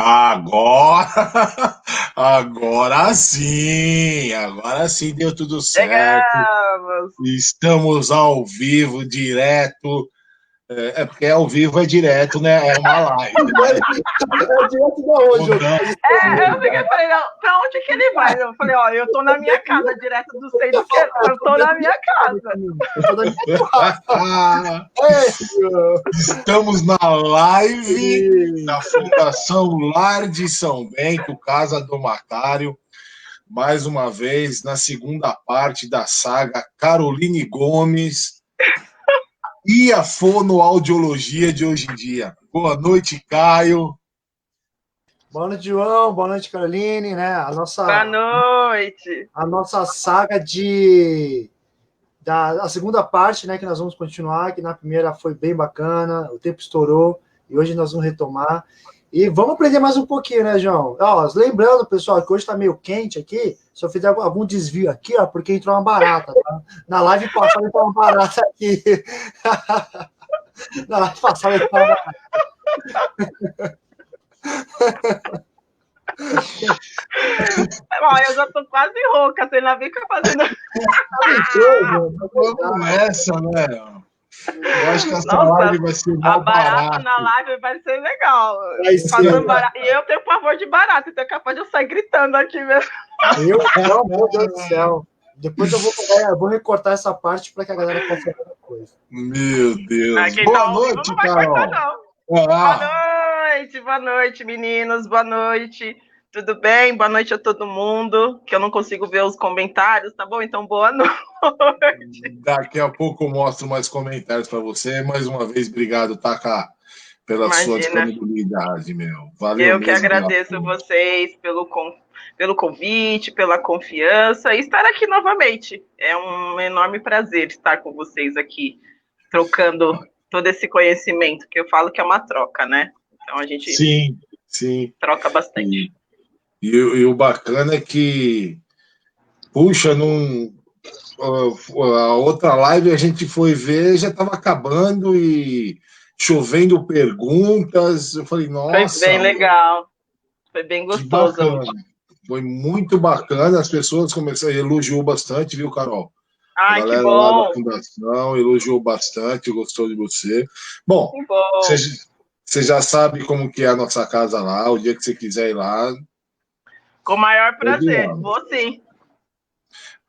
Agora, agora sim deu tudo certo. Chegamos! Estamos ao vivo, direto. Porque ao vivo é direto, né? É uma live, né? É direto da Ou onde? não, Eu fiquei, falei, não, pra onde que ele vai? Eu falei, ó, eu tô na minha casa, direto do sei do que, eu tô na minha casa. Eu tô na minha casa. Estamos na live da Fundação Lar de São Bento, Casa do Macário, mais uma vez na segunda parte da saga Caroline Gomes e a fonoaudiologia de hoje em dia. Boa noite, Caio. Boa noite, João. Boa noite, Caroline, né? Boa noite! A nossa saga a segunda parte, né, que nós vamos continuar, que na primeira foi bem bacana, o tempo estourou, e hoje nós vamos retomar. E vamos aprender mais um pouquinho, né, João? Ó, lembrando, pessoal, que hoje está meio quente aqui, se eu fizer algum desvio aqui, ó, porque entrou uma barata, tá? Na live passada entrou uma barata aqui. Na live passada entrou uma barata. Ó, eu já tô quase rouca, você ainda fica fazendo. Vamos nessa, né? Eu acho que essa Nossa, live vai ser a mal barata barato. na live vai ser legal. Vai ser. Barata. E eu tenho pavor de barata, então é capaz de eu sair gritando aqui mesmo. Meu Deus do céu. Depois eu vou recortar essa parte para que a galera possa ver outra coisa. Meu Deus. Quem Boa tá ao vivo noite, não vai Carol. cortar, não. Boa noite, meninos. Boa noite. Tudo bem? Boa noite a todo mundo. Que eu não consigo ver os comentários, tá bom? Então, boa noite. Daqui a pouco eu mostro mais comentários para você. Mais uma vez, obrigado, Taka, pela sua Imagina. disponibilidade, meu. Valeu Eu mesmo. que agradeço vocês pelo convite, pela confiança e estar aqui novamente. É um enorme prazer estar com vocês aqui, trocando todo esse conhecimento, que eu falo que é uma troca, né? Então a gente sim. troca bastante. E o bacana é que, puxa, a outra live a gente foi ver, já estava acabando e chovendo perguntas. Eu falei, Foi nossa, bem legal, foi bem que gostoso. bacana. Foi muito bacana, as pessoas começaram, elogiou bastante, viu, Carol? A Ai, que galera lá da bom, fundação elogiou bastante, gostou de você. Bom, que bom. você já sabe como que é a nossa casa lá, o dia que você quiser ir lá, Com o maior pode ir prazer, lá. vou sim.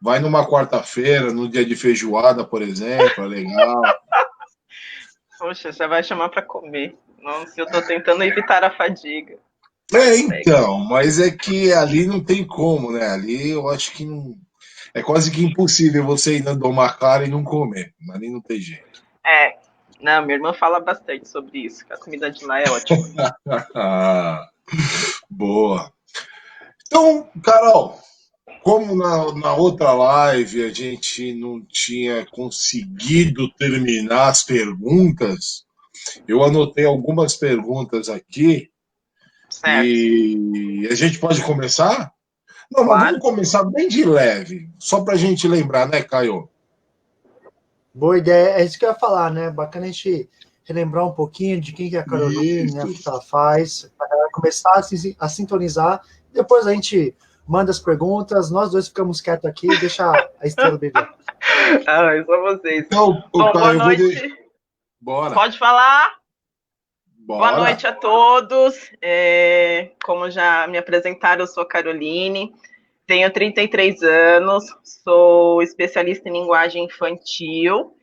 Vai numa quarta-feira, no dia de feijoada, por exemplo, é legal. Poxa, já vai chamar para comer. Nossa, eu estou tentando evitar a fadiga. Então, mas é que ali não tem como, né? Ali eu acho que não. É quase que impossível você ir domar cara e não comer. Ali não tem jeito. Não, minha irmã fala bastante sobre isso, que a comida de lá é ótima. Boa. Então, Carol, como na outra live a gente não tinha conseguido terminar as perguntas, eu anotei algumas perguntas aqui Certo. e a gente pode começar? Não, mas Claro. vamos começar bem de leve, só para a gente lembrar, né, Caio? Boa ideia, é isso que eu ia falar, né? Bacana a gente relembrar um pouquinho de quem que é a Caroline, né? O que ela faz, para ela começar a sintonizar. Depois a gente manda as perguntas, nós dois ficamos quietos aqui e deixa a estrela brilhar. Ai, só vocês. Então, Bom, Caio, boa noite. Bora. Pode falar? Boa Bora. noite a todos. Como já me apresentaram, eu sou a Caroline, tenho 33 anos, sou especialista em linguagem infantil,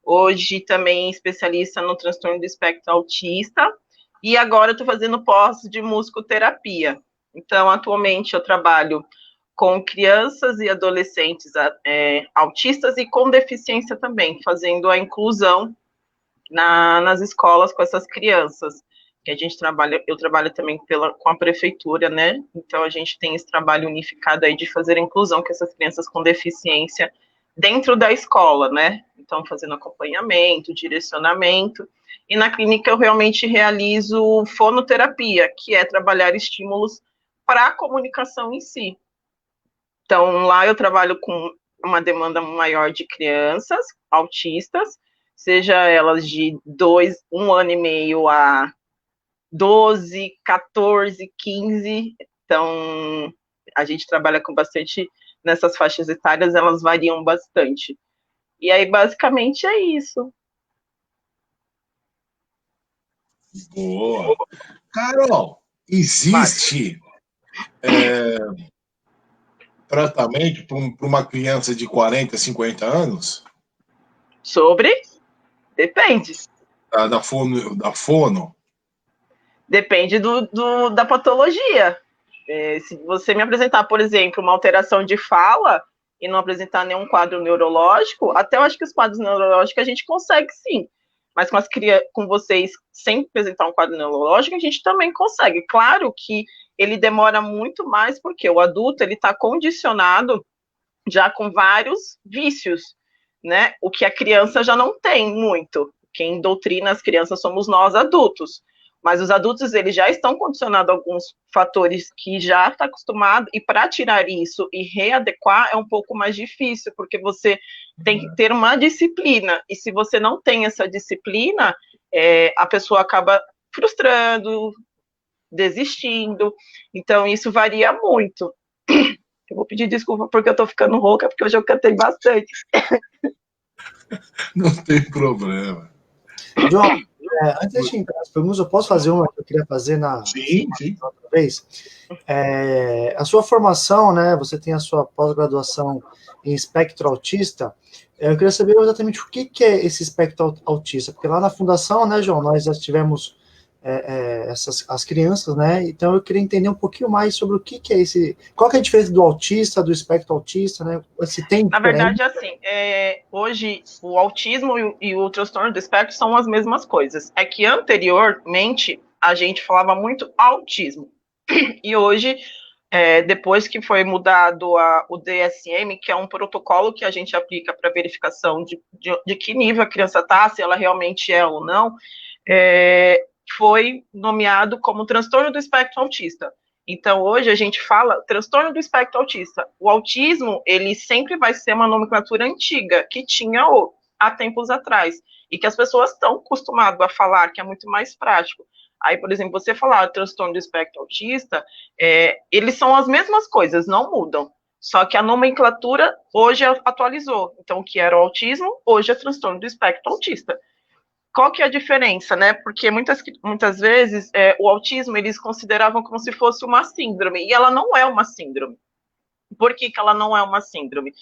hoje também especialista no transtorno do espectro autista, e agora estou fazendo pós de musicoterapia. Então, atualmente eu trabalho com crianças e adolescentes autistas e com deficiência também, fazendo a inclusão nas escolas com essas crianças. Que a gente trabalha, eu trabalho também com a prefeitura, né? Então a gente tem esse trabalho unificado aí de fazer a inclusão com essas crianças com deficiência dentro da escola, né? Então fazendo acompanhamento, direcionamento. E na clínica eu realmente realizo fonoterapia, que é trabalhar estímulos para a comunicação em si. Então lá eu trabalho com uma demanda maior de crianças autistas, seja elas de 1 ano e meio a 12, 14, 15. Então, a gente trabalha com bastante nessas faixas etárias, elas variam bastante. E aí, basicamente, é isso. Boa. Carol, existe tratamento para uma criança de 40, 50 anos? Sobre? Depende. Da fono? Depende da patologia. Se você me apresentar, por exemplo, uma alteração de fala e não apresentar nenhum quadro neurológico, até eu acho que os quadros neurológicos a gente consegue sim. Mas com vocês, sem apresentar um quadro neurológico, a gente também consegue. Claro que ele demora muito mais, porque o adulto ele está condicionado já com vários vícios, né? O que a criança já não tem muito. Quem doutrina as crianças somos nós adultos. Mas os adultos, eles já estão condicionados a alguns fatores que já está acostumado, e para tirar isso e readequar é um pouco mais difícil, porque você tem que ter uma disciplina, e se você não tem essa disciplina, a pessoa acaba frustrando, desistindo, então isso varia muito. Eu vou pedir desculpa porque eu tô ficando rouca, porque hoje eu cantei bastante. Não tem problema. João, antes de entrar nas perguntas, eu posso fazer uma que eu queria fazer Sim. outra vez? A sua formação, né? Você tem a sua pós-graduação em espectro autista. Eu queria saber exatamente o que é esse espectro autista, porque lá na fundação, né, João, nós já tivemos as crianças, né? Então eu queria entender um pouquinho mais sobre o que é esse, qual que é a diferença do autista, do espectro autista, né? Se tem Na diferença. verdade, assim, hoje o autismo e o transtorno do espectro são as mesmas coisas. É que anteriormente a gente falava muito autismo. E hoje, depois que foi mudado o DSM, que é um protocolo que a gente aplica para verificação de que nível a criança está, se ela realmente é ou não, foi nomeado como transtorno do espectro autista. Então, hoje a gente fala transtorno do espectro autista. O autismo, ele sempre vai ser uma nomenclatura antiga, que tinha há tempos atrás, e que as pessoas estão acostumadas a falar, que é muito mais prático. Aí, por exemplo, você falar transtorno do espectro autista, eles são as mesmas coisas, não mudam. Só que a nomenclatura hoje atualizou. Então, o que era o autismo, hoje é transtorno do espectro autista. Qual que é a diferença, né? Porque muitas vezes o autismo eles consideravam como se fosse uma síndrome, e ela não é uma síndrome. Por que ela não é uma síndrome?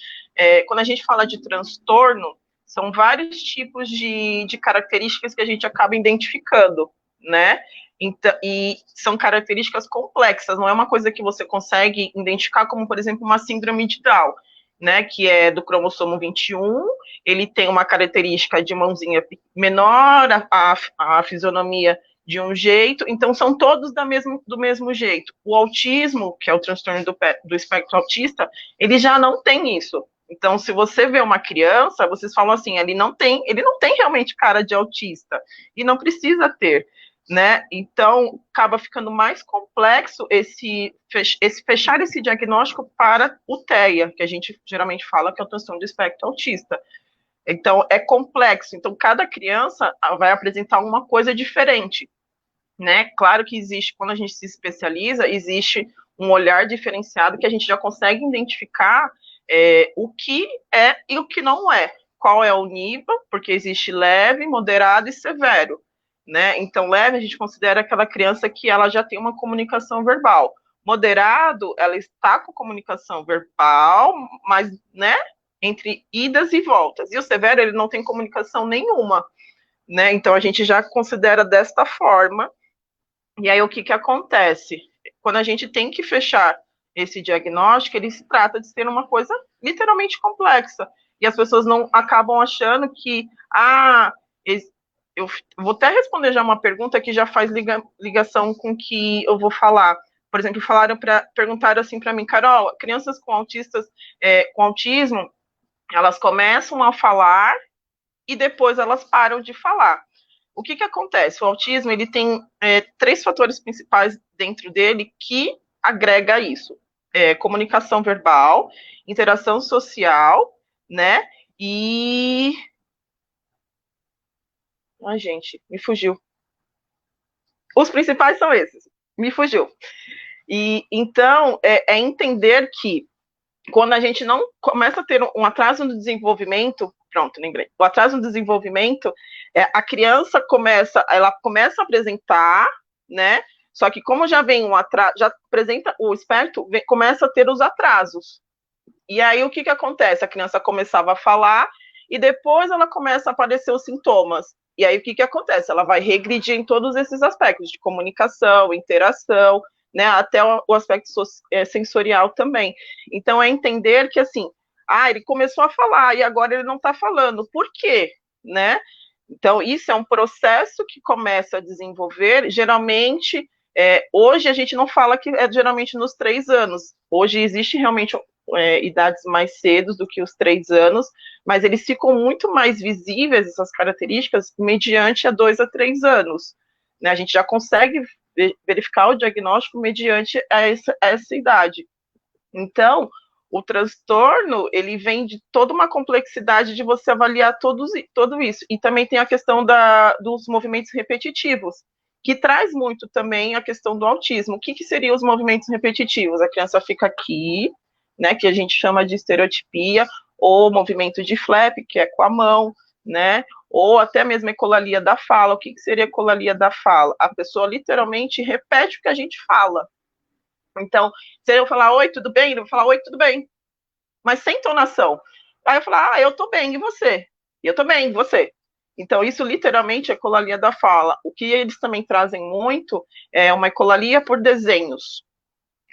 Quando a gente fala de transtorno, são vários tipos de características que a gente acaba identificando, né? Então, e são características complexas, não é uma coisa que você consegue identificar como, por exemplo, uma síndrome de Down, né, que é do cromossomo 21, ele tem uma característica de mãozinha menor, a fisionomia de um jeito, então são todos do mesmo jeito. O autismo, que é o transtorno do espectro autista, ele já não tem isso. Então, se você vê uma criança, vocês falam assim, ele não tem realmente cara de autista, e não precisa ter, né? Então, acaba ficando mais complexo fechar esse diagnóstico para o TEA, que a gente geralmente fala que é o transtorno do espectro autista. Então, é complexo. Então, cada criança vai apresentar uma coisa diferente, né? Claro que existe, quando a gente se especializa, existe um olhar diferenciado que a gente já consegue identificar o que é e o que não é. Qual é o nível, porque existe leve, moderado e severo, né? Então, leve a gente considera aquela criança que ela já tem uma comunicação verbal. Moderado, ela está com comunicação verbal, mas, né, entre idas e voltas. E o severo, ele não tem comunicação nenhuma, né? Então, a gente já considera desta forma. E aí, o que acontece? Quando a gente tem que fechar esse diagnóstico, ele se trata de ser uma coisa literalmente complexa. E as pessoas não acabam achando que, eu vou até responder já uma pergunta que já faz ligação com o que eu vou falar. Por exemplo, perguntaram assim para mim, Carol, crianças com autismo, elas começam a falar e depois elas param de falar. O que acontece? O autismo ele tem 3 fatores principais dentro dele que agrega isso: comunicação verbal, interação social, né? Ai, gente, me fugiu. Os principais são esses. Me fugiu. E então é entender que quando a gente não começa a ter um atraso no desenvolvimento, pronto, lembrei. O atraso no desenvolvimento, a criança começa a apresentar, né? Só que como já vem um atraso, já apresenta, o esperto começa a ter os atrasos. E aí o que acontece? A criança começava a falar e depois ela começa a aparecer os sintomas. E aí o que acontece? Ela vai regredir em todos esses aspectos de comunicação, interação, né, até o aspecto sensorial também. Então, é entender que, assim, ele começou a falar e agora ele não está falando. Por quê? Né? Então, isso é um processo que começa a desenvolver, geralmente, hoje a gente não fala que é geralmente nos 3 anos. Hoje existe realmente idades mais cedo do que os 3 anos, mas eles ficam muito mais visíveis, essas características, mediante a 2 a 3 anos. Né? A gente já consegue verificar o diagnóstico mediante essa idade. Então, o transtorno, ele vem de toda uma complexidade de você avaliar tudo isso. E também tem a questão dos movimentos repetitivos, que traz muito também a questão do autismo. O que seriam os movimentos repetitivos? A criança fica aqui, né, que a gente chama de estereotipia, ou movimento de flap, que é com a mão, né, ou até mesmo ecolalia da fala. O que seria ecolalia da fala? A pessoa literalmente repete o que a gente fala. Então, se eu falar, oi, tudo bem? Ele vai falar, oi, tudo bem. Mas sem entonação. Aí eu falar, eu tô bem, e você? E eu tô bem, e você? Então, isso literalmente é ecolalia da fala. O que eles também trazem muito é uma ecolalia por desenhos,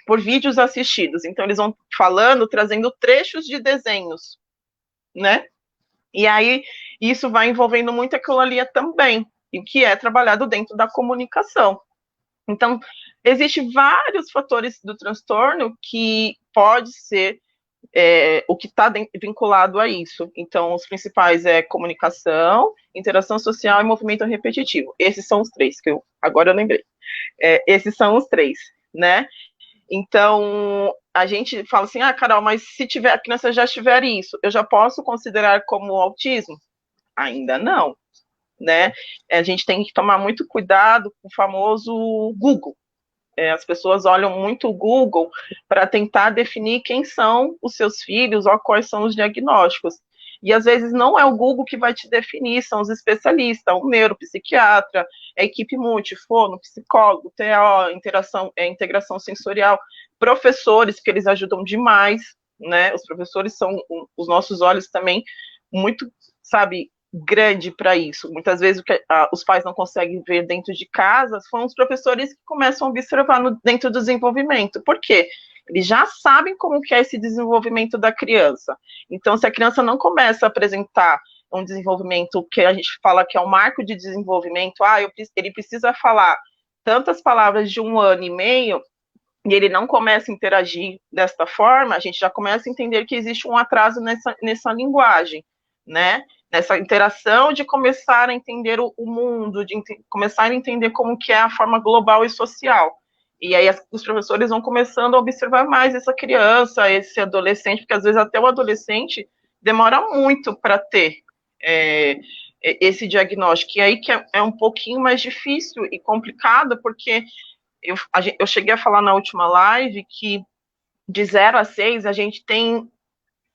por vídeos assistidos. Então, eles vão falando, trazendo trechos de desenhos, né? E aí, isso vai envolvendo muito a ecolalia também, e que é trabalhado dentro da comunicação. Então, existem vários fatores do transtorno que pode ser o que está vinculado a isso. Então, os principais é comunicação, interação social e movimento repetitivo. Esses são os 3 que agora eu lembrei. Esses são os 3, né? Então, a gente fala assim, Carol, mas se a criança já tiver isso, eu já posso considerar como autismo? Ainda não, né? A gente tem que tomar muito cuidado com o famoso Google. As pessoas olham muito o Google para tentar definir quem são os seus filhos ou quais são os diagnósticos. E às vezes não é o Google que vai te definir, são os especialistas, o neuropsiquiatra, a equipe fono, psicólogo, TO, integração sensorial, professores, que eles ajudam demais, né? Os professores são os nossos olhos também muito, sabe, grande para isso. Muitas vezes o que os pais não conseguem ver dentro de casa são os professores que começam a observar dentro do desenvolvimento. Por quê? Eles já sabem como que é esse desenvolvimento da criança. Então, se a criança não começa a apresentar um desenvolvimento que a gente fala que é um marco de desenvolvimento, ele precisa falar tantas palavras de 1 ano e meio, e ele não começa a interagir desta forma, a gente já começa a entender que existe um atraso nessa linguagem, né? Nessa interação de começar a entender o mundo, de começar a entender como que é a forma global e social. E aí os professores vão começando a observar mais essa criança, esse adolescente, porque às vezes até o adolescente demora muito para ter esse diagnóstico. E aí que é um pouquinho mais difícil e complicado, porque eu cheguei a falar na última live que de 0 a 6 a gente tem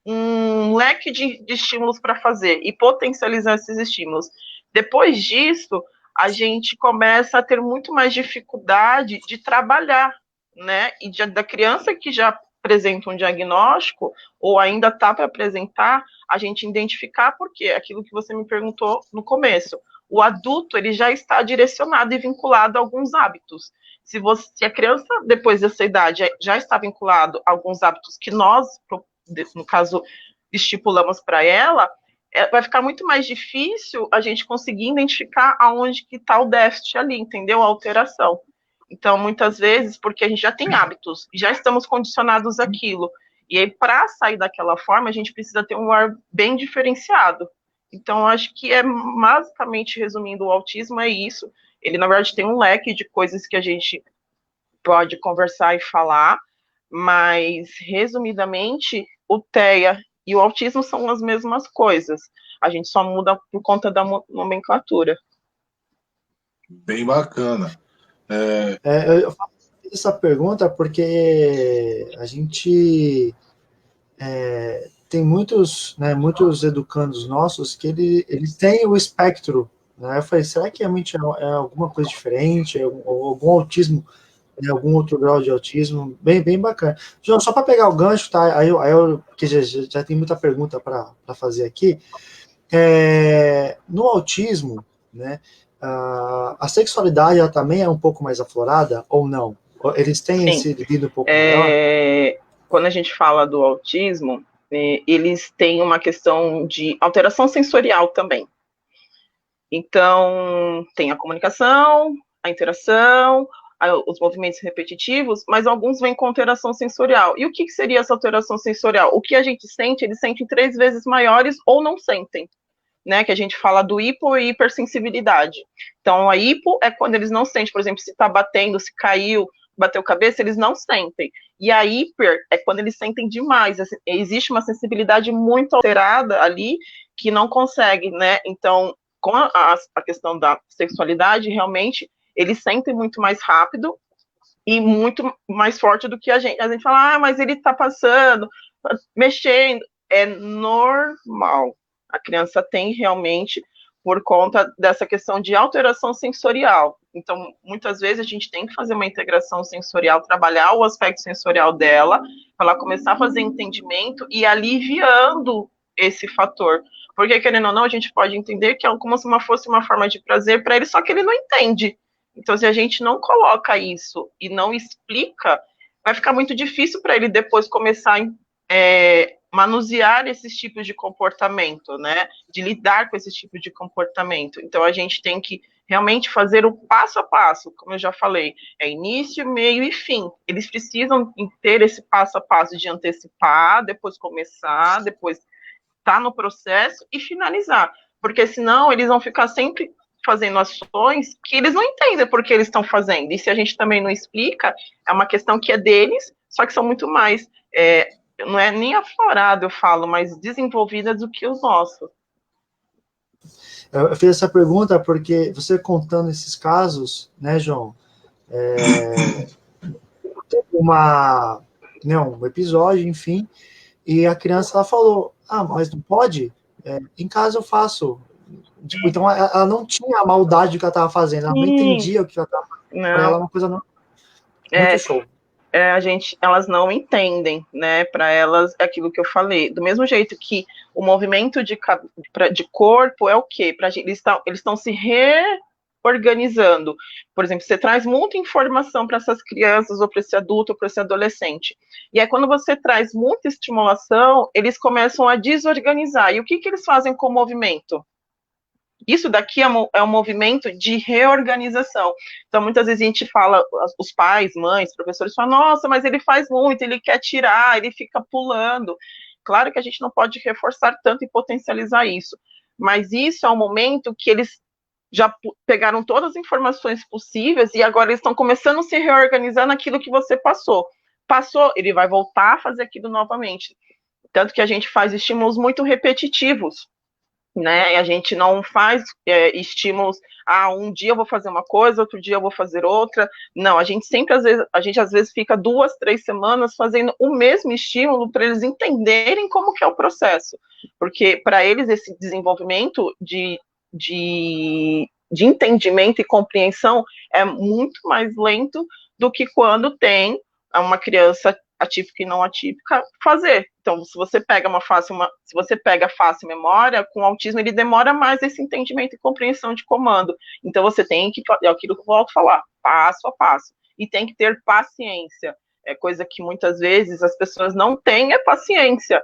um leque de estímulos para fazer e potencializar esses estímulos. Depois disso, a gente começa a ter muito mais dificuldade de trabalhar, né? E da criança que já apresenta um diagnóstico ou ainda está para apresentar, a gente identificar porque aquilo que você me perguntou no começo. O adulto ele já está direcionado e vinculado a alguns hábitos. Se a criança, depois dessa idade, já está vinculado a alguns hábitos que nós, no caso, estipulamos para ela, vai ficar muito mais difícil a gente conseguir identificar aonde que está o déficit ali, entendeu? A alteração. Então, muitas vezes, porque a gente já tem hábitos, já estamos condicionados àquilo. E aí, para sair daquela forma, a gente precisa ter um ar bem diferenciado. Então, acho que basicamente, resumindo, o autismo é isso. Ele, na verdade, tem um leque de coisas que a gente pode conversar e falar, mas, resumidamente, o TEA e o autismo são as mesmas coisas. A gente só muda por conta da nomenclatura. Bem bacana. Eu faço essa pergunta porque a gente tem muitos, né, muitos educandos nossos que eles têm o espectro, né? Eu falei, será que realmente é alguma coisa diferente, ou algum autismo, né, algum outro grau de autismo? Bem bacana. João, só para pegar o gancho, tá? Porque já tem muita pergunta para fazer aqui. No autismo, né, a sexualidade ela também é um pouco mais aflorada ou não? Eles têm Sim. esse libido um pouco maior? Quando a gente fala do autismo, eles têm uma questão de alteração sensorial também. Então, tem a comunicação, a interação, os movimentos repetitivos, mas alguns vêm com alteração sensorial. E o que seria essa alteração sensorial? O que a gente sente, eles sentem 3 vezes maiores ou não sentem. Né, que a gente fala do hipo e hipersensibilidade. Então, a hipo é quando eles não sentem, por exemplo, se está batendo, se caiu, bateu cabeça, eles não sentem. E a hiper é quando eles sentem demais. Existe uma sensibilidade muito alterada ali que não consegue, né? Então, com a questão da sexualidade, realmente, eles sentem muito mais rápido e muito mais forte do que a gente. A gente fala, mas ele está passando, mexendo. É normal. A criança tem realmente por conta dessa questão de alteração sensorial. Então, muitas vezes a gente tem que fazer uma integração sensorial, trabalhar o aspecto sensorial dela, para ela começar a fazer entendimento e aliviando esse fator. Porque, querendo ou não, a gente pode entender que é como se fosse uma forma de prazer para ele, só que ele não entende. Então, se a gente não coloca isso e não explica, vai ficar muito difícil para ele depois começar a manusear esses tipos de comportamento, né? De lidar com esses tipos de comportamento. Então, a gente tem que realmente fazer o passo a passo, como eu já falei, é início, meio e fim. Eles precisam ter esse passo a passo de antecipar, depois começar, depois estar no processo e finalizar. Porque senão eles vão ficar sempre fazendo ações que eles não entendem por que eles estão fazendo. E se a gente também não explica, é uma questão que é deles, só que são muito mais, não é nem aflorado, eu falo, mas desenvolvidas do que os nossos. Eu fiz essa pergunta porque você contando esses casos, né, João, teve um episódio, enfim, e a criança ela falou, mas não pode? Em casa eu faço. Tipo, então ela não tinha a maldade que ela estava fazendo, ela não entendia o que ela estava fazendo. Para ela é uma coisa muito show. Elas não entendem, né? Para elas é aquilo que eu falei. Do mesmo jeito que o movimento de corpo é o quê? Eles estão se reorganizando. Por exemplo, você traz muita informação para essas crianças, ou para esse adulto, ou para esse adolescente. E aí, quando você traz muita estimulação, eles começam a desorganizar. E o que eles fazem com o movimento? Isso daqui é um movimento de reorganização. Então, muitas vezes a gente fala, os pais, mães, professores falam, nossa, mas ele faz muito, ele quer tirar, ele fica pulando. Claro que a gente não pode reforçar tanto e potencializar isso, mas isso é um momento que eles já pegaram todas as informações possíveis e agora eles estão começando a se reorganizar naquilo que você passou. Passou, ele vai voltar a fazer aquilo novamente. Tanto que a gente faz estímulos muito repetitivos, né? E a gente não faz estímulos, um dia eu vou fazer uma coisa, outro dia eu vou fazer outra. Não, a gente às vezes fica 2, 3 semanas fazendo o mesmo estímulo para eles entenderem como que é o processo. Porque para eles esse desenvolvimento de entendimento e compreensão é muito mais lento do que quando tem uma criança atípica e não atípica fazer. Então, se você pega fácil memória, com autismo ele demora mais esse entendimento e compreensão de comando. Então, você tem que, é aquilo que eu volto a falar, passo a passo. E tem que ter paciência. É coisa que muitas vezes as pessoas não têm, é paciência.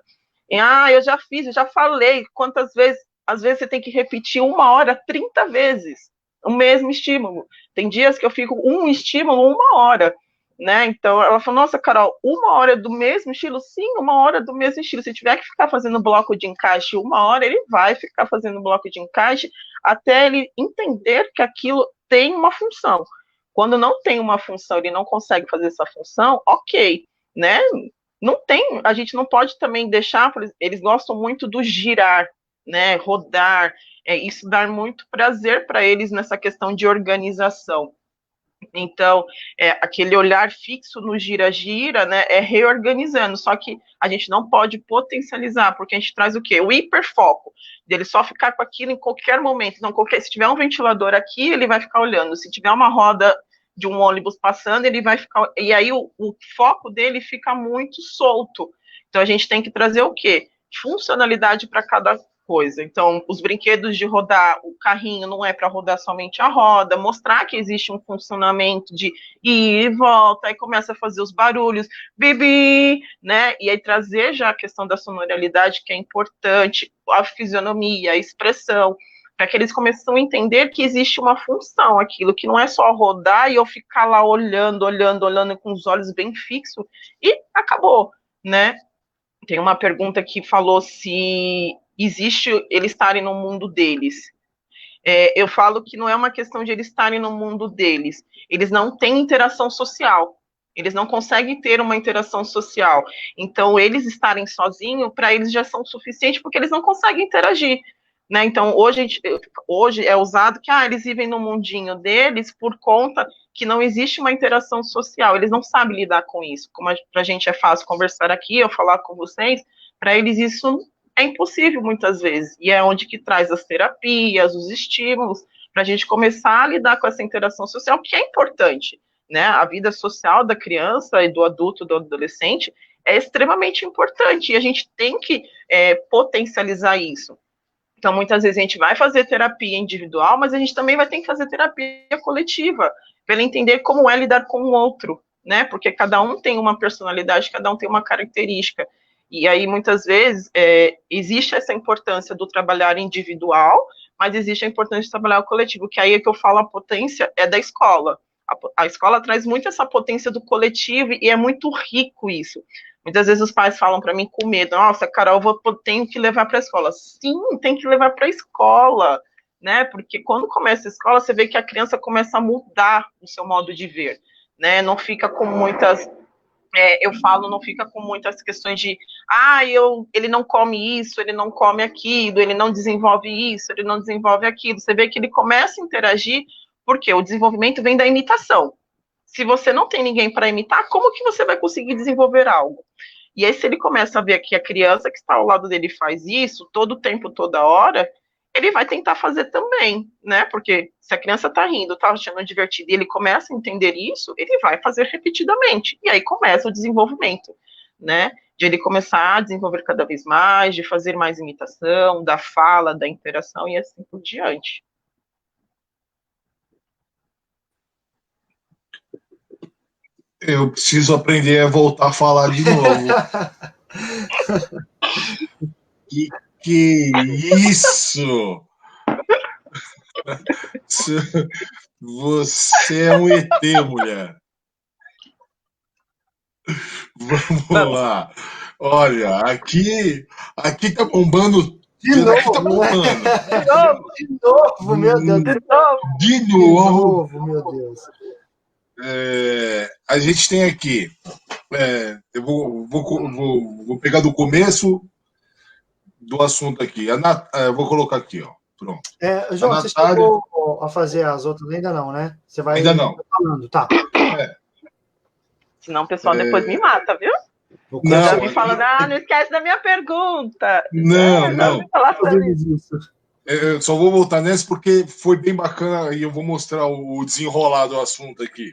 Eu já fiz, eu já falei, quantas vezes, às vezes você tem que repetir 1 hora, 30 vezes, o mesmo estímulo. Tem dias que eu fico um estímulo, 1 hora. Né? Então ela falou, nossa, Carol, 1 hora do mesmo estilo? Sim, 1 hora do mesmo estilo. Se tiver que ficar fazendo bloco de encaixe 1 hora, ele vai ficar fazendo bloco de encaixe até ele entender que aquilo tem uma função. Quando não tem uma função, ele não consegue fazer essa função, ok, né? Não tem, a gente não pode também deixar, eles gostam muito do girar, né? Rodar, isso dá muito prazer para eles nessa questão de organização. Então, aquele olhar fixo no gira-gira, né, é reorganizando, só que a gente não pode potencializar, porque a gente traz o quê? O hiperfoco, dele só ficar com aquilo em qualquer momento. Não, se tiver um ventilador aqui, ele vai ficar olhando, se tiver uma roda de um ônibus passando, ele vai ficar, e aí o foco dele fica muito solto. Então, a gente tem que trazer o quê? Funcionalidade para cada coisa. Então, os brinquedos de rodar, o carrinho não é para rodar somente a roda, mostrar que existe um funcionamento de ir e volta, aí começa a fazer os barulhos, bibi, né? E aí trazer já a questão da sonoridade, que é importante, a fisionomia, a expressão, para que eles começem a entender que existe uma função, aquilo que não é só rodar e eu ficar lá olhando com os olhos bem fixos e acabou, né? Tem uma pergunta que falou se existe eles estarem no mundo deles. Eu falo que não é uma questão de eles estarem no mundo deles. Eles não têm interação social. Eles não conseguem ter uma interação social. Então, eles estarem sozinhos, para eles já são suficiente, porque eles não conseguem interagir. Né? Então, hoje é usado que eles vivem no mundinho deles por conta que não existe uma interação social. Eles não sabem lidar com isso. Como para a gente é fácil conversar aqui, eu falar com vocês, para eles isso é impossível muitas vezes, e é onde que traz as terapias, os estímulos, para a gente começar a lidar com essa interação social, que é importante, né? A vida social da criança e do adulto, do adolescente, é extremamente importante, e a gente tem que potencializar isso. Então, muitas vezes a gente vai fazer terapia individual, mas a gente também vai ter que fazer terapia coletiva, para ele entender como é lidar com o outro, né? Porque cada um tem uma personalidade, cada um tem uma característica. E aí, muitas vezes, existe essa importância do trabalhar individual, mas existe a importância de trabalhar o coletivo, que aí é que eu falo a potência é da escola. A escola traz muito essa potência do coletivo e é muito rico isso. Muitas vezes os pais falam para mim com medo, nossa, Carol, tenho que levar para a escola. Sim, tem que levar para a escola, né? Porque quando começa a escola, você vê que a criança começa a mudar o seu modo de ver, né? Não fica com muitas... não fica com muitas questões de ele não come isso, ele não come aquilo, ele não desenvolve isso, ele não desenvolve aquilo. Você vê que ele começa a interagir, porque o desenvolvimento vem da imitação. Se você não tem ninguém para imitar, como que você vai conseguir desenvolver algo? E aí, se ele começa a ver que a criança que está ao lado dele faz isso, todo o tempo, toda hora, ele vai tentar fazer também, né? Porque se a criança está rindo, está achando divertido, e ele começa a entender isso, ele vai fazer repetidamente. E aí começa o desenvolvimento, né? De ele começar a desenvolver cada vez mais, de fazer mais imitação, da fala, da interação e assim por diante. Eu preciso aprender a voltar a falar de novo. Que isso? Você é um ET, mulher. Vamos lá. Olha, aqui tá bombando. De novo, aqui tá bombando. De novo, meu Deus. De novo, meu Deus. A gente tem aqui. Eu vou pegar do começo do assunto aqui. Eu vou colocar aqui, ó. Pronto. João, Natália... você chegou a fazer as outras? Ainda não, né? Você vai ainda não. Falando, tá. Senão o pessoal depois me mata, viu? Não, já me falando, não esquece da minha pergunta. Não. Isso. Eu só vou voltar nessa porque foi bem bacana e eu vou mostrar o desenrolar do assunto aqui.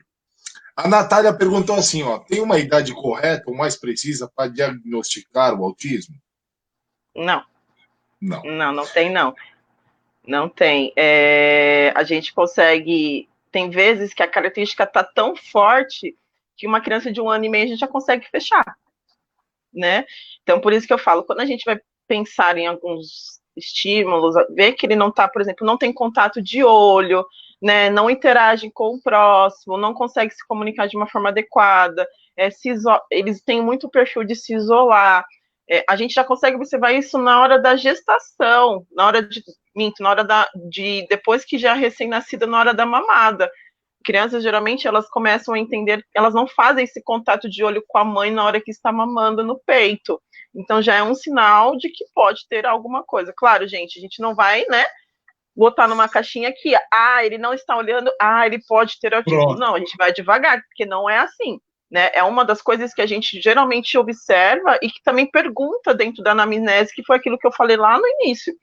A Natália perguntou assim, ó, tem uma idade correta ou mais precisa para diagnosticar o autismo? Não. Não tem, não. Não tem. A gente consegue... Tem vezes que a característica está tão forte que uma criança de 1 ano e meio a gente já consegue fechar, né? Então, por isso que eu falo, quando a gente vai pensar em alguns estímulos, ver que ele não está, por exemplo, não tem contato de olho, né? Não interage com o próximo, não consegue se comunicar de uma forma adequada, eles têm muito perfil de se isolar. A gente já consegue observar isso na hora da gestação, na hora depois que já é recém-nascida, na hora da mamada. Crianças, geralmente, elas começam a entender, elas não fazem esse contato de olho com a mãe na hora que está mamando no peito. Então, já é um sinal de que pode ter alguma coisa. Claro, gente, a gente não vai, né, botar numa caixinha aqui, ele não está olhando, ele pode ter autismo. Pronto. Não, a gente vai devagar, porque não é assim. Né? É uma das coisas que a gente geralmente observa e que também pergunta dentro da anamnese, que foi aquilo que eu falei lá no início,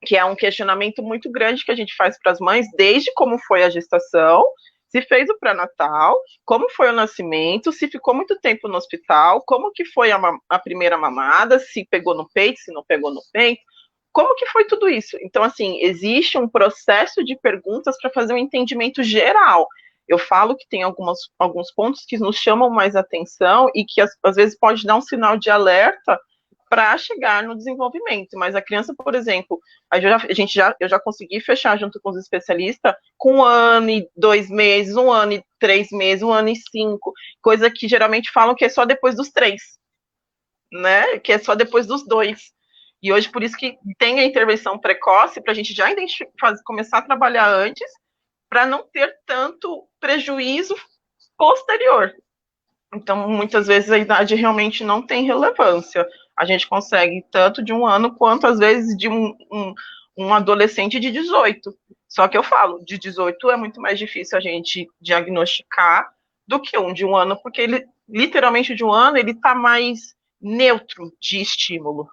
que é um questionamento muito grande que a gente faz para as mães, desde como foi a gestação, se fez o pré-natal, como foi o nascimento, se ficou muito tempo no hospital, como que foi a primeira mamada, se pegou no peito, se não pegou no peito, como que foi tudo isso? Então, assim, existe um processo de perguntas para fazer um entendimento geral. Eu falo que tem alguns pontos que nos chamam mais atenção e que às vezes pode dar um sinal de alerta para chegar no desenvolvimento. Mas a criança, por exemplo, eu já consegui fechar junto com os especialistas com 1 ano e 2 meses, 1 ano e 3 meses, 1 ano e 5, coisa que geralmente falam que é só depois dos 3, né? Que é só depois dos 2. E hoje, por isso que tem a intervenção precoce, para a gente já começar a trabalhar antes, para não ter tanto prejuízo posterior. Então, muitas vezes a idade realmente não tem relevância. A gente consegue tanto de 1 ano, quanto às vezes de um adolescente de 18. Só que eu falo, de 18 é muito mais difícil a gente diagnosticar do que de 1 ano, porque ele, literalmente de 1 ano, ele está mais neutro de estímulo.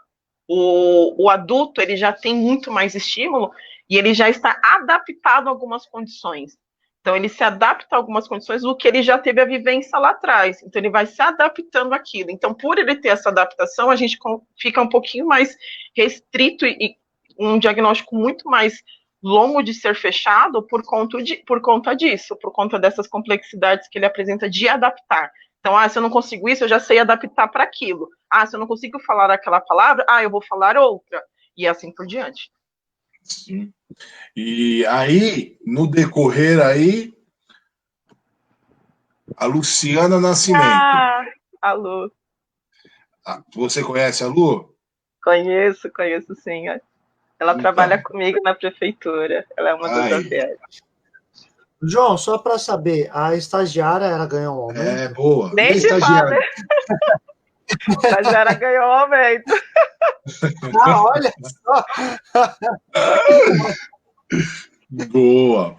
O adulto, ele já tem muito mais estímulo e ele já está adaptado a algumas condições. Então, ele se adapta a algumas condições do que ele já teve a vivência lá atrás. Então, ele vai se adaptando àquilo. Então, por ele ter essa adaptação, a gente fica um pouquinho mais restrito e um diagnóstico muito mais longo de ser fechado por conta disso, por conta dessas complexidades que ele apresenta de adaptar. Então, se eu não consigo isso, eu já sei adaptar para aquilo. Se eu não consigo falar aquela palavra, eu vou falar outra. E assim por diante. Sim. E aí, no decorrer aí, a Luciana Nascimento. A Lu. Você conhece a Lu? Conheço sim. Ela trabalha comigo na prefeitura. Ela é uma das APS. João, só para saber, a estagiária, ela ganhou um aumento? É, boa. Nem a estagiária. A estagiária ganhou um aumento. Olha só. Boa.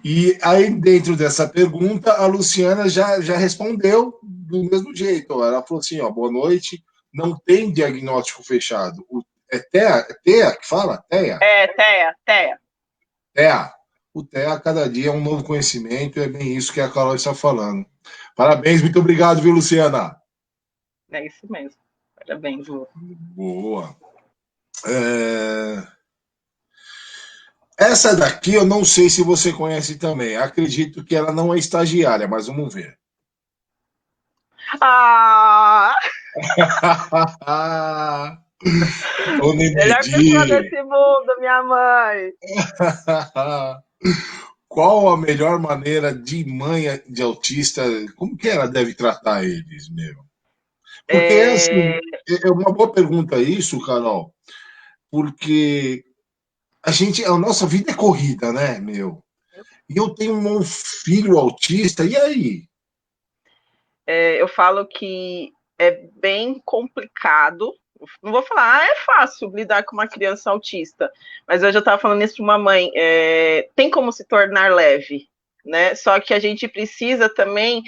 E aí, dentro dessa pergunta, a Luciana já respondeu do mesmo jeito. Ela falou assim, boa noite, não tem diagnóstico fechado. É TEA que fala? TEA? É, TEA. TEA. O TEA, cada dia é um novo conhecimento, é bem isso que a Carol está falando. Parabéns, muito obrigado, viu, Luciana? É isso mesmo. Parabéns, Lu. Boa. Essa daqui eu não sei se você conhece também. Acredito que ela não é estagiária, mas vamos ver. Melhor pessoa desse mundo, minha mãe. Qual a melhor maneira de mãe de autista? Como que ela deve tratar eles, meu? Porque assim, é uma boa pergunta isso, Carol, porque a nossa vida é corrida, né, meu? E eu tenho um filho autista, e aí? Eu falo que é bem complicado. Não vou falar, é fácil lidar com uma criança autista, mas eu já estava falando isso para uma mãe, tem como se tornar leve, né? Só que a gente precisa também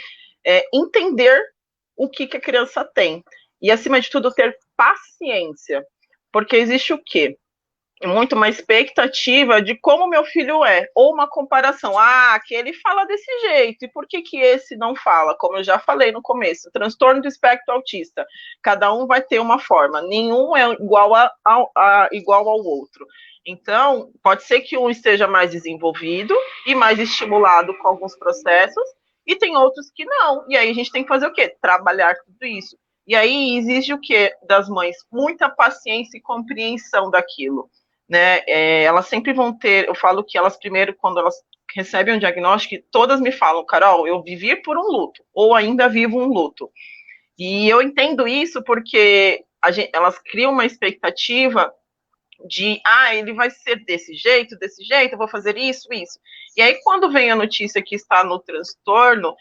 entender o que a criança tem. E, acima de tudo, ter paciência. Porque existe o quê? Muito uma expectativa de como meu filho é, ou uma comparação, que ele fala desse jeito, e por que esse não fala? Como eu já falei no começo, transtorno do espectro autista, cada um vai ter uma forma, nenhum é igual ao outro. Então, pode ser que um esteja mais desenvolvido e mais estimulado com alguns processos, e tem outros que não, e aí a gente tem que fazer o quê? Trabalhar tudo isso. E aí exige o quê das mães? Muita paciência e compreensão daquilo. Né, elas sempre vão ter, eu falo que elas primeiro, quando elas recebem um diagnóstico, todas me falam, Carol, eu vivi por um luto, ou ainda vivo um luto. E eu entendo isso porque elas criam uma expectativa de, ele vai ser desse jeito, eu vou fazer isso. E aí, quando vem a notícia que está no transtorno,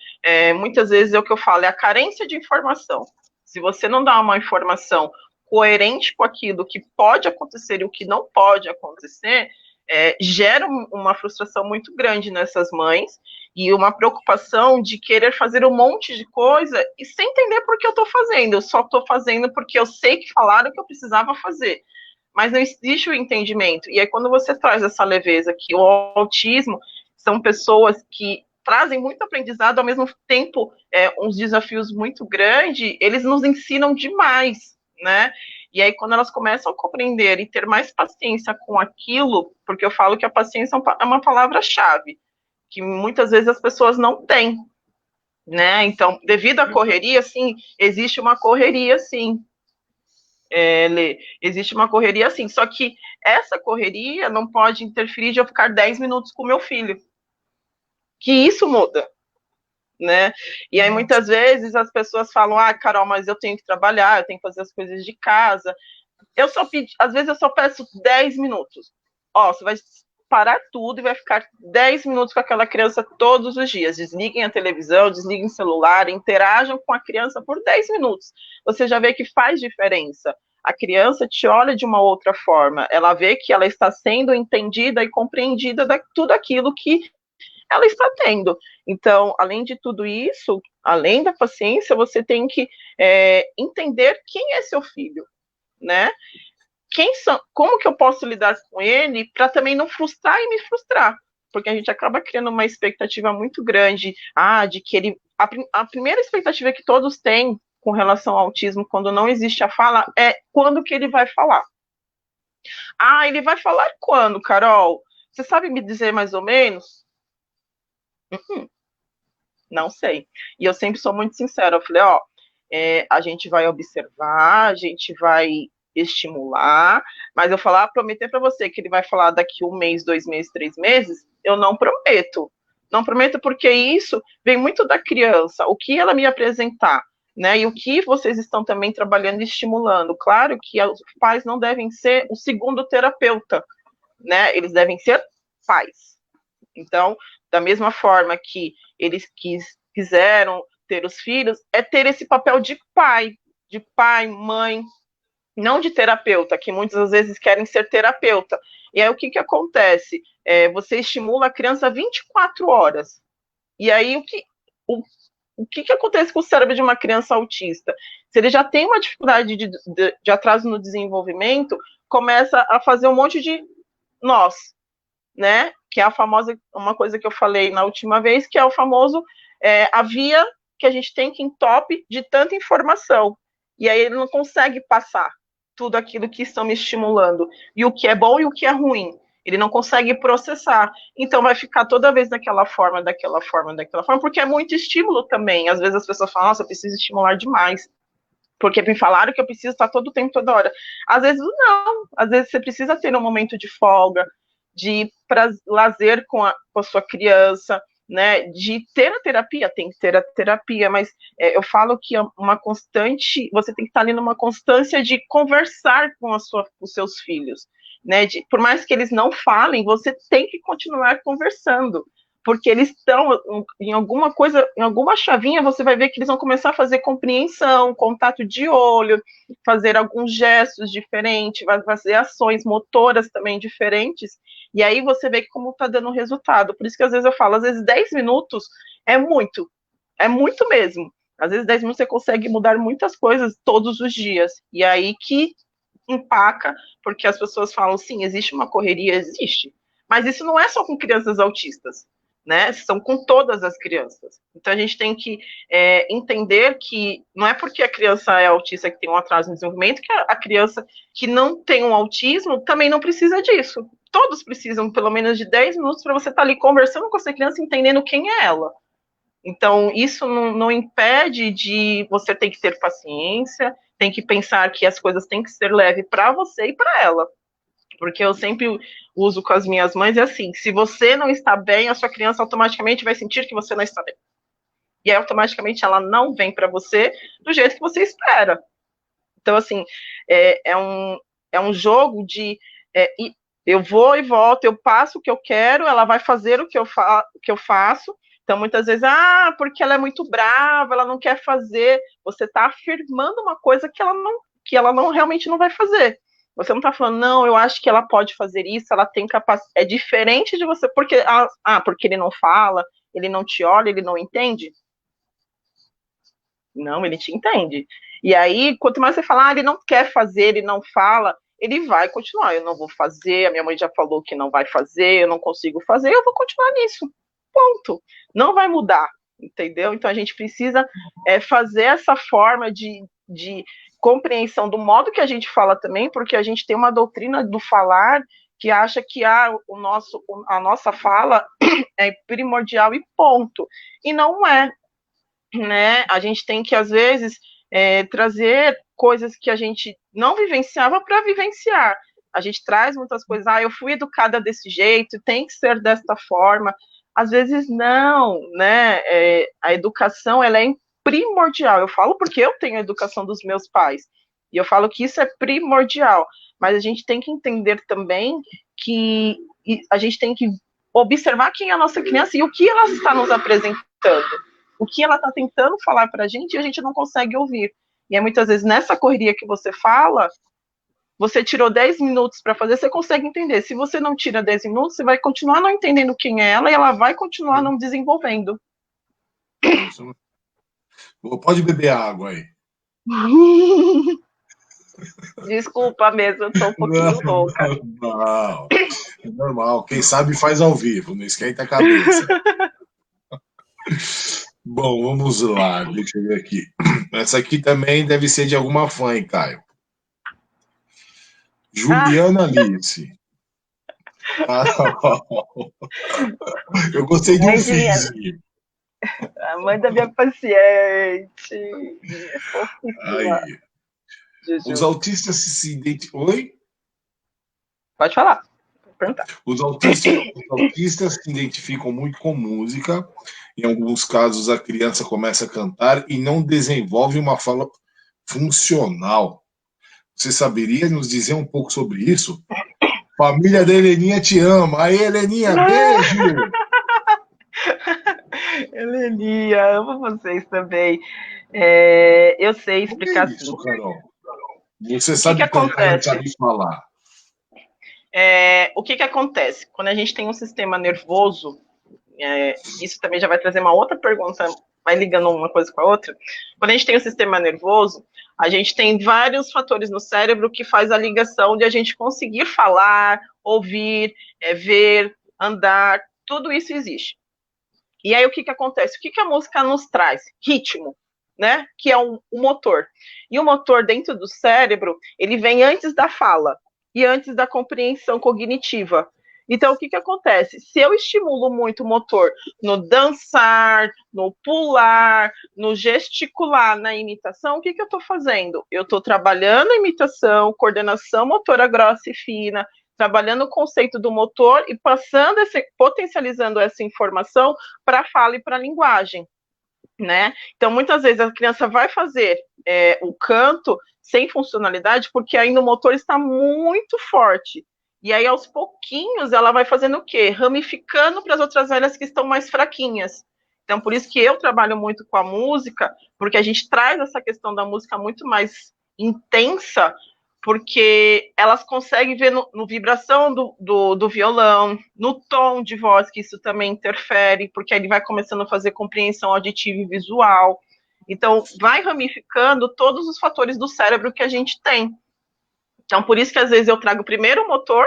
muitas vezes é o que eu falo, é a carência de informação. Se você não dá uma informação coerente com aquilo que pode acontecer e o que não pode acontecer, gera uma frustração muito grande nessas mães e uma preocupação de querer fazer um monte de coisa e sem entender por que eu estou fazendo. Eu só estou fazendo porque eu sei que falaram que eu precisava fazer. Mas não existe o entendimento. E aí, quando você traz essa leveza, que o autismo são pessoas que trazem muito aprendizado, ao mesmo tempo, uns desafios muito grandes, eles nos ensinam demais, né? E aí, quando elas começam a compreender e ter mais paciência com aquilo, porque eu falo que a paciência é uma palavra-chave, que muitas vezes as pessoas não têm, né? Então, devido à correria, sim, existe uma correria, sim. Lê, existe uma correria assim, só que essa correria não pode interferir de eu ficar 10 minutos com meu filho, que isso muda, né? E aí muitas vezes as pessoas falam, Carol, mas eu tenho que trabalhar, eu tenho que fazer as coisas de casa, às vezes eu só peço 10 minutos, você vai parar tudo e vai ficar 10 minutos com aquela criança todos os dias, desliguem a televisão, desliguem o celular, interajam com a criança por 10 minutos, você já vê que faz diferença. A criança te olha de uma outra forma, ela vê que ela está sendo entendida e compreendida de tudo aquilo que ela está tendo. Então, além de tudo isso, além da paciência, você tem que entender quem é seu filho, né? Como que eu posso lidar com ele para também não frustrar e me frustrar? Porque a gente acaba criando uma expectativa muito grande, de que ele... A primeira expectativa que todos têm com relação ao autismo, quando não existe a fala, é quando que ele vai falar. Ele vai falar quando, Carol? Você sabe me dizer mais ou menos? Não sei. E eu sempre sou muito sincera, eu falei, a gente vai observar, a gente vai estimular, mas eu falar, prometer para você que ele vai falar daqui 1 mês, 2 meses, 3 meses, eu não prometo. Não prometo porque isso vem muito da criança, o que ela me apresentar, né? E o que vocês estão também trabalhando e estimulando. Claro que os pais não devem ser o segundo terapeuta, né? Eles devem ser pais. Então, da mesma forma que eles quiseram ter os filhos, é ter esse papel de pai, mãe, não de terapeuta, que muitas vezes querem ser terapeuta. E aí o que acontece? Você estimula a criança 24 horas. E aí o que acontece com o cérebro de uma criança autista? Se ele já tem uma dificuldade de atraso no desenvolvimento, começa a fazer um monte de nós, né? Que é a famosa, uma coisa que eu falei na última vez, que é o famoso a via que a gente tem que entope de tanta informação. E aí ele não consegue passar tudo aquilo que estão me estimulando, e o que é bom e o que é ruim. Ele não consegue processar. Então vai ficar toda vez daquela forma, porque é muito estímulo também. Às vezes as pessoas falam, nossa, eu preciso estimular demais, porque me falaram que eu preciso estar todo o tempo, toda hora. Às vezes não. Às vezes você precisa ter um momento de folga, de lazer com a sua criança, né, de ter a terapia, tem que ter a terapia, mas eu falo que é uma constante, você tem que estar ali numa constância de conversar com os seus filhos, né, por mais que eles não falem, você tem que continuar conversando, porque eles estão em alguma coisa, em alguma chavinha, você vai ver que eles vão começar a fazer compreensão, contato de olho, fazer alguns gestos diferentes, vai fazer ações motoras também diferentes, e aí você vê como está dando resultado. Por isso que às vezes eu falo, às vezes 10 minutos é muito mesmo. Às vezes 10 minutos você consegue mudar muitas coisas todos os dias, e aí que empaca, porque as pessoas falam, sim, existe uma correria, existe, mas isso não é só com crianças autistas, né? São com todas as crianças. Então a gente tem que entender que não é porque a criança é autista que tem um atraso no desenvolvimento que a criança que não tem um autismo também não precisa disso. Todos precisam pelo menos de 10 minutos para você estar ali conversando com essa criança, entendendo quem é ela. Então isso não impede de você ter que ter paciência, tem que pensar que as coisas têm que ser leves para você e para ela. Porque eu sempre uso com as minhas mães, é assim, se você não está bem, a sua criança automaticamente vai sentir que você não está bem. E aí, automaticamente, ela não vem para você do jeito que você espera. Então, assim, é um jogo de eu vou e volto, eu passo o que eu quero, ela vai fazer o que eu faço. Então, muitas vezes, porque ela é muito brava, ela não quer fazer. Você está afirmando uma coisa que ela não realmente não vai fazer. Você não está falando, não, eu acho que ela pode fazer isso, ela tem capacidade. É diferente de você, porque ele não fala, ele não te olha, ele não entende. Não, ele te entende. E aí, quanto mais você fala, ele não quer fazer, ele não fala, ele vai continuar. Eu não vou fazer, a minha mãe já falou que não vai fazer, eu não consigo fazer, eu vou continuar nisso. Ponto. Não vai mudar, entendeu? Então a gente precisa fazer essa forma de compreensão do modo que a gente fala também, porque a gente tem uma doutrina do falar que acha que a nossa fala é primordial e ponto. E não é, né? A gente tem que, às vezes, trazer coisas que a gente não vivenciava para vivenciar. A gente traz muitas coisas, eu fui educada desse jeito, tem que ser desta forma. Às vezes não, né? A educação, ela é primordial. Eu falo porque eu tenho a educação dos meus pais. E eu falo que isso é primordial. Mas a gente tem que entender também que a gente tem que observar quem é a nossa criança e o que ela está nos apresentando. O que ela está tentando falar para a gente e a gente não consegue ouvir. E é muitas vezes nessa correria que você fala, você tirou 10 minutos para fazer, você consegue entender. Se você não tira 10 minutos, você vai continuar não entendendo quem é ela e ela vai continuar não desenvolvendo. Pode beber água aí. Desculpa mesmo, eu tô um pouquinho louca. Não, é normal. Quem sabe faz ao vivo, não esquenta a cabeça. Bom, vamos lá, deixa eu ver aqui. Essa aqui também deve ser de alguma fã, hein, Caio? Juliana Alice. Eu gostei de um físico. A mãe da minha paciente. Aí. Os autistas se identificam. Oi? Pode falar. Os autistas se identificam muito com música. Em alguns casos, a criança começa a cantar e não desenvolve uma fala funcional. Você saberia nos dizer um pouco sobre isso? Família da Heleninha te ama. Aí, Heleninha, beijo! Heleninha, amo vocês também. Eu sei explicar isso, assim. Carol? Você sabe que cantar, não sabe falar. O que acontece? Quando a gente tem um sistema nervoso, isso também já vai trazer uma outra pergunta, vai ligando uma coisa com a outra. Quando a gente tem um sistema nervoso, a gente tem vários fatores no cérebro que faz a ligação de a gente conseguir falar, ouvir, ver, andar, tudo isso existe. E aí o que acontece? O que a música nos traz? Ritmo, né? Que é o motor. E o motor dentro do cérebro, ele vem antes da fala e antes da compreensão cognitiva. Então, o que acontece? Se eu estimulo muito o motor no dançar, no pular, no gesticular, na imitação, o que eu estou fazendo? Eu estou trabalhando a imitação, coordenação motora grossa e fina, trabalhando o conceito do motor e potencializando essa informação para a fala e para a linguagem, né? Então, muitas vezes a criança vai fazer o canto sem funcionalidade porque ainda o motor está muito forte. E aí, aos pouquinhos, ela vai fazendo o quê? Ramificando para as outras áreas que estão mais fraquinhas. Então, por isso que eu trabalho muito com a música, porque a gente traz essa questão da música muito mais intensa, porque elas conseguem ver no vibração do violão, no tom de voz, que isso também interfere, porque ele vai começando a fazer compreensão auditiva e visual. Então, vai ramificando todos os fatores do cérebro que a gente tem. Então, por isso que às vezes eu trago primeiro o motor,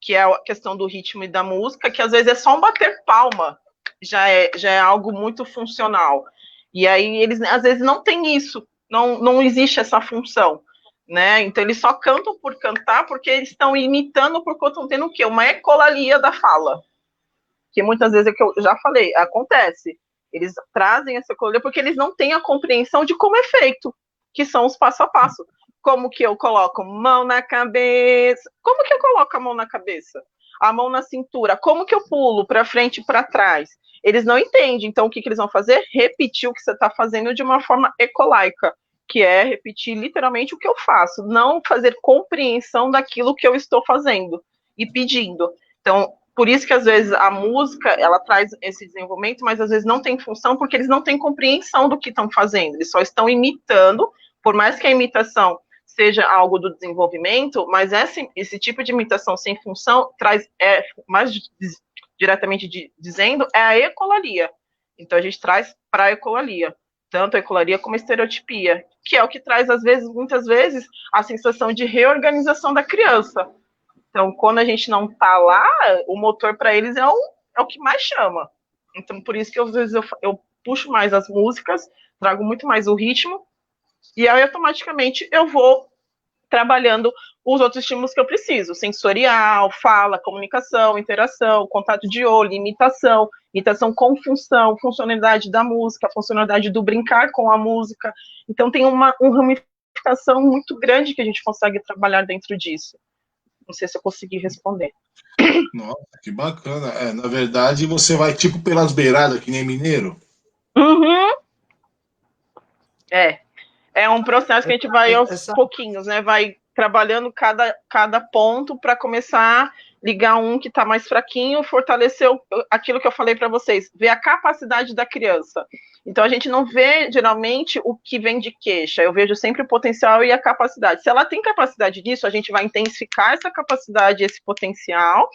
que é a questão do ritmo e da música, que às vezes é só um bater palma, já é algo muito funcional. E aí eles às vezes não tem isso, não existe essa função, né? Então eles só cantam por cantar, porque eles estão imitando porque estão tendo o quê? Uma ecolalia da fala. Que muitas vezes é o que eu já falei, acontece. Eles trazem essa ecolalia porque eles não têm a compreensão de como é feito, que são os passo a passo. Como que eu coloco mão na cabeça? Como que eu coloco a mão na cabeça? A mão na cintura? Como que eu pulo para frente e para trás? Eles não entendem. Então, o que eles vão fazer? Repetir o que você está fazendo de uma forma ecolaica, que é repetir literalmente o que eu faço, não fazer compreensão daquilo que eu estou fazendo e pedindo. Então, por isso que às vezes a música, ela traz esse desenvolvimento, mas às vezes não tem função porque eles não têm compreensão do que estão fazendo. Eles só estão imitando, por mais que a imitação seja algo do desenvolvimento, mas esse tipo de imitação sem função traz, mais diretamente dizendo, é a ecolalia. Então, a gente traz para a ecolalia, tanto a ecolalia como a estereotipia, que é o que traz, muitas vezes, a sensação de reorganização da criança. Então, quando a gente não está lá, o motor para eles é o que mais chama. Então, por isso que às vezes eu puxo mais as músicas, trago muito mais o ritmo, e aí automaticamente eu vou trabalhando os outros estímulos que eu preciso, sensorial, fala, comunicação, interação, contato de olho, imitação com função, funcionalidade da música, funcionalidade do brincar com a música. Então tem uma ramificação muito grande que a gente consegue trabalhar dentro disso. Não sei se eu consegui responder. Nossa, que bacana. Na verdade, você vai tipo pelas beiradas, que nem mineiro? Uhum. É um processo que a gente vai aos pouquinhos, né? Vai trabalhando cada ponto para começar a ligar um que está mais fraquinho, fortalecer aquilo que eu falei para vocês, ver a capacidade da criança. Então, a gente não vê, geralmente, o que vem de queixa. Eu vejo sempre o potencial e a capacidade. Se ela tem capacidade disso, a gente vai intensificar essa capacidade, esse potencial,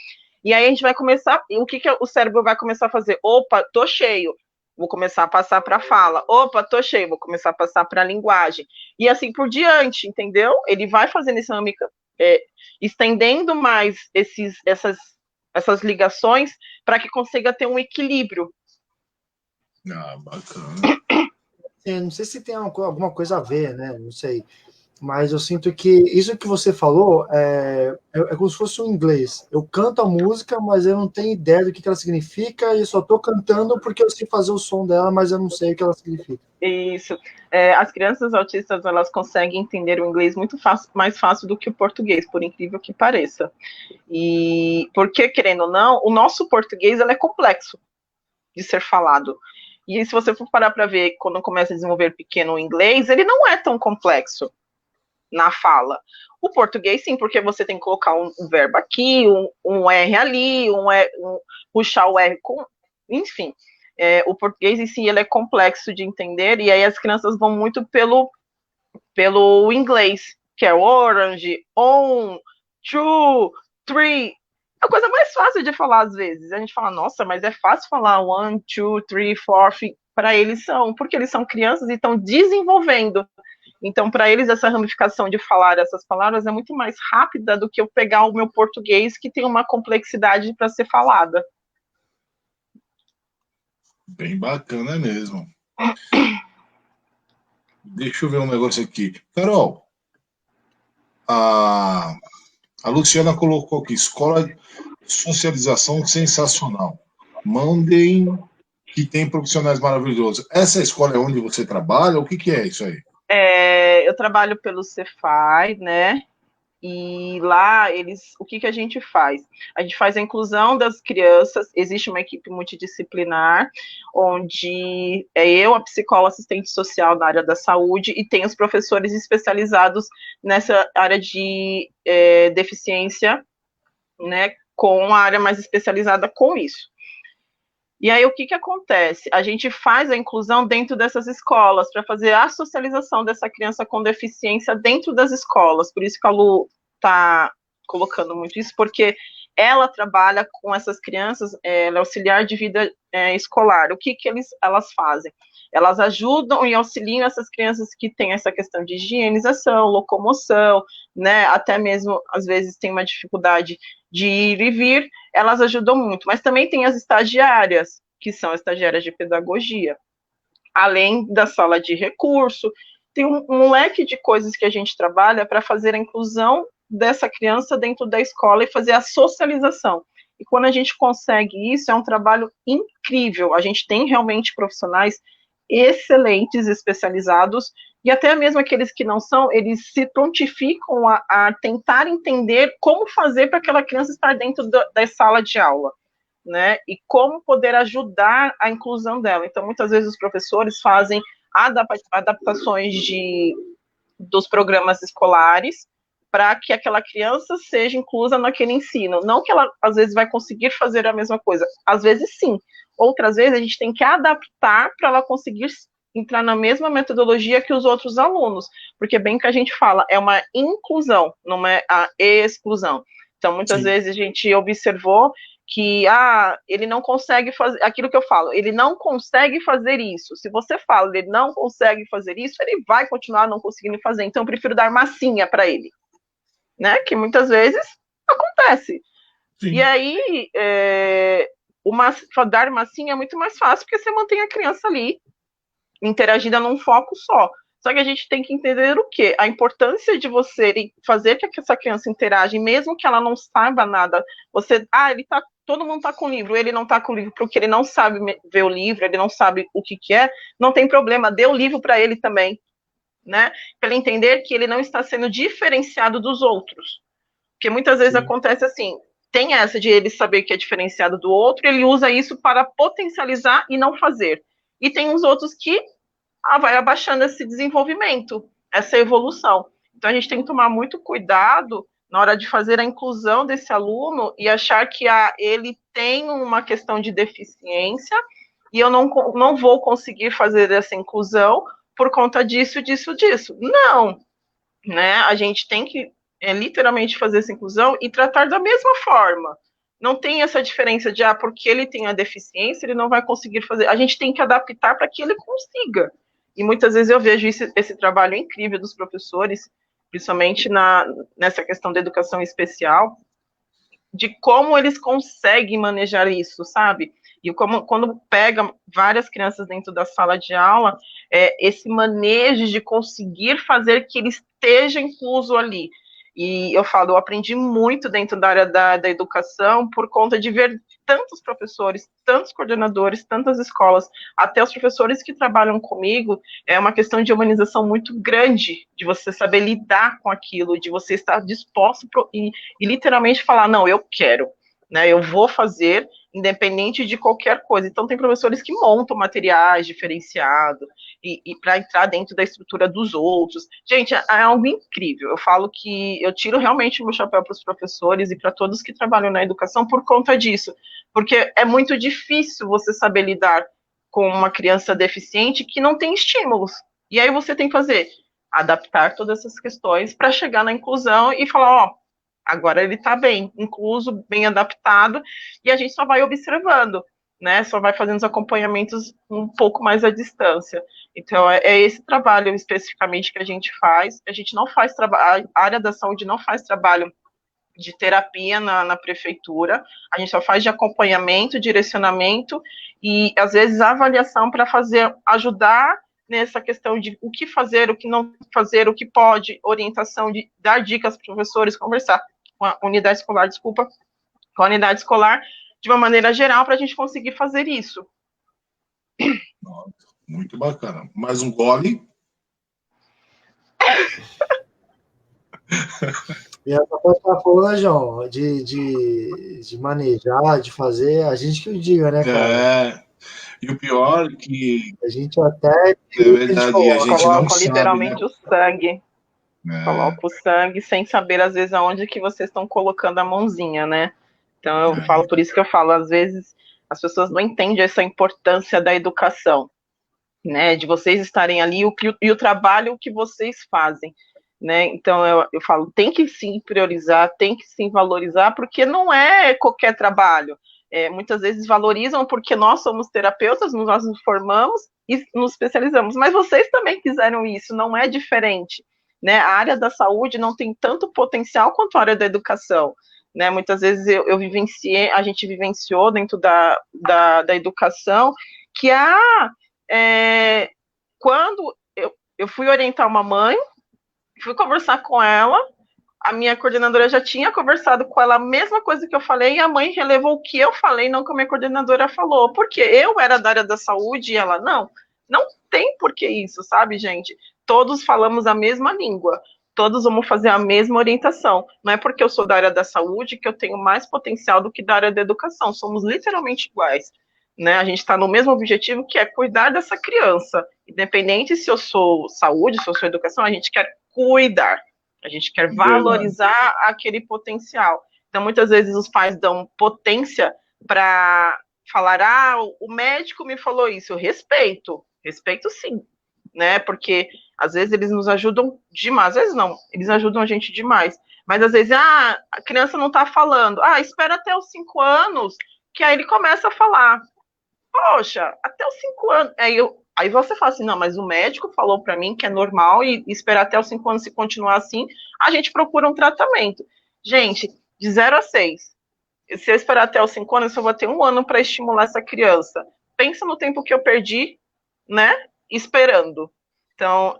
e aí a gente vai começar... O que o cérebro vai começar a fazer? Opa, tô cheio. Vou começar a passar para a fala. Opa, tô cheio, vou começar a passar para a linguagem. E assim por diante, entendeu? Ele vai fazendo essa dinâmica, estendendo mais essas ligações para que consiga ter um equilíbrio. Bacana. Não sei se tem alguma coisa a ver, né? Não sei. Mas eu sinto que isso que você falou é como se fosse um inglês. Eu canto a música, mas eu não tenho ideia do que ela significa e eu só estou cantando porque eu sei fazer o som dela, mas eu não sei o que ela significa. Isso. As crianças autistas, elas conseguem entender o inglês muito mais fácil do que o português, por incrível que pareça. E porque, querendo ou não, o nosso português é complexo de ser falado. E se você for parar para ver, quando começa a desenvolver pequeno inglês, ele não é tão complexo na fala. O português, sim, porque você tem que colocar um verbo aqui, um R ali, puxar o R com... Enfim, o português em si ele é complexo de entender, e aí as crianças vão muito pelo inglês, que é orange, on, two, three. É a coisa mais fácil de falar às vezes. A gente fala, nossa, mas é fácil falar 1, 2, 3, 4. Para eles porque eles são crianças e estão desenvolvendo. Então, para eles, essa ramificação de falar essas palavras é muito mais rápida do que eu pegar o meu português, que tem uma complexidade para ser falada. Bem bacana mesmo. Deixa eu ver um negócio aqui. Carol, a Luciana colocou aqui, escola de socialização sensacional. Mandem que tem profissionais maravilhosos. Essa escola é onde você trabalha? O que é isso aí? Eu trabalho pelo Cefai, né? E lá, o que a gente faz? A gente faz a inclusão das crianças, existe uma equipe multidisciplinar, onde eu, a psicóloga assistente social da área da saúde, e tem os professores especializados nessa área de deficiência, né, com a área mais especializada com isso. E aí, o que acontece? A gente faz a inclusão dentro dessas escolas, para fazer a socialização dessa criança com deficiência dentro das escolas. Por isso que a Lu está colocando muito isso, porque ela trabalha com essas crianças, ela é auxiliar de vida escolar. O que elas fazem? Elas ajudam e auxiliam essas crianças que têm essa questão de higienização, locomoção, né? Até mesmo, às vezes, tem uma dificuldade de ir e vir, elas ajudam muito. Mas também tem as estagiárias, que são estagiárias de pedagogia, além da sala de recurso. Tem um leque de coisas que a gente trabalha para fazer a inclusão dessa criança dentro da escola e fazer a socialização. E quando a gente consegue isso, é um trabalho incrível. A gente tem realmente profissionais excelentes, especializados, e até mesmo aqueles que não são, eles se prontificam a tentar entender como fazer para aquela criança estar dentro da sala de aula, né, e como poder ajudar a inclusão dela. Então, muitas vezes os professores fazem adaptações dos programas escolares para que aquela criança seja inclusa naquele ensino. Não que ela, às vezes, vai conseguir fazer a mesma coisa. Às vezes, sim. Outras vezes, a gente tem que adaptar para ela conseguir entrar na mesma metodologia que os outros alunos, porque bem que a gente fala, é uma inclusão, não é a exclusão. Então, muitas vezes a gente observou que ele não consegue fazer, aquilo que eu falo, ele não consegue fazer isso. Se você fala, ele não consegue fazer isso, ele vai continuar não conseguindo fazer. Então, eu prefiro dar massinha para ele, né? Que muitas vezes acontece. Sim. E aí, dar massinha é muito mais fácil, porque você mantém a criança ali, interagindo num foco só. Só que a gente tem que entender o quê? A importância de você fazer que essa criança interaja, mesmo que ela não saiba nada. Todo mundo está com o livro, ele não está com o livro porque ele não sabe ver o livro, ele não sabe o que é, não tem problema, dê o livro para ele também, né? Para ele entender que ele não está sendo diferenciado dos outros. Porque muitas vezes acontece assim, tem essa de ele saber que é diferenciado do outro, ele usa isso para potencializar e não fazer. E tem os outros que vai abaixando esse desenvolvimento, essa evolução. Então, a gente tem que tomar muito cuidado na hora de fazer a inclusão desse aluno e achar que ele tem uma questão de deficiência e eu não vou conseguir fazer essa inclusão por conta disso. Não, né? A gente tem que literalmente fazer essa inclusão e tratar da mesma forma. Não tem essa diferença de, porque ele tem a deficiência, ele não vai conseguir fazer. A gente tem que adaptar para que ele consiga. E muitas vezes eu vejo esse trabalho incrível dos professores, principalmente nessa questão da educação especial, de como eles conseguem manejar isso, sabe? E quando pega várias crianças dentro da sala de aula, esse manejo de conseguir fazer que ele esteja incluso ali. E eu aprendi muito dentro da área da educação por conta de ver tantos professores, tantos coordenadores, tantas escolas, até os professores que trabalham comigo, é uma questão de humanização muito grande, de você saber lidar com aquilo, de você estar disposto e literalmente falar, não, eu quero, né, eu vou fazer, independente de qualquer coisa. Então, tem professores que montam materiais diferenciados e para entrar dentro da estrutura dos outros. Gente, é algo incrível. Eu falo que eu tiro realmente o meu chapéu para os professores e para todos que trabalham na educação por conta disso, porque é muito difícil você saber lidar com uma criança deficiente que não tem estímulos. E aí você tem que adaptar todas essas questões para chegar na inclusão e falar, agora ele está bem incluso, bem adaptado, e a gente só vai observando, né? Só vai fazendo os acompanhamentos um pouco mais à distância. Então, é esse trabalho especificamente que a gente faz. A gente não faz trabalho, a área da saúde não faz trabalho de terapia na prefeitura, a gente só faz de acompanhamento, direcionamento e, às vezes, avaliação para ajudar nessa questão de o que fazer, o que não fazer, o que pode, orientação, de dar dicas para os professores, conversar com a unidade escolar, de uma maneira geral, para a gente conseguir fazer isso. Muito bacana. Mais um gole. E essa coisa que ela falou, né, João? De manejar, de fazer, a gente que o diga, né, cara? E o pior é que... A gente até... É verdade, a gente não sabe, literalmente, né? O sangue. Coloca o sangue sem saber, às vezes, aonde que vocês estão colocando a mãozinha, né? Então, eu falo, por isso que eu falo, às vezes, as pessoas não entendem essa importância da educação, né? De vocês estarem ali e o trabalho que vocês fazem, né? Então, eu falo, tem que sim priorizar, tem que sim valorizar, porque não é qualquer trabalho. Muitas vezes valorizam porque nós somos terapeutas, nós nos formamos e nos especializamos, mas vocês também fizeram isso, não é diferente. Né, a área da saúde não tem tanto potencial quanto a área da educação, né? Muitas vezes a gente vivenciou dentro da educação que quando eu fui orientar uma mãe, fui conversar com ela, a minha coordenadora já tinha conversado com ela a mesma coisa que eu falei, e a mãe relevou o que eu falei, não o que a minha coordenadora falou, porque eu era da área da saúde e ela não tem por que isso, sabe, gente? Todos falamos a mesma língua, todos vamos fazer a mesma orientação. Não é porque eu sou da área da saúde que eu tenho mais potencial do que da área da educação, somos literalmente iguais. Né? A gente está no mesmo objetivo, que é cuidar dessa criança. Independente se eu sou saúde, se eu sou educação, a gente quer cuidar, a gente quer valorizar aquele potencial. Então, muitas vezes os pais dão potência para falar, o médico me falou isso, eu respeito sim, né, porque às vezes eles nos ajudam demais, às vezes não, eles ajudam a gente demais, mas às vezes, a criança não tá falando, espera até os 5 anos, que aí ele começa a falar, poxa, até os 5 anos, aí você fala assim, não, mas o médico falou para mim que é normal e esperar até os 5 anos, se continuar assim, a gente procura um tratamento. Gente, de 0 a 6, se eu esperar até os 5 anos, eu só vou ter 1 ano para estimular essa criança. Pensa no tempo que eu perdi, né, esperando. Então,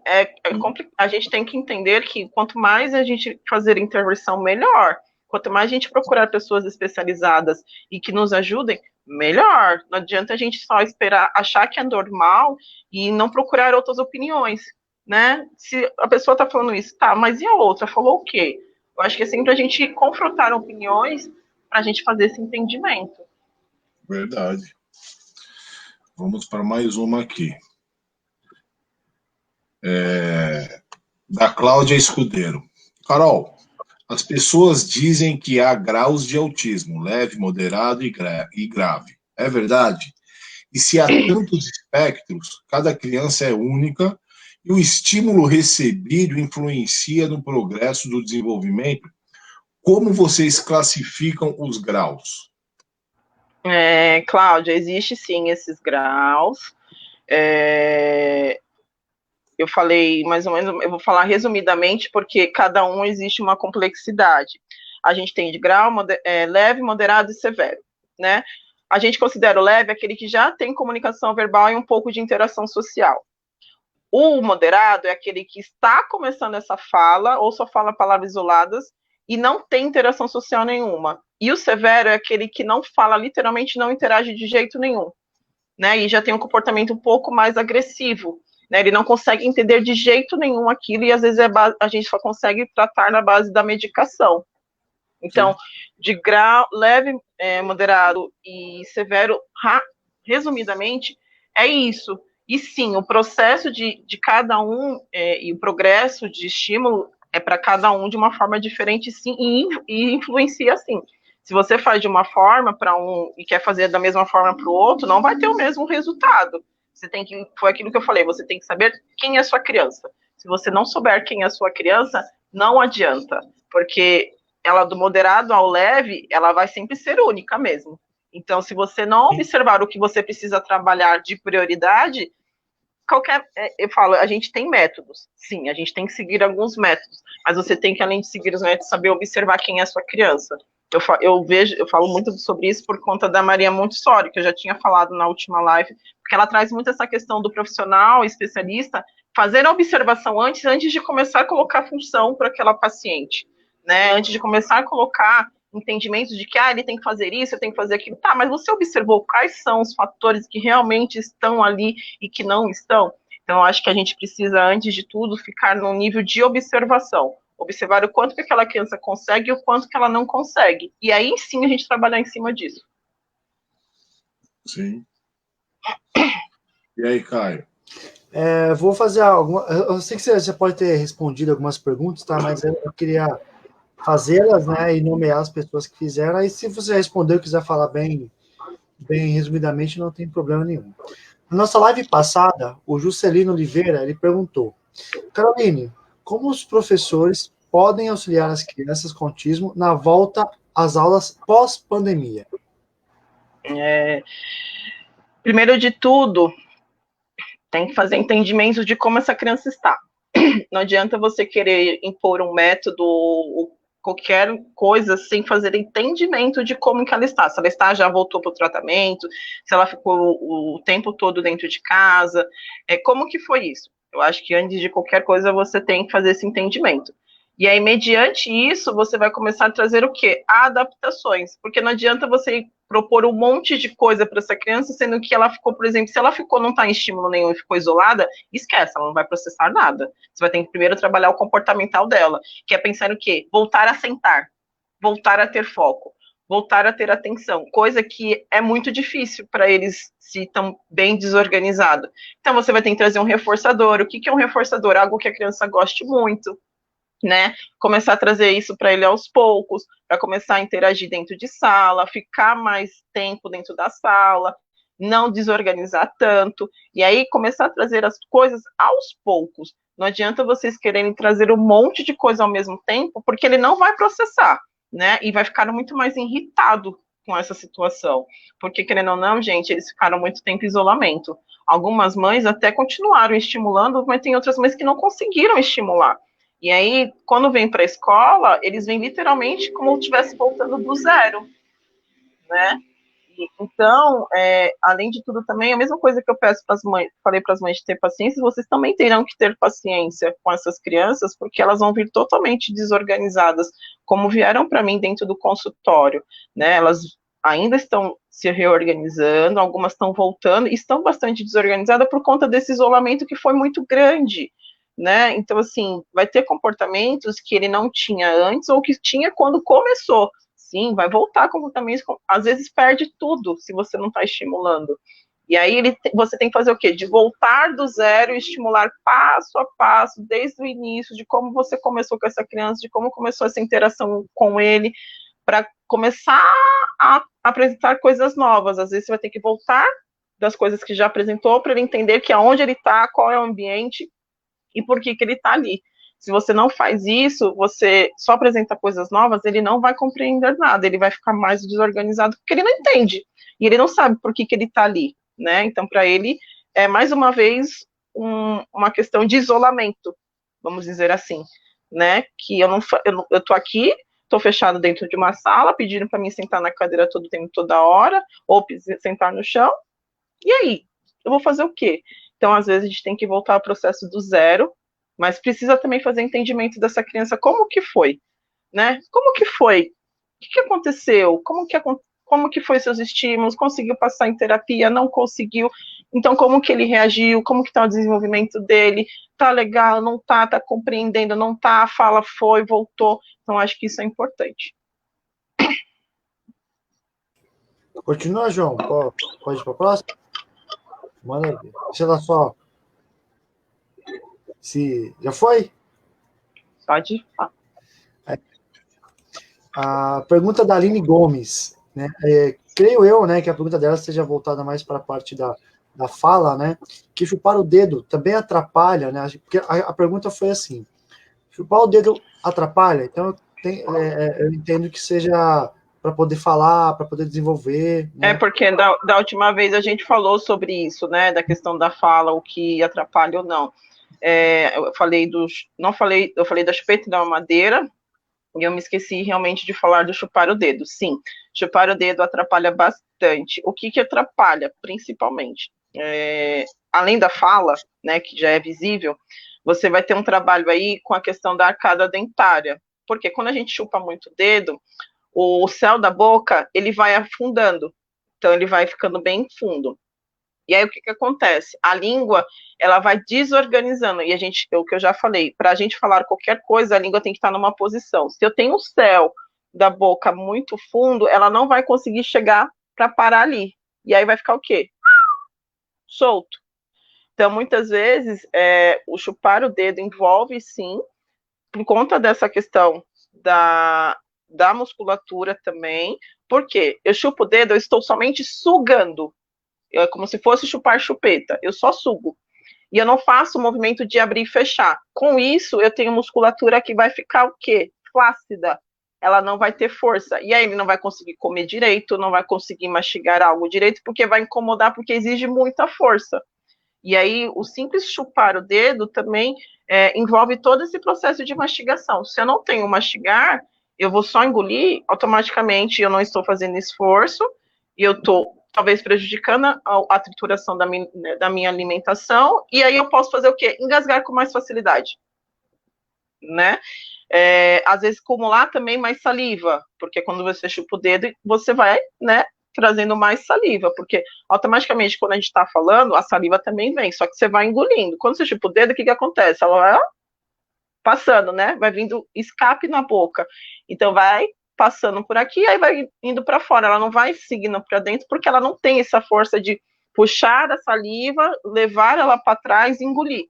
a gente tem que entender que quanto mais a gente fazer intervenção, melhor. Quanto mais a gente procurar pessoas especializadas e que nos ajudem, melhor. Não adianta a gente só esperar, achar que é normal e não procurar outras opiniões, né? Se a pessoa está falando isso, tá, mas e a outra? Falou o quê? Eu acho que é sempre a gente confrontar opiniões para a gente fazer esse entendimento. Verdade. Vamos para mais uma aqui. Da Cláudia Escudeiro. Carol, as pessoas dizem que há graus de autismo, leve, moderado e grave. É verdade? E se há tantos espectros, cada criança é única e o estímulo recebido influencia no progresso do desenvolvimento, como vocês classificam os graus? Cláudia, existe sim esses graus. Eu falei mais ou menos, eu vou falar resumidamente, porque cada um existe uma complexidade. A gente tem de grau leve, moderado e severo, né? A gente considera o leve aquele que já tem comunicação verbal e um pouco de interação social. O moderado é aquele que está começando essa fala, ou só fala palavras isoladas, e não tem interação social nenhuma. E o severo é aquele que não fala, literalmente não interage de jeito nenhum, né? E já tem um comportamento um pouco mais agressivo, né? Ele não consegue entender de jeito nenhum aquilo, e às vezes a gente só consegue tratar na base da medicação. Então, sim, de grau leve, moderado e severo, resumidamente, é isso. E sim, o processo de cada um e o progresso de estímulo é para cada um de uma forma diferente, sim, e influencia assim. Se você faz de uma forma para um e quer fazer da mesma forma para o outro, não vai ter o mesmo resultado. Você tem que, foi aquilo que eu falei, você tem que saber quem é a sua criança. Se você não souber quem é a sua criança, não adianta, porque ela do moderado ao leve, ela vai sempre ser única mesmo. Então, se você não observar o que você precisa trabalhar de prioridade, eu falo, a gente tem métodos, sim, a gente tem que seguir alguns métodos, mas você tem que, além de seguir os métodos, saber observar quem é a sua criança. Eu falo muito sobre isso por conta da Maria Montessori, que eu já tinha falado na última live, porque ela traz muito essa questão do profissional, especialista, fazer a observação antes de começar a colocar função para aquela paciente, né? Antes de começar a colocar entendimentos de que ele tem que fazer isso, ele tem que fazer aquilo. Tá, mas você observou quais são os fatores que realmente estão ali e que não estão? Então, eu acho que a gente precisa, antes de tudo, ficar no nível de observação. Observar o quanto que aquela criança consegue e o quanto que ela não consegue. E aí, sim, a gente trabalhar em cima disso. Sim. E aí, Caio? Vou fazer alguma... Eu sei que você pode ter respondido algumas perguntas, tá? Mas eu queria fazê-las, né, e nomear as pessoas que fizeram. Aí, se você responder ou quiser falar bem resumidamente, não tem problema nenhum. Na nossa live passada, o Juscelino Oliveira, ele perguntou: Caroline, como os professores podem auxiliar as crianças com autismo na volta às aulas pós-pandemia? Primeiro de tudo, tem que fazer entendimento de como essa criança está. Não adianta você querer impor um método ou qualquer coisa sem fazer entendimento de como que ela está. Se ela está, já voltou para o tratamento, se ela ficou o tempo todo dentro de casa, como que foi isso? Eu acho que antes de qualquer coisa você tem que fazer esse entendimento. E aí, mediante isso, você vai começar a trazer o quê? Adaptações. Porque não adianta você propor um monte de coisa para essa criança, sendo que ela ficou, por exemplo, se ela ficou, não está em estímulo nenhum e ficou isolada, esquece, ela não vai processar nada. Você vai ter que primeiro trabalhar o comportamental dela, que é pensar no quê? Voltar a sentar, voltar a ter foco, voltar a ter atenção, coisa que é muito difícil para eles se estão bem desorganizados. Então, você vai ter que trazer um reforçador. O que é um reforçador? Algo que a criança goste muito, né? Começar a trazer isso para ele aos poucos, para começar a interagir dentro de sala, ficar mais tempo dentro da sala, não desorganizar tanto, e aí começar a trazer as coisas aos poucos. Não adianta vocês quererem trazer um monte de coisa ao mesmo tempo, porque ele não vai processar, né? E vai ficar muito mais irritado com essa situação. Porque, querendo ou não, gente, eles ficaram muito tempo em isolamento. Algumas mães até continuaram estimulando, mas tem outras mães que não conseguiram estimular. E aí, quando vem para a escola, eles vêm literalmente como se estivesse voltando do zero, né? Então, além de tudo também, a mesma coisa que eu peço para as mães, falei para as mães de ter paciência, vocês também terão que ter paciência com essas crianças, porque elas vão vir totalmente desorganizadas, como vieram para mim dentro do consultório, né? Elas ainda estão se reorganizando, algumas estão voltando, e estão bastante desorganizadas por conta desse isolamento que foi muito grande, né? Então, assim, vai ter comportamentos que ele não tinha antes ou que tinha quando começou. Sim, vai voltar comportamentos, às vezes perde tudo se você não está estimulando. E aí você tem que fazer o quê? De voltar do zero e estimular passo a passo, desde o início, de como você começou com essa criança, de como começou essa interação com ele, para começar a apresentar coisas novas. Às vezes você vai ter que voltar das coisas que já apresentou para ele entender que aonde ele está, qual é o ambiente e por que ele está ali. Se você não faz isso, você só apresenta coisas novas, ele não vai compreender nada, ele vai ficar mais desorganizado, porque ele não entende, e ele não sabe por que ele está ali, né? Então, para ele, é mais uma vez uma questão de isolamento, vamos dizer assim, né? Que eu tô aqui, tô fechado dentro de uma sala, pedindo para mim sentar na cadeira todo tempo, toda hora, ou sentar no chão, e aí? Eu vou fazer o quê? Então, às vezes, a gente tem que voltar ao processo do zero, mas precisa também fazer entendimento dessa criança, como que foi, né? Como que foi? O que aconteceu? Como que foi seus estímulos? Conseguiu passar em terapia? Não conseguiu? Então, como que ele reagiu? Como que está o desenvolvimento dele? Tá legal? Não tá? Tá compreendendo? Não tá? Fala, foi, voltou. Então, acho que isso é importante. Continua, João. Pode ir para a próxima? Manda ver. Deixa ela só. Se já foi? Pode falar. A pergunta da Aline Gomes, né? Creio eu, né, que a pergunta dela seja voltada mais para a parte da fala, né? Que chupar o dedo também atrapalha, né? Porque a pergunta foi assim: chupar o dedo atrapalha? Então eu entendo que seja para poder falar, para poder desenvolver. Né? Porque da última vez a gente falou sobre isso, né? Da questão da fala, o que atrapalha ou não. Eu falei da chupeta da madeira, e eu me esqueci realmente de falar do chupar o dedo. Sim, chupar o dedo atrapalha bastante. O que atrapalha, principalmente? Além da fala, né, que já é visível, você vai ter um trabalho aí com a questão da arcada dentária. Porque quando a gente chupa muito o dedo, o céu da boca, ele vai afundando. Então, ele vai ficando bem fundo. E aí, o que acontece? A língua, ela vai desorganizando. E o que eu já falei, para a gente falar qualquer coisa, a língua tem que estar numa posição. Se eu tenho o céu da boca muito fundo, ela não vai conseguir chegar para parar ali. E aí vai ficar o quê? Solto. Então, muitas vezes, o chupar o dedo envolve, sim, por conta dessa questão da musculatura também. Por quê? Eu chupo o dedo, eu estou somente sugando. É como se fosse chupar chupeta. Eu só sugo. E eu não faço o movimento de abrir e fechar. Com isso, eu tenho musculatura que vai ficar o quê? Flácida. Ela não vai ter força. E aí ele não vai conseguir comer direito, não vai conseguir mastigar algo direito, porque vai incomodar, porque exige muita força. E aí, o simples chupar o dedo também envolve todo esse processo de mastigação. Se eu não tenho mastigar, eu vou só engolir, automaticamente eu não estou fazendo esforço, e eu estou, talvez, prejudicando a trituração da minha alimentação, e aí eu posso fazer o quê? Engasgar com mais facilidade, né? Às vezes, acumular também mais saliva, porque quando você chupa o dedo, você vai, né, trazendo mais saliva, porque automaticamente, quando a gente está falando, a saliva também vem, só que você vai engolindo. Quando você chupa o dedo, o que acontece? Ela vai passando, né? Vai vindo escape na boca. Então, vai passando por aqui, aí vai indo para fora. Ela não vai seguindo para dentro, porque ela não tem essa força de puxar a saliva, levar ela para trás e engolir,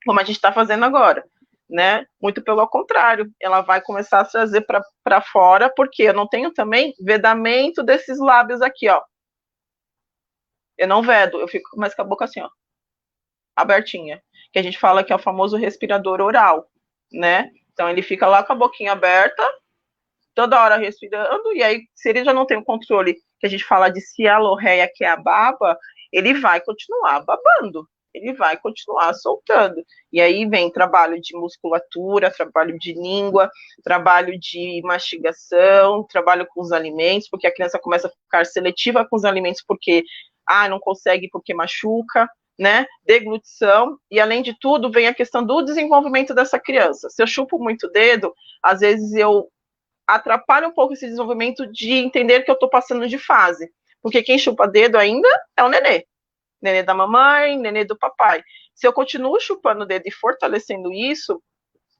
como a gente está fazendo agora. né? Muito pelo contrário, ela vai começar a trazer para fora, porque eu não tenho também vedamento desses lábios aqui, ó. Eu não vedo, eu fico mais com a boca assim, ó, abertinha, que a gente fala que é o famoso respirador oral, né? Então ele fica lá com a boquinha aberta, toda hora respirando, e aí, se ele já não tem o controle, que a gente fala de cialorreia, que é a baba, ele vai continuar babando, ele vai continuar soltando. E aí vem trabalho de musculatura, trabalho de língua, trabalho de mastigação, trabalho com os alimentos, porque a criança começa a ficar seletiva com os alimentos porque não consegue porque machuca, né? Deglutição, e além de tudo, vem a questão do desenvolvimento dessa criança. Se eu chupo muito o dedo, às vezes eu atrapalho um pouco esse desenvolvimento de entender que eu estou passando de fase. Porque quem chupa dedo ainda é o nenê. Nenê da mamãe, nenê do papai. Se eu continuo chupando o dedo e fortalecendo isso,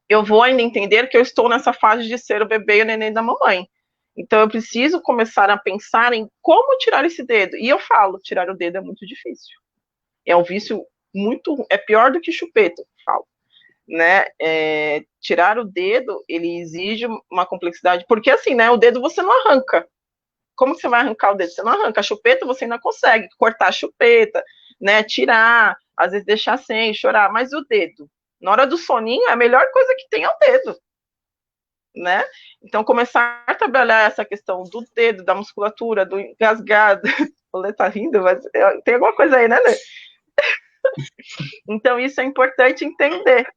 eu vou ainda entender que eu estou nessa fase de ser o bebê e o nenê da mamãe. Então eu preciso começar a pensar em como tirar esse dedo. E eu falo, tirar o dedo é muito difícil. É um vício muito, é pior do que chupeta, falo. Né, tirar o dedo, ele exige uma complexidade, porque assim, né, o dedo você não arranca. Como você vai arrancar o dedo? Você não arranca. A chupeta você ainda consegue cortar a chupeta, né, tirar, às vezes deixar sem, chorar, mas o dedo, na hora do soninho, a melhor coisa que tem é o dedo, né? Então começar a trabalhar essa questão do dedo, da musculatura, do engasgado, o Lê tá rindo, mas tem alguma coisa aí, né, Lê? Então isso é importante entender,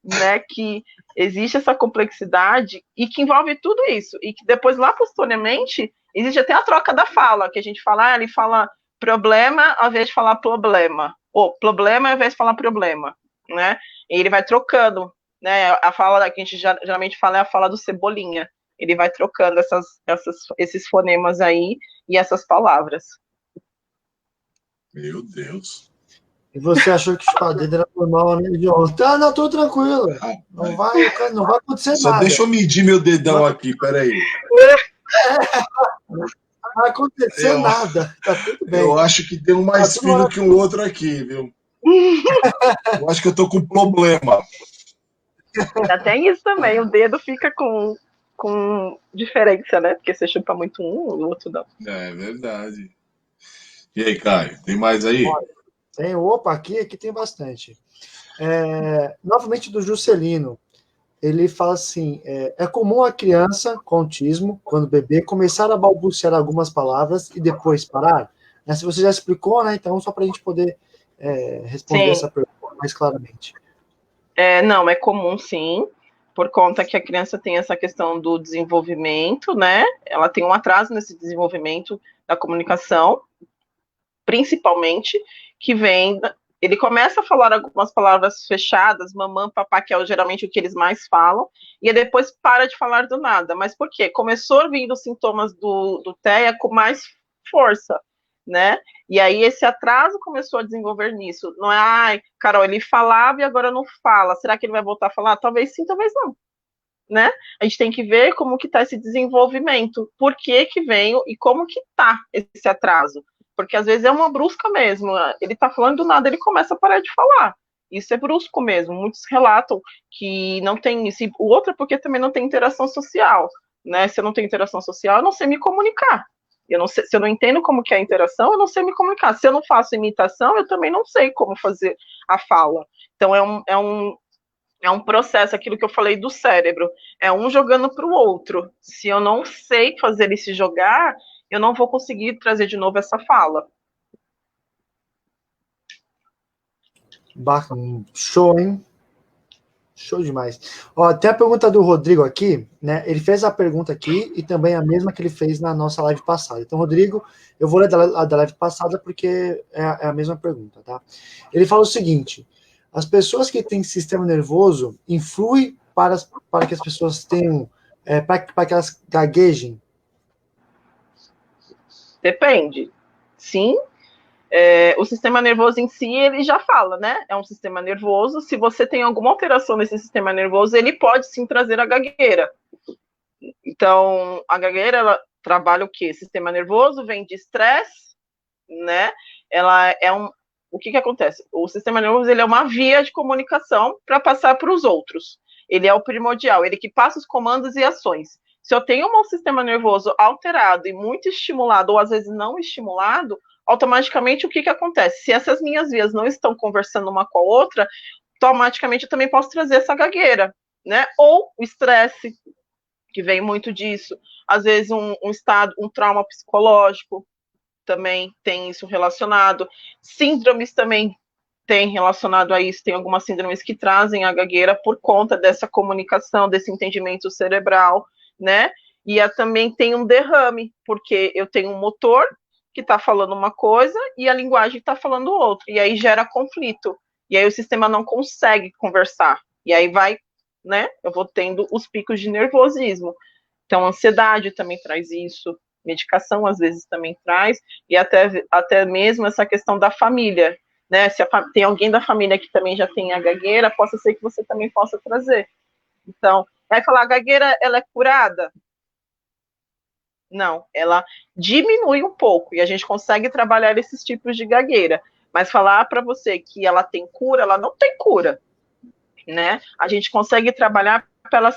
né, que existe essa complexidade e que envolve tudo isso, e que depois, lá posteriormente, existe até a troca da fala, que a gente fala, ele fala problema ao invés de falar problema, ou problema ao invés de falar problema, né, e ele vai trocando, né, a fala que a gente geralmente fala é a fala do Cebolinha, ele vai trocando esses fonemas aí e essas palavras. Meu Deus. E você achou que chupar dedo era normal, né, João? Tá, não, tô tranquilo. Não vai acontecer Só nada. deixa eu medir meu dedão aqui, peraí. Não vai acontecer nada. Tá tudo bem. Eu acho que tem um mais fino que o outro aqui, viu? Eu acho que eu tô com problema. Tem isso também, o dedo fica com diferença, né? Porque você chupa muito um, o outro não. É verdade. E aí, Caio, tem mais aí? Tem, opa, aqui tem bastante. Novamente do Juscelino. Ele fala assim, é comum a criança com autismo, quando bebê, começar a balbuciar algumas palavras e depois parar? Se você já explicou, né? Então, só para a gente poder responder essa pergunta mais claramente. Não, é comum sim, por conta que a criança tem essa questão do desenvolvimento, né? Ela tem um atraso nesse desenvolvimento da comunicação, principalmente, que vem... Ele começa a falar algumas palavras fechadas, mamãe, papá, que é geralmente o que eles mais falam, e depois para de falar do nada. Mas por quê? Começou vindo os sintomas do TEA com mais força, né? E aí esse atraso começou a desenvolver nisso. Não é, Carol, ele falava e agora não fala. Será que ele vai voltar a falar? Talvez sim, talvez não. Né? A gente tem que ver como que está esse desenvolvimento, por que veio e como que está esse atraso. Porque às vezes é uma brusca mesmo. Ele está falando do nada, ele começa a parar de falar. Isso é brusco mesmo. Muitos relatam que não tem isso. O outro é porque também não tem interação social. Né? Se eu não tenho interação social, eu não sei me comunicar. Eu não sei, se eu não entendo como que é a interação, eu não sei me comunicar. Se eu não faço imitação, eu também não sei como fazer a fala. Então é um processo, aquilo que eu falei do cérebro, é um jogando para o outro. Se eu não sei fazer ele se jogar, eu não vou conseguir trazer de novo essa fala. Show, hein? Show demais. Ó, tem a pergunta do Rodrigo aqui, né? Ele fez a pergunta aqui e também a mesma que ele fez na nossa live passada. Então, Rodrigo, eu vou ler a da live passada porque é a mesma pergunta, tá? Ele fala o seguinte: as pessoas que têm sistema nervoso influem para que as pessoas tenham, para que elas gaguejem? Depende. Sim. O sistema nervoso em si, ele já fala, né? É um sistema nervoso. Se você tem alguma alteração nesse sistema nervoso, ele pode sim trazer a gagueira. Então, a gagueira, ela trabalha o quê? Sistema nervoso vem de estresse, né? Ela é o que acontece? O sistema nervoso, ele é uma via de comunicação para passar para os outros. ele é o primordial, ele que passa os comandos e ações. Se eu tenho um sistema nervoso alterado e muito estimulado, ou às vezes não estimulado, automaticamente o que acontece? Se essas minhas vias não estão conversando uma com a outra, automaticamente eu também posso trazer essa gagueira, né? Ou o estresse, que vem muito disso. Às vezes um trauma psicológico também tem isso relacionado. Síndromes também tem relacionado a isso. Tem algumas síndromes que trazem a gagueira por conta dessa comunicação, desse entendimento cerebral, né? E também tem um derrame, porque eu tenho um motor que está falando uma coisa e a linguagem está falando outra. E aí gera conflito. E aí o sistema não consegue conversar. E aí vai, né? Eu vou tendo os picos de nervosismo. Então, a ansiedade também traz isso. Medicação, às vezes, também traz. E até mesmo essa questão da família, né? Se tem alguém da família que também já tem a gagueira, possa ser que você também possa trazer. Então, vai falar, a gagueira, ela é curada? Não, ela diminui um pouco e a gente consegue trabalhar esses tipos de gagueira. Mas falar para você que ela tem cura, ela não tem cura, né? A gente consegue trabalhar para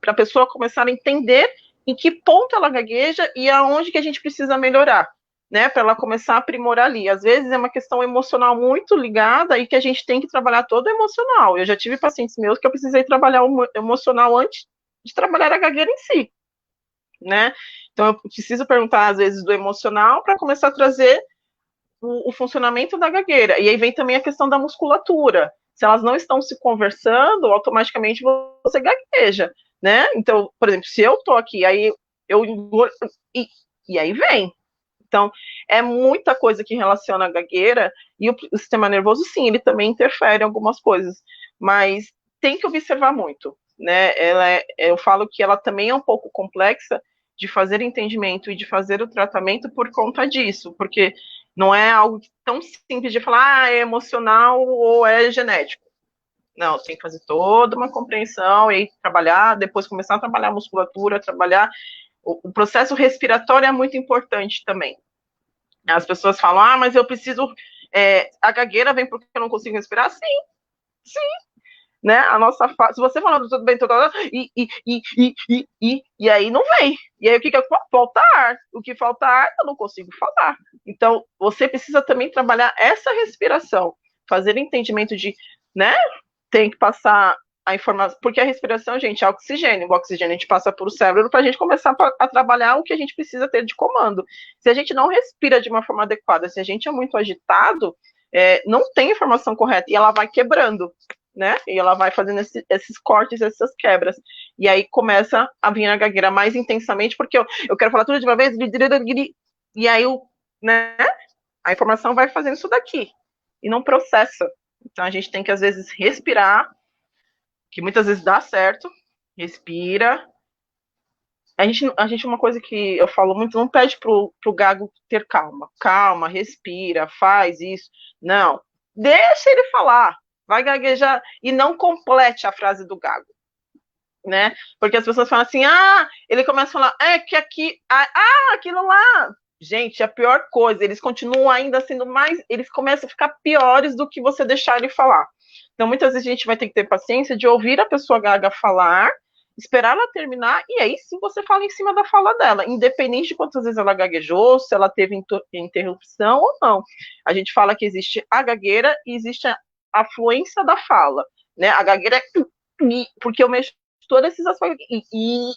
a pessoa começar a entender em que ponto ela gagueja e aonde que a gente precisa melhorar, né? Para ela começar a aprimorar ali. Às vezes é uma questão emocional muito ligada e que a gente tem que trabalhar todo o emocional. Eu já tive pacientes meus que eu precisei trabalhar o emocional antes de trabalhar a gagueira em si, né? Então eu preciso perguntar às vezes do emocional para começar a trazer o funcionamento da gagueira. E aí vem também a questão da musculatura. Se elas não estão se conversando, automaticamente você gagueja, né? Então, por exemplo, se eu tô aqui, aí eu e aí vem. Então, é muita coisa que relaciona a gagueira e o sistema nervoso, sim, ele também interfere em algumas coisas, mas tem que observar muito, né? Eu falo que ela também é um pouco complexa de fazer entendimento e de fazer o tratamento por conta disso, porque não é algo tão simples de falar, é emocional ou é genético. Não, tem que fazer toda uma compreensão e trabalhar, depois começar a trabalhar a musculatura, trabalhar. O processo respiratório é muito importante também. As pessoas falam, mas eu preciso. A gagueira vem porque eu não consigo respirar? Sim, sim. Né? A nossa se você falando tudo bem, tudo, e aí não vem. E aí o que falta ar? O que falta ar, eu não consigo falar. Então, você precisa também trabalhar essa respiração, fazer entendimento de, né? Tem que passar a informação, porque a respiração, gente, é oxigênio. O oxigênio a gente passa para o cérebro para a gente começar a trabalhar o que a gente precisa ter de comando. Se a gente não respira de uma forma adequada, se a gente é muito agitado, não tem informação correta e ela vai quebrando, né? E ela vai fazendo esses cortes, essas quebras. E aí começa a vir a gagueira mais intensamente, porque eu quero falar tudo de uma vez, e aí né? A informação vai fazendo isso daqui e não processa. Então a gente tem que às vezes respirar, que muitas vezes dá certo, respira. A gente uma coisa que eu falo muito, não pede pro gago ter calma. Calma, respira, faz isso. Não, deixa ele falar. Vai gaguejar e não complete a frase do gago, né? Porque as pessoas falam assim, ele começa a falar, que aqui, aquilo lá. Gente, a pior coisa, eles continuam ainda sendo mais, eles começam a ficar piores do que você deixar ele falar. Então, muitas vezes a gente vai ter que ter paciência de ouvir a pessoa gaga falar, esperar ela terminar, e aí sim você fala em cima da fala dela, independente de quantas vezes ela gaguejou, se ela teve interrupção ou não. A gente fala que existe a gagueira e existe a fluência da fala, né? A gagueira é porque eu mexo todos esses aspectos e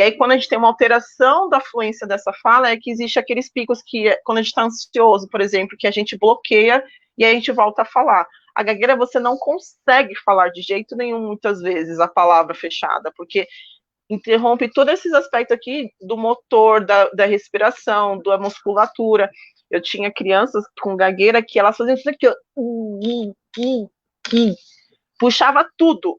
aí quando a gente tem uma alteração da fluência dessa fala é que existe aqueles picos que quando a gente está ansioso, por exemplo, que a gente bloqueia e aí a gente volta a falar. A gagueira você não consegue falar de jeito nenhum muitas vezes a palavra fechada, porque interrompe todos esses aspectos aqui do motor, da respiração, da musculatura. Eu tinha crianças com gagueira que elas faziam isso aqui, puxava tudo.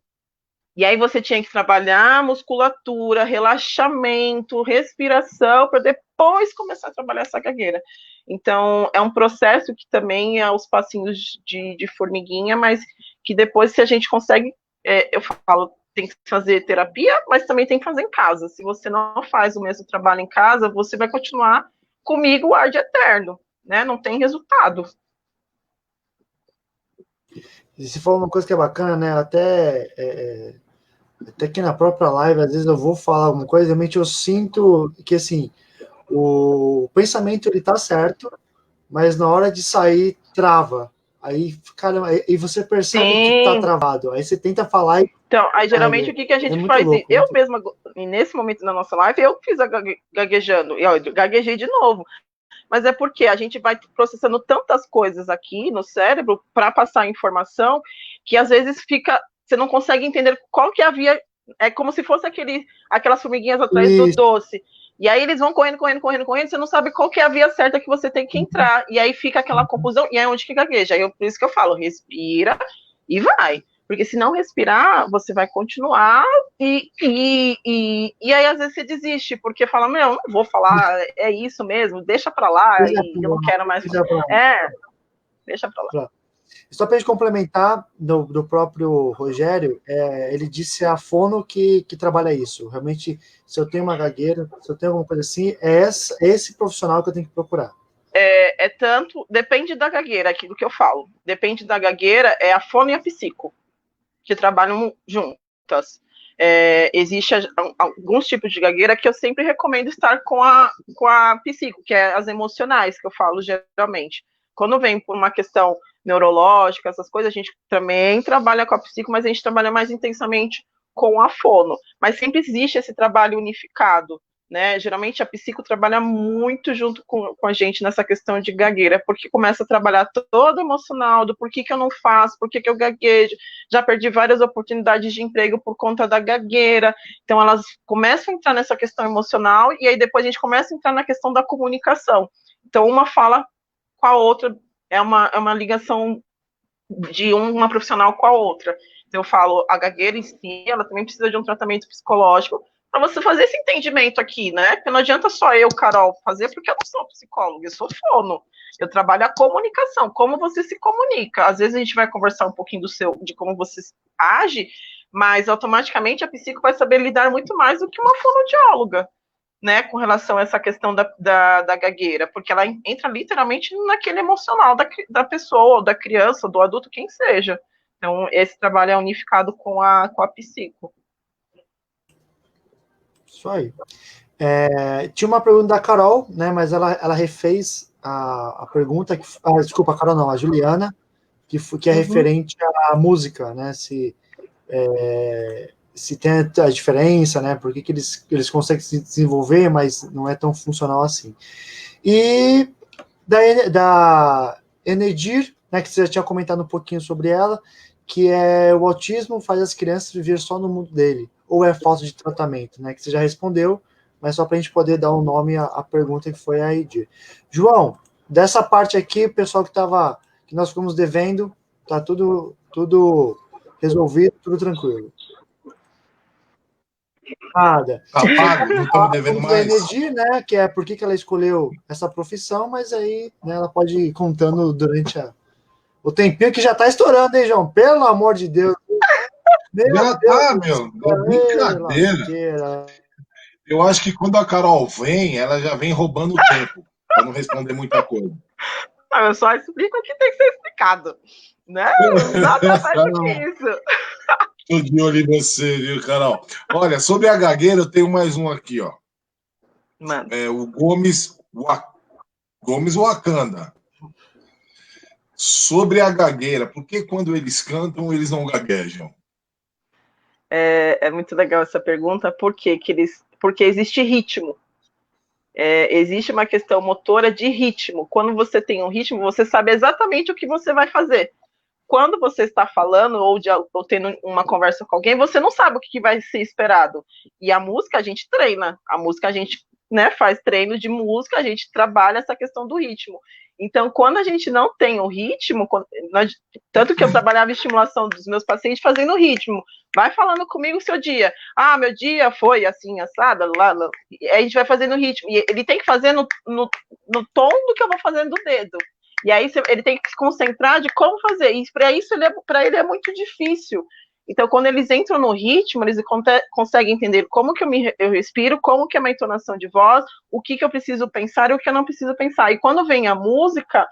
E aí você tinha que trabalhar musculatura, relaxamento, respiração, para depois começar a trabalhar essa gagueira. Então, é um processo que também é os passinhos de formiguinha, mas que depois, se a gente consegue, eu falo, tem que fazer terapia, mas também tem que fazer em casa. Se você não faz o mesmo trabalho em casa, você vai continuar comigo ad eterno, né? Não tem resultado. E você falou uma coisa que é bacana, né? Até que na própria live, às vezes eu vou falar alguma coisa, realmente eu sinto que, assim, o pensamento, ele tá certo, mas na hora de sair, trava. Aí, cara, e você percebe que tá Sim. travado. Aí você tenta falar e... Então, aí geralmente o que a gente muito faz? louco, Eu mesma, nesse momento da nossa live, eu fiz a gaguejando, e eu gaguejei de novo. Mas é porque a gente vai processando tantas coisas aqui no cérebro para passar a informação que às vezes fica, você não consegue entender qual que é a via, é como se fosse aquelas formiguinhas atrás do doce. E aí eles vão correndo, você não sabe qual que é a via certa que você tem que entrar. E aí fica aquela confusão, e é onde que gagueja. Aí por isso que eu falo, respira e vai. Porque se não respirar, você vai continuar e aí às vezes você desiste, porque fala, meu, não vou falar, é isso mesmo, deixa pra lá, eu não quero mais. Deixa pra lá. Só para a gente complementar do próprio Rogério, ele disse a fono que trabalha isso. Realmente, se eu tenho uma gagueira, se eu tenho alguma coisa assim, é esse profissional que eu tenho que procurar. Tanto, depende da gagueira, aquilo que eu falo. Depende da gagueira, é a fono e a psico, que trabalham juntas. Existe alguns tipos de gagueira que eu sempre recomendo estar com a psico, que é as emocionais, que eu falo geralmente. Quando vem por uma questão neurológica, essas coisas, a gente também trabalha com a psico, mas a gente trabalha mais intensamente com a fono. Mas sempre existe esse trabalho unificado, né? Geralmente a psico trabalha muito junto com a gente nessa questão de gagueira, porque começa a trabalhar todo emocional, do porquê que eu não faço, porquê que eu gaguejo, já perdi várias oportunidades de emprego por conta da gagueira. Então elas começam a entrar nessa questão emocional e aí depois a gente começa a entrar na questão da comunicação. Então uma fala com a outra, é uma ligação de uma profissional com a outra. Então eu falo, a gagueira em si, ela também precisa de um tratamento psicológico para você fazer esse entendimento aqui, né? Porque não adianta só eu, Carol, fazer, porque eu não sou psicóloga, eu sou fono. Eu trabalho a comunicação, como você se comunica. Às vezes a gente vai conversar um pouquinho de como você age, mas automaticamente a psico vai saber lidar muito mais do que uma fonoaudióloga, né, com relação a essa questão da gagueira, porque ela entra literalmente naquele emocional da pessoa, ou da criança, ou do adulto, quem seja. Então, esse trabalho é unificado com a psico. Isso aí. Tinha uma pergunta da Carol, né, mas ela refez a pergunta, desculpa, a Carol não, a Juliana, que é referente à música, né, se tem a diferença, né, por que eles conseguem se desenvolver, mas não é tão funcional assim. E da Enedir, né, que você já tinha comentado um pouquinho sobre ela, que é o autismo faz as crianças viver só no mundo dele, ou é falta de tratamento, né, que você já respondeu, mas só para a gente poder dar um nome à pergunta que foi a Edir. João, dessa parte aqui, o pessoal que nós ficamos devendo, tá tudo resolvido, tudo tranquilo. Nada. Tá pago, não estamos devendo mais. Energia, né, que é por que ela escolheu essa profissão, mas aí, né, ela pode ir contando durante o tempinho que já tá estourando, hein, João? Pelo amor de Deus. Já tá, meu. Brincadeira. Eu acho que quando a Carol vem, ela já vem roubando o tempo, para não responder muita coisa. Não, eu só explico o que tem que ser explicado, né? Nada mais do que isso. Tô de olho em você, viu, Carol? Olha, sobre a gagueira, eu tenho mais um aqui, ó. Mano. O Gomes Wakanda. Sobre a gagueira, por que quando eles cantam, eles não gaguejam? É muito legal essa pergunta, porque existe ritmo. Existe uma questão motora de ritmo. Quando você tem um ritmo, você sabe exatamente o que você vai fazer. Quando você está falando ou tendo uma conversa com alguém, você não sabe o que vai ser esperado. E a música a gente treina. A música a gente, né, faz treino de música, a gente trabalha essa questão do ritmo. Então, quando a gente não tem o ritmo, tanto que eu trabalhava estimulação dos meus pacientes fazendo ritmo. Vai falando comigo o seu dia. Ah, meu dia foi assim, assado, lá. A gente vai fazendo ritmo. E ele tem que fazer no tom do que eu vou fazendo do dedo. E aí ele tem que se concentrar de como fazer. E para isso, para ele é muito difícil. Então, quando eles entram no ritmo, eles conseguem entender como que eu respiro, como que é uma entonação de voz, o que eu preciso pensar e o que eu não preciso pensar. E quando vem a música,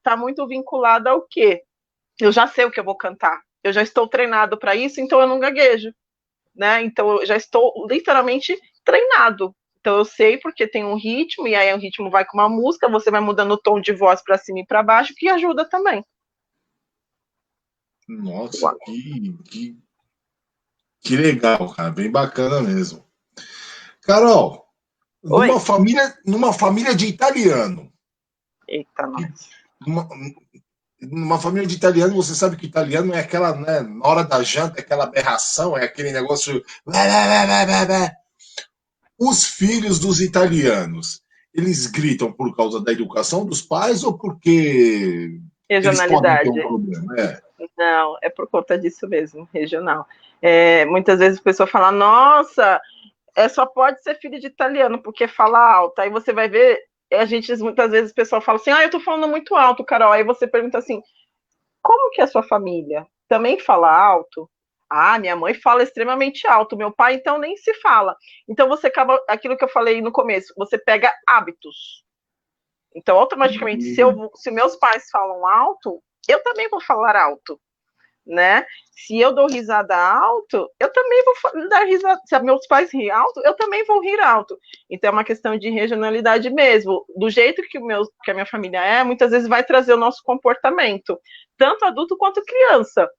tá muito vinculada ao quê? eu já sei o que eu vou cantar, eu já estou treinado para isso, então eu não gaguejo, né? Então eu já estou literalmente treinado. Então eu sei porque tem um ritmo, e aí o ritmo vai com uma música, você vai mudando o tom de voz para cima e para baixo, que ajuda também. Nossa, que legal, cara. Bem bacana mesmo. Carol, Oi. numa família de italiano. Eita, nossa. Numa família de italiano, você sabe que italiano é aquela, né, na hora da janta, é aquela aberração, é aquele negócio. Os filhos dos italianos, eles gritam por causa da educação dos pais ou porque eles podem ter Regionalidade. um problema? Não, é por conta disso mesmo, regional. Muitas vezes a pessoa fala, nossa, só pode ser filho de italiano, porque fala alto. Aí você vai ver, muitas vezes o pessoal fala assim, eu tô falando muito alto, Carol. Aí você pergunta assim, como que é a sua família? Também fala alto? Ah, minha mãe fala extremamente alto, meu pai então nem se fala. Então você acaba, aquilo que eu falei no começo, você pega hábitos. Então, automaticamente, se meus pais falam alto, eu também vou falar alto, né? Se eu dou risada alto, eu também vou dar risada. Se meus pais rirem alto, eu também vou rir alto. Então, é uma questão de regionalidade mesmo. Do jeito que a minha família muitas vezes vai trazer o nosso comportamento, tanto adulto quanto criança.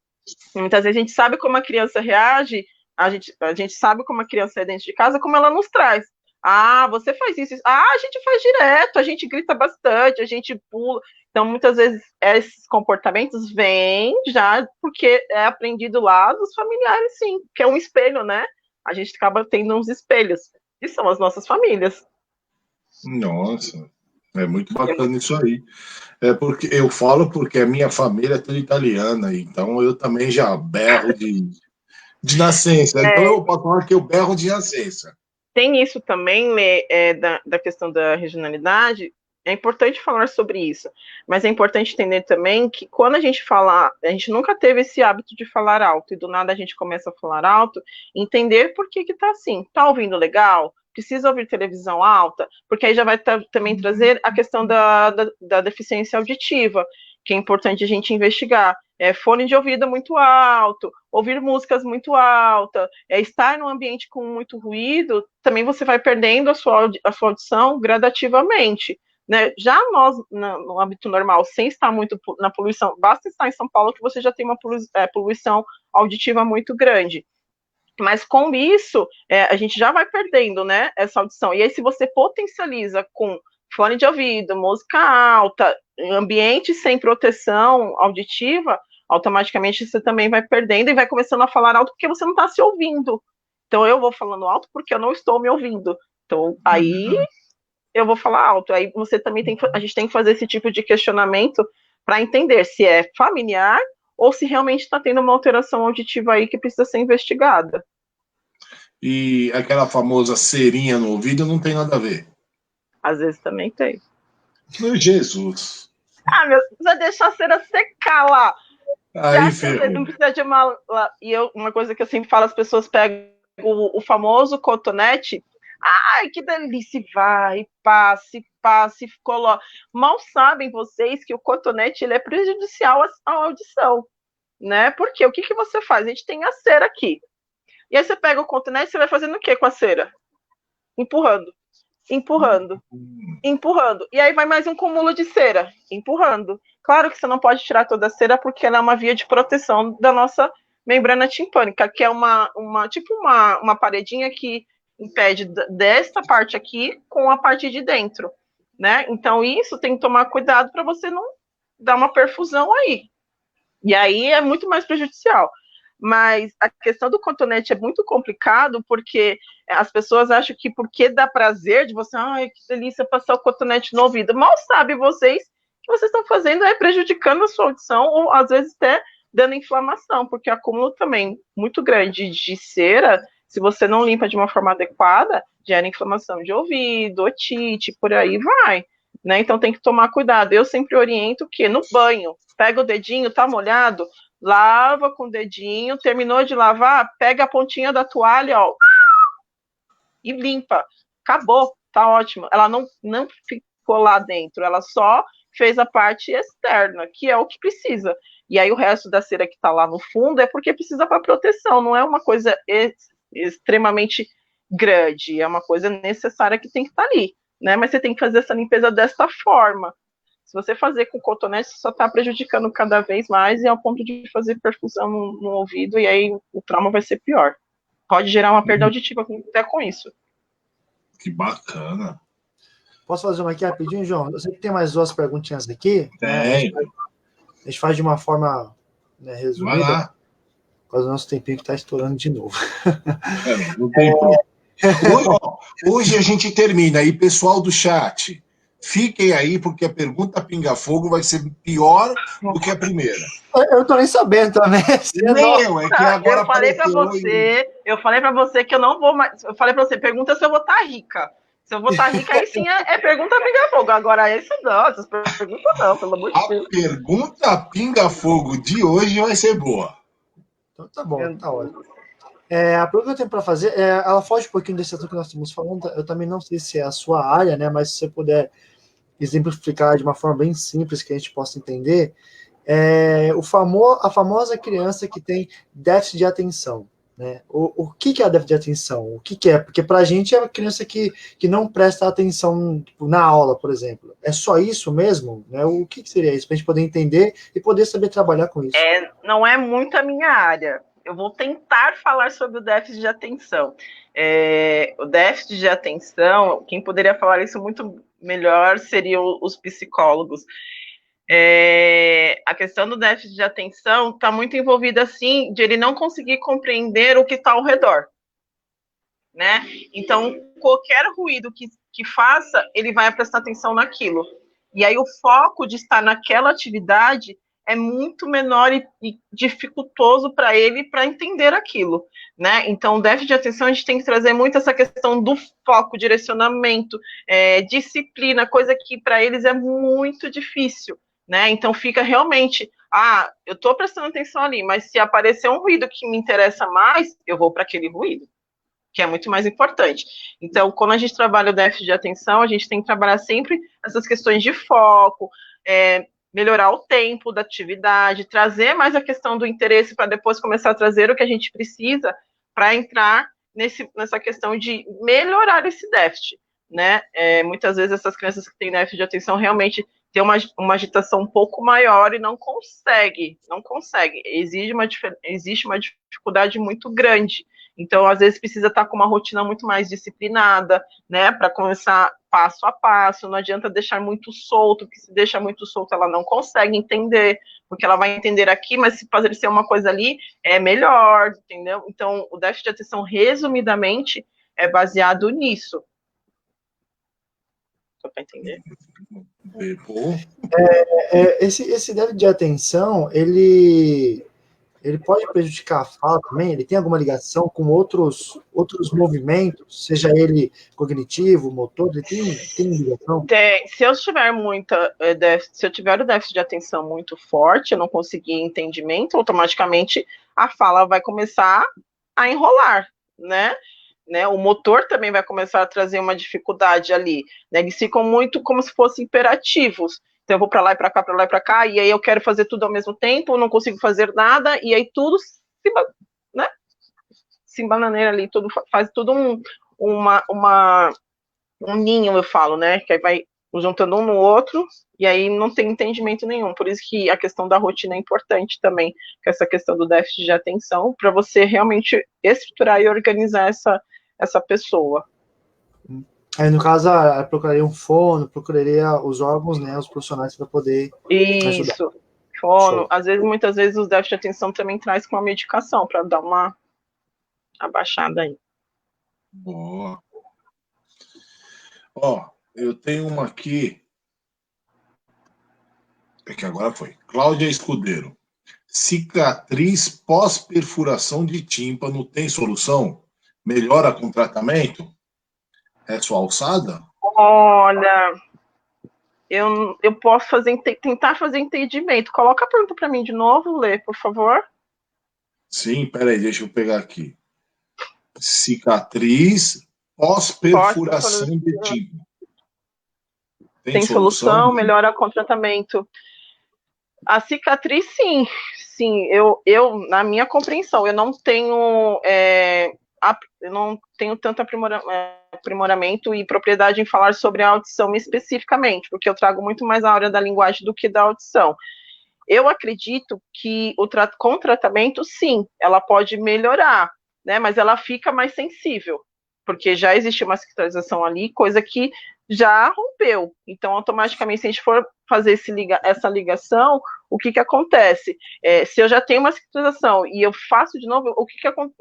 Muitas vezes a gente sabe como a criança reage, a gente sabe como a criança é dentro de casa, como ela nos traz. Ah, você faz isso. Ah, a gente faz direto, a gente grita bastante, a gente pula. Então, muitas vezes, esses comportamentos vêm já porque é aprendido lá dos familiares, sim, que é um espelho, né? A gente acaba tendo uns espelhos, que são as nossas famílias. Nossa, é muito bacana isso aí. Porque eu falo porque a minha família é toda italiana, então eu também já berro de nascença. Então eu posso falar que eu berro de nascença. Tem isso também, Lê, da questão da regionalidade. É importante falar sobre isso, mas é importante entender também que quando a gente fala, a gente nunca teve esse hábito de falar alto, e do nada a gente começa a falar alto, entender por que tá assim. Tá ouvindo legal? Precisa ouvir televisão alta? Porque aí já vai também trazer a questão da deficiência auditiva, que é importante a gente investigar. Fone de ouvido muito alto, ouvir músicas muito altas, estar num ambiente com muito ruído, também você vai perdendo a sua audição gradativamente. Né? Já nós, no âmbito normal, sem estar muito na poluição, basta estar em São Paulo que você já tem uma poluição auditiva muito grande. Mas com isso, a gente já vai perdendo, né, essa audição. E aí, se você potencializa com fone de ouvido, música alta, ambiente sem proteção auditiva, automaticamente você também vai perdendo e vai começando a falar alto porque você não está se ouvindo. Então, eu vou falando alto porque eu não estou me ouvindo. Então, aí eu vou falar alto. Aí você também a gente tem que fazer esse tipo de questionamento para entender se é familiar ou se realmente está tendo uma alteração auditiva aí que precisa ser investigada. E aquela famosa cerinha no ouvido não tem nada a ver. Às vezes também tem. Meu Jesus. Meu, precisa deixar a cera secar lá. Aí, você não precisa de uma. Uma coisa que eu sempre falo, as pessoas pegam o famoso cotonete. Ai, que delícia! Vai, passe, coloca. Mal sabem vocês que o cotonete ele é prejudicial à audição, né? Porque o que você faz? A gente tem a cera aqui. E aí você pega o cotonete, você vai fazendo o que com a cera? Empurrando. E aí vai mais um cúmulo de cera, empurrando. Claro que você não pode tirar toda a cera porque ela é uma via de proteção da nossa membrana timpânica, que é uma paredinha que impede desta parte aqui com a parte de dentro, né? Então isso tem que tomar cuidado para você não dar uma perfusão aí. E aí é muito mais prejudicial. Mas a questão do cotonete é muito complicado porque as pessoas acham que porque dá prazer de você, ai, que delícia passar o cotonete no ouvido. Mal sabem vocês que vocês estão fazendo prejudicando a sua audição ou às vezes até dando inflamação, porque acúmulo também muito grande de cera, se você não limpa de uma forma adequada, gera inflamação de ouvido, otite, por aí vai. Né? Então tem que tomar cuidado. Eu sempre oriento que no banho, pega o dedinho, tá molhado, lava com o dedinho, terminou de lavar, pega a pontinha da toalha, ó, e limpa. Acabou, tá ótimo. Ela não ficou lá dentro, ela só fez a parte externa, que é o que precisa. E aí o resto da cera que está lá no fundo é porque precisa para proteção, não é uma coisa extremamente grande, é uma coisa necessária que tem que estar ali, né? Mas você tem que fazer essa limpeza desta forma. Se você fazer com cotonete, você só está prejudicando cada vez mais e ao ponto de fazer perfusão no ouvido, e aí o trauma vai ser pior. Pode gerar uma perda auditiva até com isso. Que bacana. Posso fazer uma aqui rapidinho, João? Eu sei que tem mais 2 perguntinhas aqui. Tem. Né? A gente faz de uma forma, né, resumida. Vai lá. Por causa do nosso tempinho que está estourando de novo. Não tem hoje a gente termina. E pessoal do chat, fiquem aí, porque a pergunta pinga-fogo vai ser pior do que a primeira. Eu tô nem sabendo também. Nem eu, é que agora eu falei para você que eu não vou mais. Eu falei para você, pergunta se eu vou estar rica. Se eu vou estar rica, aí sim é pergunta pinga-fogo. Agora, isso não, essas perguntas não, pelo amor de Deus. A pergunta pinga-fogo de hoje vai ser boa. Então tá bom, tá ótimo. A pergunta que eu tenho para fazer, ela foge um pouquinho desse assunto que nós estamos falando. Eu também não sei se é a sua área, né? Mas se você puder exemplificar de uma forma bem simples que a gente possa entender, a famosa criança que tem déficit de atenção. Né? O que é déficit de atenção? O que é? Porque para a gente é uma criança que não presta atenção tipo, na aula, por exemplo. É só isso mesmo? Né? O que seria isso? Para a gente poder entender e poder saber trabalhar com isso. Não é muito a minha área. Eu vou tentar falar sobre o déficit de atenção. O déficit de atenção, quem poderia falar isso muito melhor seriam os psicólogos. A questão do déficit de atenção está muito envolvida, assim, de ele não conseguir compreender o que está ao redor, né? Então, qualquer ruído que faça, ele vai prestar atenção naquilo. E aí, o foco de estar naquela atividade é muito menor e dificultoso para ele para entender aquilo, né? Então, o déficit de atenção, a gente tem que trazer muito essa questão do foco, direcionamento, disciplina, coisa que para eles é muito difícil, né? Então fica realmente, eu estou prestando atenção ali, mas se aparecer um ruído que me interessa mais, eu vou para aquele ruído, que é muito mais importante. Então, quando a gente trabalha o déficit de atenção, a gente tem que trabalhar sempre essas questões de foco, melhorar o tempo da atividade, trazer mais a questão do interesse para depois começar a trazer o que a gente precisa para entrar nessa questão de melhorar esse déficit, né? Muitas vezes essas crianças que têm déficit de atenção realmente tem uma agitação um pouco maior e não consegue. Existe uma dificuldade muito grande. Então, às vezes, precisa estar com uma rotina muito mais disciplinada, né, para começar passo a passo. Não adianta deixar muito solto, porque se deixa muito solto, ela não consegue entender, porque ela vai entender aqui, mas se fazer ser uma coisa ali, é melhor, entendeu? Então, o déficit de atenção, resumidamente, é baseado nisso. Só para entender. Esse déficit de atenção, ele pode prejudicar a fala também? Ele tem alguma ligação com outros movimentos, seja ele cognitivo, motor? Ele tem ligação? Se eu tiver se eu tiver o déficit de atenção muito forte, eu não conseguir entendimento, automaticamente a fala vai começar a enrolar, né? O motor também vai começar a trazer uma dificuldade ali, né? Eles ficam muito como se fossem imperativos. Então eu vou para lá e para cá, para lá e para cá, e aí eu quero fazer tudo ao mesmo tempo, não consigo fazer nada, e aí tudo se embananeira ali, tudo, faz tudo um ninho, eu falo, né? Que aí vai juntando um no outro, e aí não tem entendimento nenhum. Por isso que a questão da rotina é importante também, que essa questão do déficit de atenção, para você realmente estruturar e organizar essa pessoa. Aí, no caso, eu procuraria um fono, procuraria os órgãos, né, os profissionais para poder ajudar. Isso, fono. Muitas vezes, os déficits de atenção também traz com a medicação, para dar uma abaixada aí. Boa. Eu tenho uma aqui. É que agora foi. Cláudia Escudeiro. Cicatriz pós-perfuração de tímpano tem solução? Melhora com tratamento? É sua alçada? Olha, eu posso tentar fazer entendimento. Coloca a pergunta para mim de novo, Lê, por favor. Sim, peraí, deixa eu pegar aqui. Cicatriz pós-perfuração de tímpano. Tem solução, melhora com tratamento. A cicatriz, sim. Sim, eu na minha compreensão, eu não tenho tanto aprimoramento e propriedade em falar sobre a audição especificamente, porque eu trago muito mais a área da linguagem do que da audição. Eu acredito que com tratamento, sim, ela pode melhorar, né? Mas ela fica mais sensível, porque já existe uma cicatrização ali, coisa que já rompeu. Então, automaticamente, se a gente for fazer essa ligação, o que acontece? Se eu já tenho uma cicatrização e eu faço de novo, o que acontece?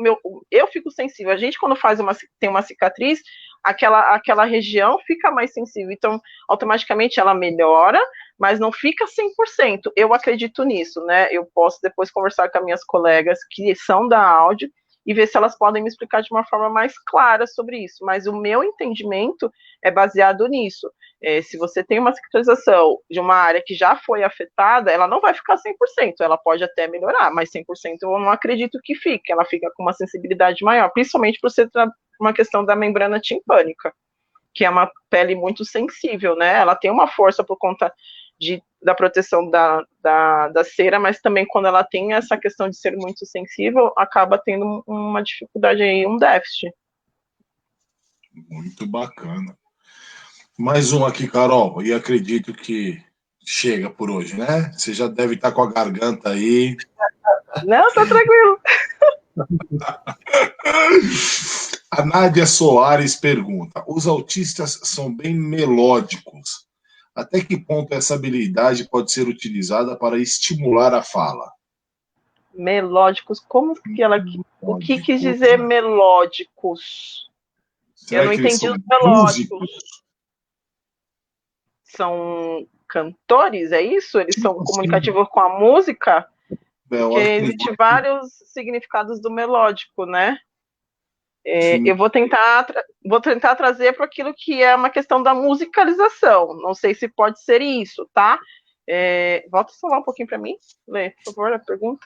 Eu fico sensível. A gente, quando tem uma cicatriz, aquela região fica mais sensível. Então, automaticamente, ela melhora, mas não fica 100%. Eu acredito nisso, né? Eu posso depois conversar com as minhas colegas que são da áudio e ver se elas podem me explicar de uma forma mais clara sobre isso. Mas o meu entendimento é baseado nisso. Se você tem uma cicatrização de uma área que já foi afetada, ela não vai ficar 100%, ela pode até melhorar, mas 100% eu não acredito que fique, ela fica com uma sensibilidade maior, principalmente por ser uma questão da membrana timpânica, que é uma pele muito sensível, né? Ela tem uma força por conta da proteção da cera, mas também quando ela tem essa questão de ser muito sensível, acaba tendo uma dificuldade aí, um déficit. Muito bacana. Mais um aqui, Carol, e acredito que chega por hoje, né? Você já deve estar com a garganta aí. Não, tá tranquilo. A Nádia Soares pergunta: os autistas são bem melódicos. Até que ponto essa habilidade pode ser utilizada para estimular a fala? Melódicos, como que ela... O que quis dizer melódicos? Será eu não entendi os melódicos. São cantores, é isso? Eles são comunicativos com a música? Porque existem vários significados do melódico, né? Eu vou tentar trazer para aquilo que é uma questão da musicalização. Não sei se pode ser isso, tá? Volta a falar um pouquinho para mim, Lê, por favor, a pergunta.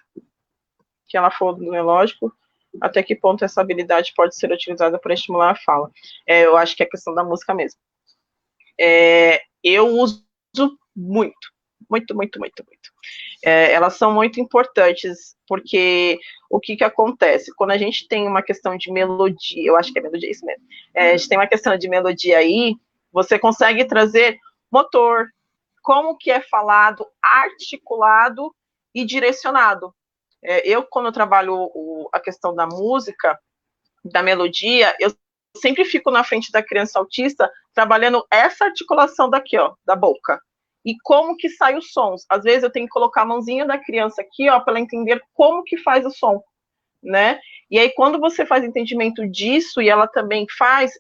Que ela falou do melódico. Até que ponto essa habilidade pode ser utilizada para estimular a fala? Eu acho que é questão da música mesmo. Eu uso muito. Elas são muito importantes, porque o que acontece? Quando a gente tem uma questão de melodia, eu acho que é melodia, isso mesmo. A gente tem uma questão de melodia aí, você consegue trazer motor, como que é falado, articulado e direcionado. Quando eu trabalho a questão da música, da melodia, eu sempre fico na frente da criança autista, trabalhando essa articulação daqui, ó, da boca. E como que sai os sons. Às vezes eu tenho que colocar a mãozinha da criança aqui, ó, para ela entender como que faz o som, né? E aí, quando você faz entendimento disso, e ela também faz,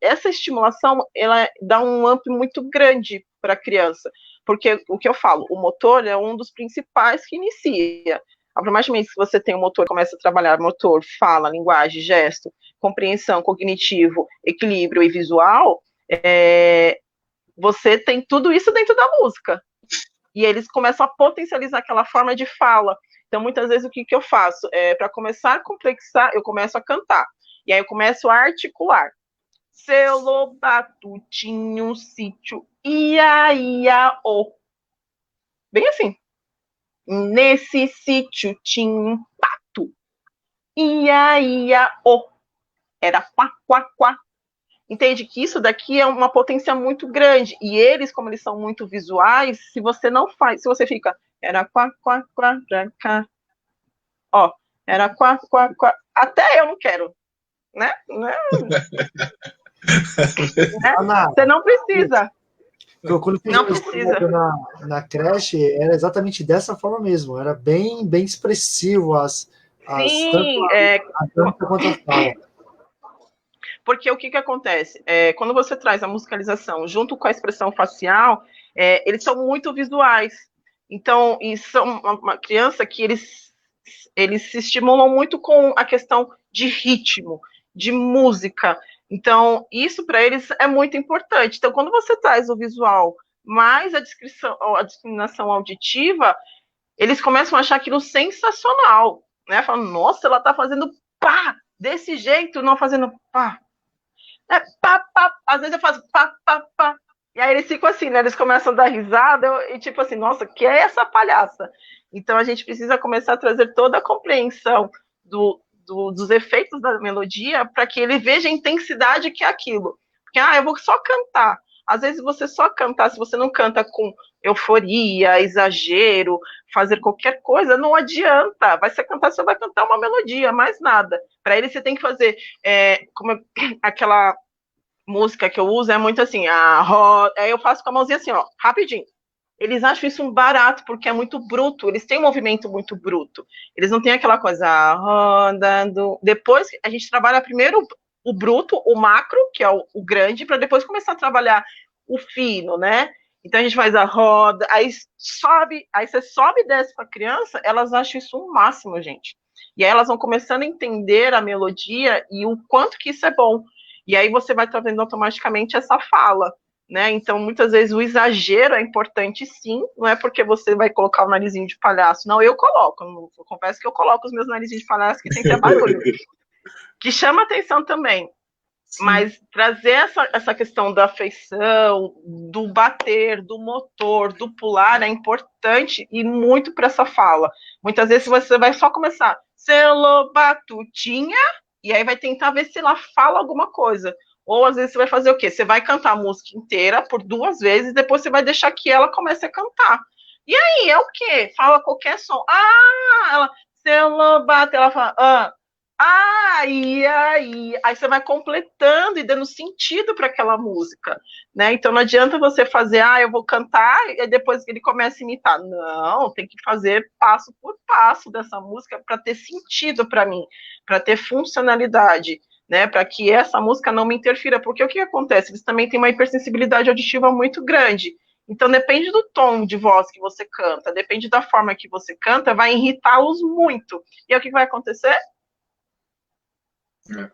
essa estimulação, ela dá um amplo muito grande para a criança. Porque o que eu falo, o motor é um dos principais que inicia. Automaticamente, se você tem um motor, começa a trabalhar motor, fala, linguagem, gesto, compreensão, cognitivo, equilíbrio e visual, você tem tudo isso dentro da música. E eles começam a potencializar aquela forma de fala. Então, muitas vezes, o que eu faço? Para começar a complexar, eu começo a cantar. E aí eu começo a articular. Seu Lobato tinha um sítio, ia, o. Bem assim. Nesse sítio tinha um pato, ia, o. Era quá, quá, quá. Entende que isso daqui é uma potência muito grande. E eles, como eles são muito visuais, se você não faz, se você fica, era quá, quá, quá, pra cá. Ó, era quá, quá, quá. Até eu não quero, né? Você não precisa. Quando eu fiz na creche, era exatamente dessa forma mesmo. Era bem expressivo Sim, a dança quanto a fala. Porque o que acontece? Quando você traz a musicalização junto com a expressão facial, eles são muito visuais. Então, e são uma criança que eles se estimulam muito com a questão de ritmo, de música. Então, isso para eles é muito importante. Então, quando você traz o visual mais a discriminação auditiva, eles começam a achar aquilo sensacional, né? Falam, nossa, ela está fazendo pá, desse jeito, não fazendo pá. Pá, pá. Às vezes eu faço pá, pá, pá. E E aí eles ficam assim, né? Eles começam a dar risada e tipo assim, nossa, que é essa palhaça? Então a gente precisa começar a trazer toda a compreensão dos efeitos da melodia para que ele veja a intensidade que é aquilo. Porque, eu vou só cantar. Às vezes você só cantar, se você não canta com euforia, exagero, fazer qualquer coisa, não adianta. Vai ser cantar, você vai cantar uma melodia, mais nada. Para ele você tem que fazer como aquela música que eu uso é muito assim, aí eu faço com a mãozinha assim, ó, rapidinho. Eles acham isso um barato, porque é muito bruto, eles têm um movimento muito bruto. Eles não têm aquela coisa rodando. Depois, a gente trabalha primeiro o bruto, o macro, que é o grande, para depois começar a trabalhar o fino, né? Então a gente faz a roda, aí você sobe e desce para a criança, elas acham isso um máximo, gente. E aí elas vão começando a entender a melodia e o quanto que isso é bom. E aí você vai trazendo automaticamente essa fala, né? Então, muitas vezes o exagero é importante, sim. Não é porque você vai colocar o narizinho de palhaço. Não, eu coloco. Eu confesso que eu coloco os meus narizinhos de palhaço que tem que ter barulho. Que chama atenção também. Sim. Mas trazer essa questão da afeição, do bater, do motor, do pular é importante e muito para essa fala. Muitas vezes você vai só começar selo batutinha e aí vai tentar ver se ela fala alguma coisa. Ou às vezes você vai fazer o quê? Você vai cantar a música inteira por 2 vezes, depois você vai deixar que ela comece a cantar. E aí, é o quê? Fala qualquer som. Ela, selo bate, ela fala, aí você vai completando e dando sentido para aquela música, né? Então não adianta você fazer, eu vou cantar e depois ele começa a imitar. Não, tem que fazer passo por passo dessa música para ter sentido para mim, para ter funcionalidade, né? Para que essa música não me interfira, porque o que acontece? Eles também têm uma hipersensibilidade auditiva muito grande. Então depende do tom de voz que você canta, depende da forma que você canta, vai irritá-los muito. E aí o que vai acontecer?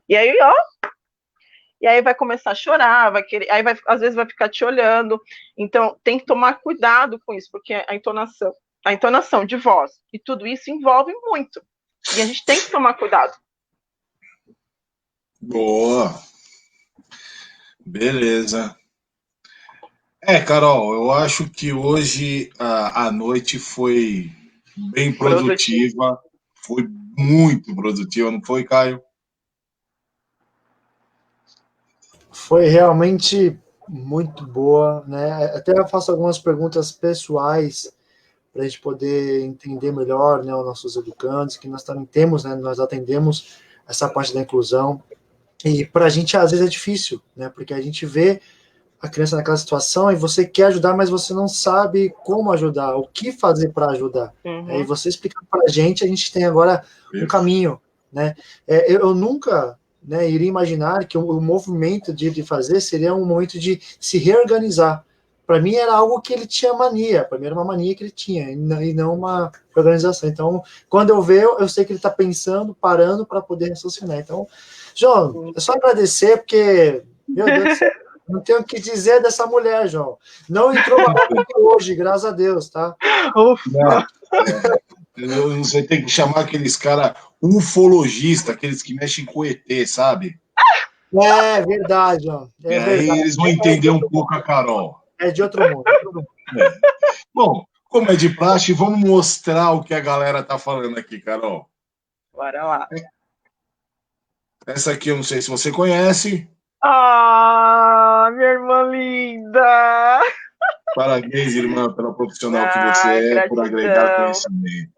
E aí vai começar a chorar, vai querer, aí às vezes vai ficar te olhando. Então tem que tomar cuidado com isso, porque a entonação de voz e tudo isso envolve muito. E a gente tem que tomar cuidado. Boa. Beleza. Carol, eu acho que hoje a noite foi bem produtiva. Foi muito produtiva, não foi, Caio? Foi realmente muito boa, né? Até eu faço algumas perguntas pessoais para a gente poder entender melhor, né, os nossos educandos, que nós também temos, né? Nós atendemos essa parte da inclusão. E para a gente, às vezes, é difícil, né? Porque a gente vê a criança naquela situação e você quer ajudar, mas você não sabe como ajudar, o que fazer para ajudar. Uhum. E você explicando para a gente tem agora um caminho, né? Eu nunca, né, iria imaginar que o movimento de fazer seria um momento de se reorganizar. Para mim era algo que ele tinha mania, para mim era uma mania que ele tinha, e não uma organização. Então, quando eu vejo, eu sei que ele está pensando, parando para poder raciocinar. Então, João, é só agradecer, porque, meu Deus do céu, não tenho o que dizer dessa mulher, João. Não entrou barato hoje, graças a Deus, tá? Você tem que chamar aqueles caras ufologistas, aqueles que mexem com ET, sabe? É verdade, João. Aí eles vão entender um pouco a Carol. É de outro mundo. Bom, como é de praxe, vamos mostrar o que a galera tá falando aqui, Carol. Bora lá. Essa aqui eu não sei se você conhece. Minha irmã linda! Parabéns, irmã, pela profissional que você é, gratidão. Por agregar conhecimento.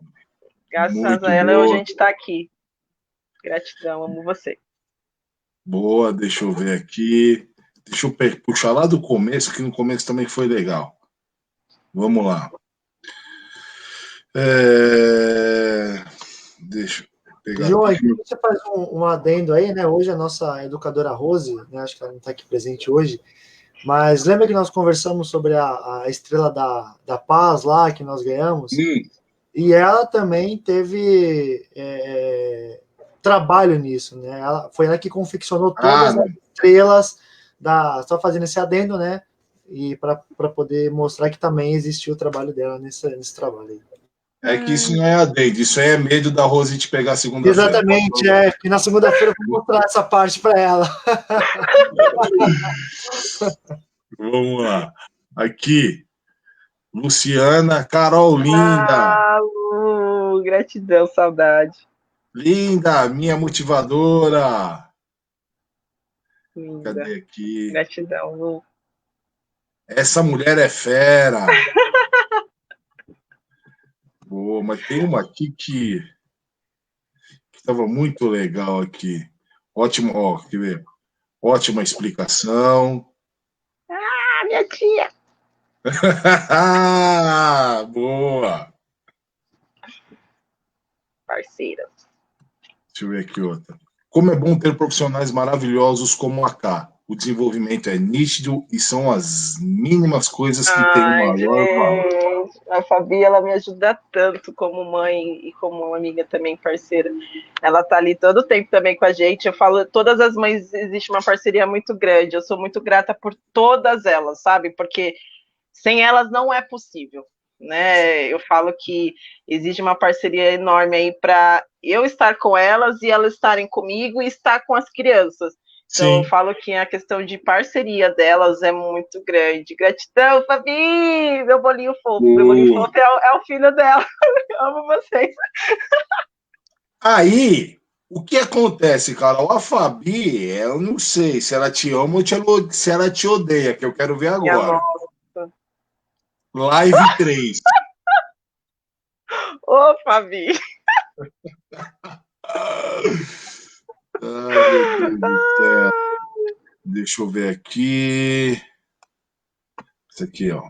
Graças a ela, hoje a gente está aqui. Gratidão, amo você. Boa, deixa eu ver aqui. Deixa eu puxar lá do começo, que no começo também foi legal. Vamos lá. Deixa eu pegar. João, aqui você faz um adendo aí, né? Hoje a nossa educadora Rose, né? Acho que ela não está aqui presente hoje, mas lembra que nós conversamos sobre a estrela da paz lá, que nós ganhamos? E ela também teve trabalho nisso, né? Foi ela que confeccionou todas as estrelas, só fazendo esse adendo, né? E para poder mostrar que também existiu o trabalho dela nesse trabalho aí. É que isso não é adendo, isso aí é medo da Rose te pegar segunda-feira. Exatamente, e na segunda-feira eu vou mostrar essa parte para ela. Vamos lá. Aqui, Luciana, Carol, linda. Ah, Lu, gratidão, saudade. Linda, minha motivadora. Linda. Cadê aqui? Gratidão, Lu. Essa mulher é fera. Boa, mas tem uma aqui que estava muito legal aqui. Ótimo, ó, quer ver? Ótima explicação. Ah, minha tia. Boa. Parceira. Deixa eu ver aqui outra. Como é bom ter profissionais maravilhosos como a K. O desenvolvimento é nítido e são as mínimas coisas que têm o Ai, maior valor. gente, a Fabi, ela me ajuda tanto como mãe e como amiga também, parceira. Ela tá ali todo o tempo também com a gente. Eu falo, todas as mães, existe uma parceria muito grande. Eu sou muito grata por todas elas, sabe? Porque sem elas não é possível, né? Eu falo que existe uma parceria enorme aí para eu estar com elas e elas estarem comigo e estar com as crianças. Então, eu Sim. falo que a questão de parceria delas é muito grande. Gratidão, Fabi! Meu bolinho fofo. Meu bolinho fofo é o filho dela. Eu amo vocês. Aí, o que acontece, Carol? A Fabi, eu não sei se ela te ama ou se ela te odeia, que eu quero ver Minha agora. nossa. Live 3. Ô, Fabi! Ai, meu Deus do céu. Deixa eu ver aqui. Isso aqui, ó.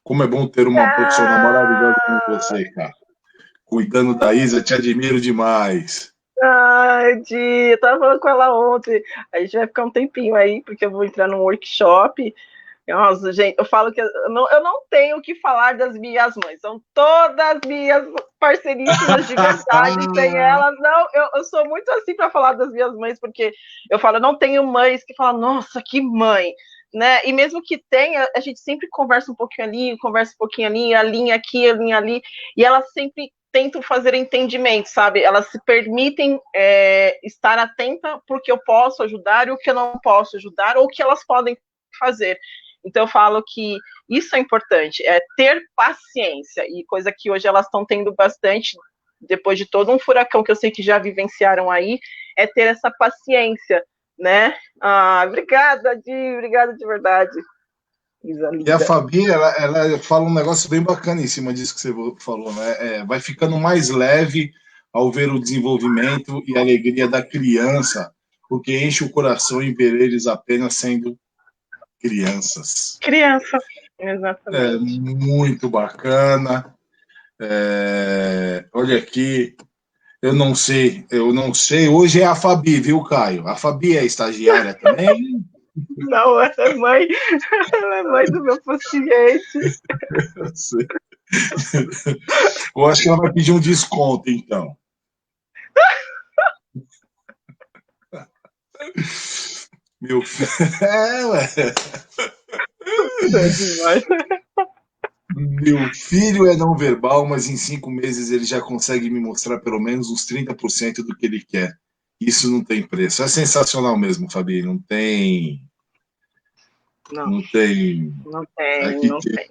Como é bom ter uma profissional maravilhosa como você, cara. Cuidando da Isa, te admiro demais. Ai, Di, eu tava falando com ela ontem. A gente vai ficar um tempinho aí, porque eu vou entrar num workshop. Nossa, gente, eu falo que eu não tenho o que falar das minhas mães. São todas minhas parceiríssimas de verdade. Sem elas, não. Eu sou muito assim para falar das minhas mães, porque eu falo, eu não tenho mães que falam, nossa, que mãe. Né? E mesmo que tenha, a gente sempre conversa um pouquinho ali, conversa um pouquinho ali, a linha aqui, a linha ali, e elas sempre tentam fazer entendimento, sabe? Elas se permitem estar atenta porque eu posso ajudar e o que eu não posso ajudar, ou o que elas podem fazer. Então eu falo que isso é importante, é ter paciência, e coisa que hoje elas estão tendo bastante, depois de todo um furacão que eu sei que já vivenciaram aí, é ter essa paciência, né? Ah, obrigada, Di, obrigada de verdade. Isa, E a Fabi, ela fala um negócio bem bacana em cima disso que você falou, né? Vai ficando mais leve ao ver o desenvolvimento e a alegria da criança, porque enche o coração em ver eles apenas sendo crianças. Criança, exatamente. Muito bacana. Olha aqui, eu não sei. Hoje é a Fabi, viu, Caio? A Fabi é estagiária também? Não, ela é mãe do meu paciente. Eu sei. Eu acho que ela vai pedir um desconto, então. Meu filho. Ué. É demais. Meu filho é não verbal, mas em 5 meses ele já consegue me mostrar pelo menos uns 30% do que ele quer. Isso não tem preço. É sensacional mesmo, Fabi. Não tem. Não, Não tem. não tem, Aqui não que tem.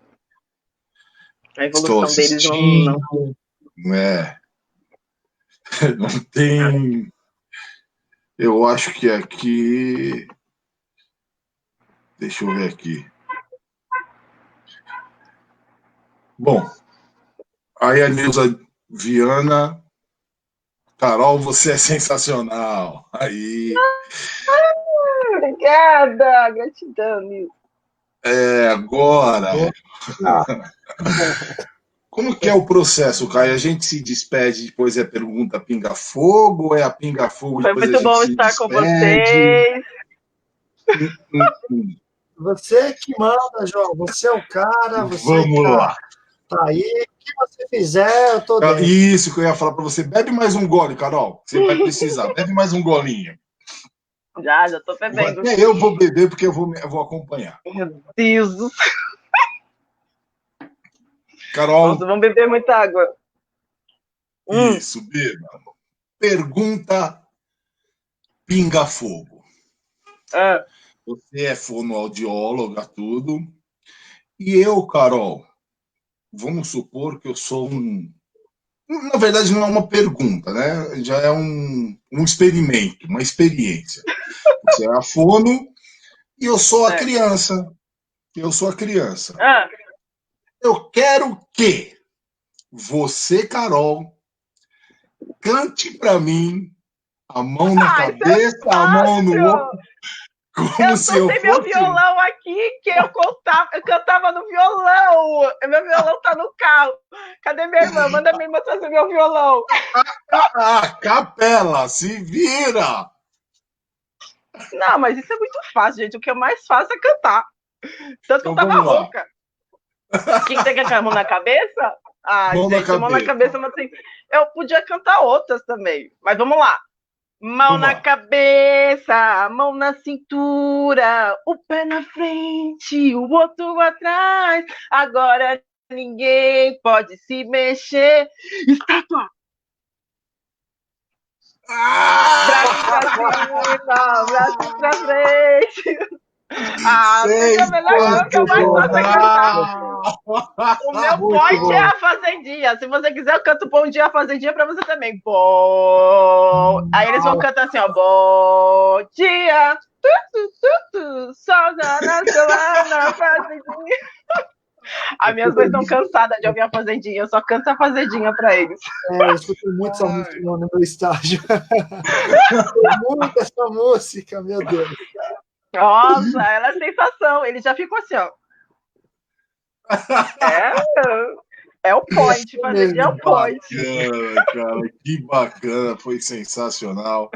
A estou evolução deles não. assistindo. Não tem. Eu acho que aqui. Deixa eu ver aqui. Bom, aí a Nilza Viana. Carol, você é sensacional. Aí. Obrigada, gratidão, Nil. Agora. Como que é o processo, Caio? A gente se despede, depois é pergunta pinga-fogo, ou é a pinga-fogo, Foi depois a muito gente bom se estar com despede? vocês. Você que manda, João. Você é o cara, você Vamos lá. tá aí. O que você fizer, eu tô dentro. Isso que eu ia falar para você. Bebe mais um gole, Carol. Você vai precisar. Bebe mais um golinho. Já tô bebendo. Até eu vou beber, porque eu vou acompanhar. Meu Deus do céu. Carol. Nossa, vamos beber muita água. Isso, beba. Pergunta pinga-fogo. Você é fonoaudióloga, tudo. E eu, Carol, vamos supor que eu sou um. Na verdade, não é uma pergunta, né? Já é um experimento, uma experiência. Você é a fono e eu sou a É. criança. Eu sou a criança. Ah, Eu quero que você, Carol, cante para mim, a mão na isso é cabeça, a mão no fácil! ombro, como Eu se tô eu sem meu fosse. violão aqui, que eu cantava no violão. Meu violão tá no carro. Cadê minha irmã? Manda minha irmã trazer meu violão. Capela, se vira! Não, mas isso é muito fácil, gente. O que eu mais faço é cantar. Tanto que eu Então tava vamos lá. rouca. O que você quer com a mão na cabeça? Ah, Mão na gente, mão na cabeça. cabeça não tem. Eu podia cantar outras também. Mas vamos lá. Mão Vamos na lá. cabeça, mão na cintura, o pé na frente, o outro atrás. Agora ninguém pode se mexer. Estátua! Braço pra cima, braço pra frente. Essa é a melhor coisa que eu mais faço é cantar. O meu point é a Fazendinha. Se você quiser, eu canto Bom Dia Fazendinha pra você também. Bom. Aí eles vão cantar assim, ó. Bom dia. Sol já nasceu lá na Fazendinha. As minhas mães estão cansadas de ouvir a Fazendinha. Eu só canto a Fazendinha pra eles. Eu escutei muito essa música no meu estágio. Muito essa música, meu Deus. Nossa, ela é sensação. Ele já ficou assim, ó. É o point, Fazendinha é o point. Bacana, cara, que bacana, foi sensacional.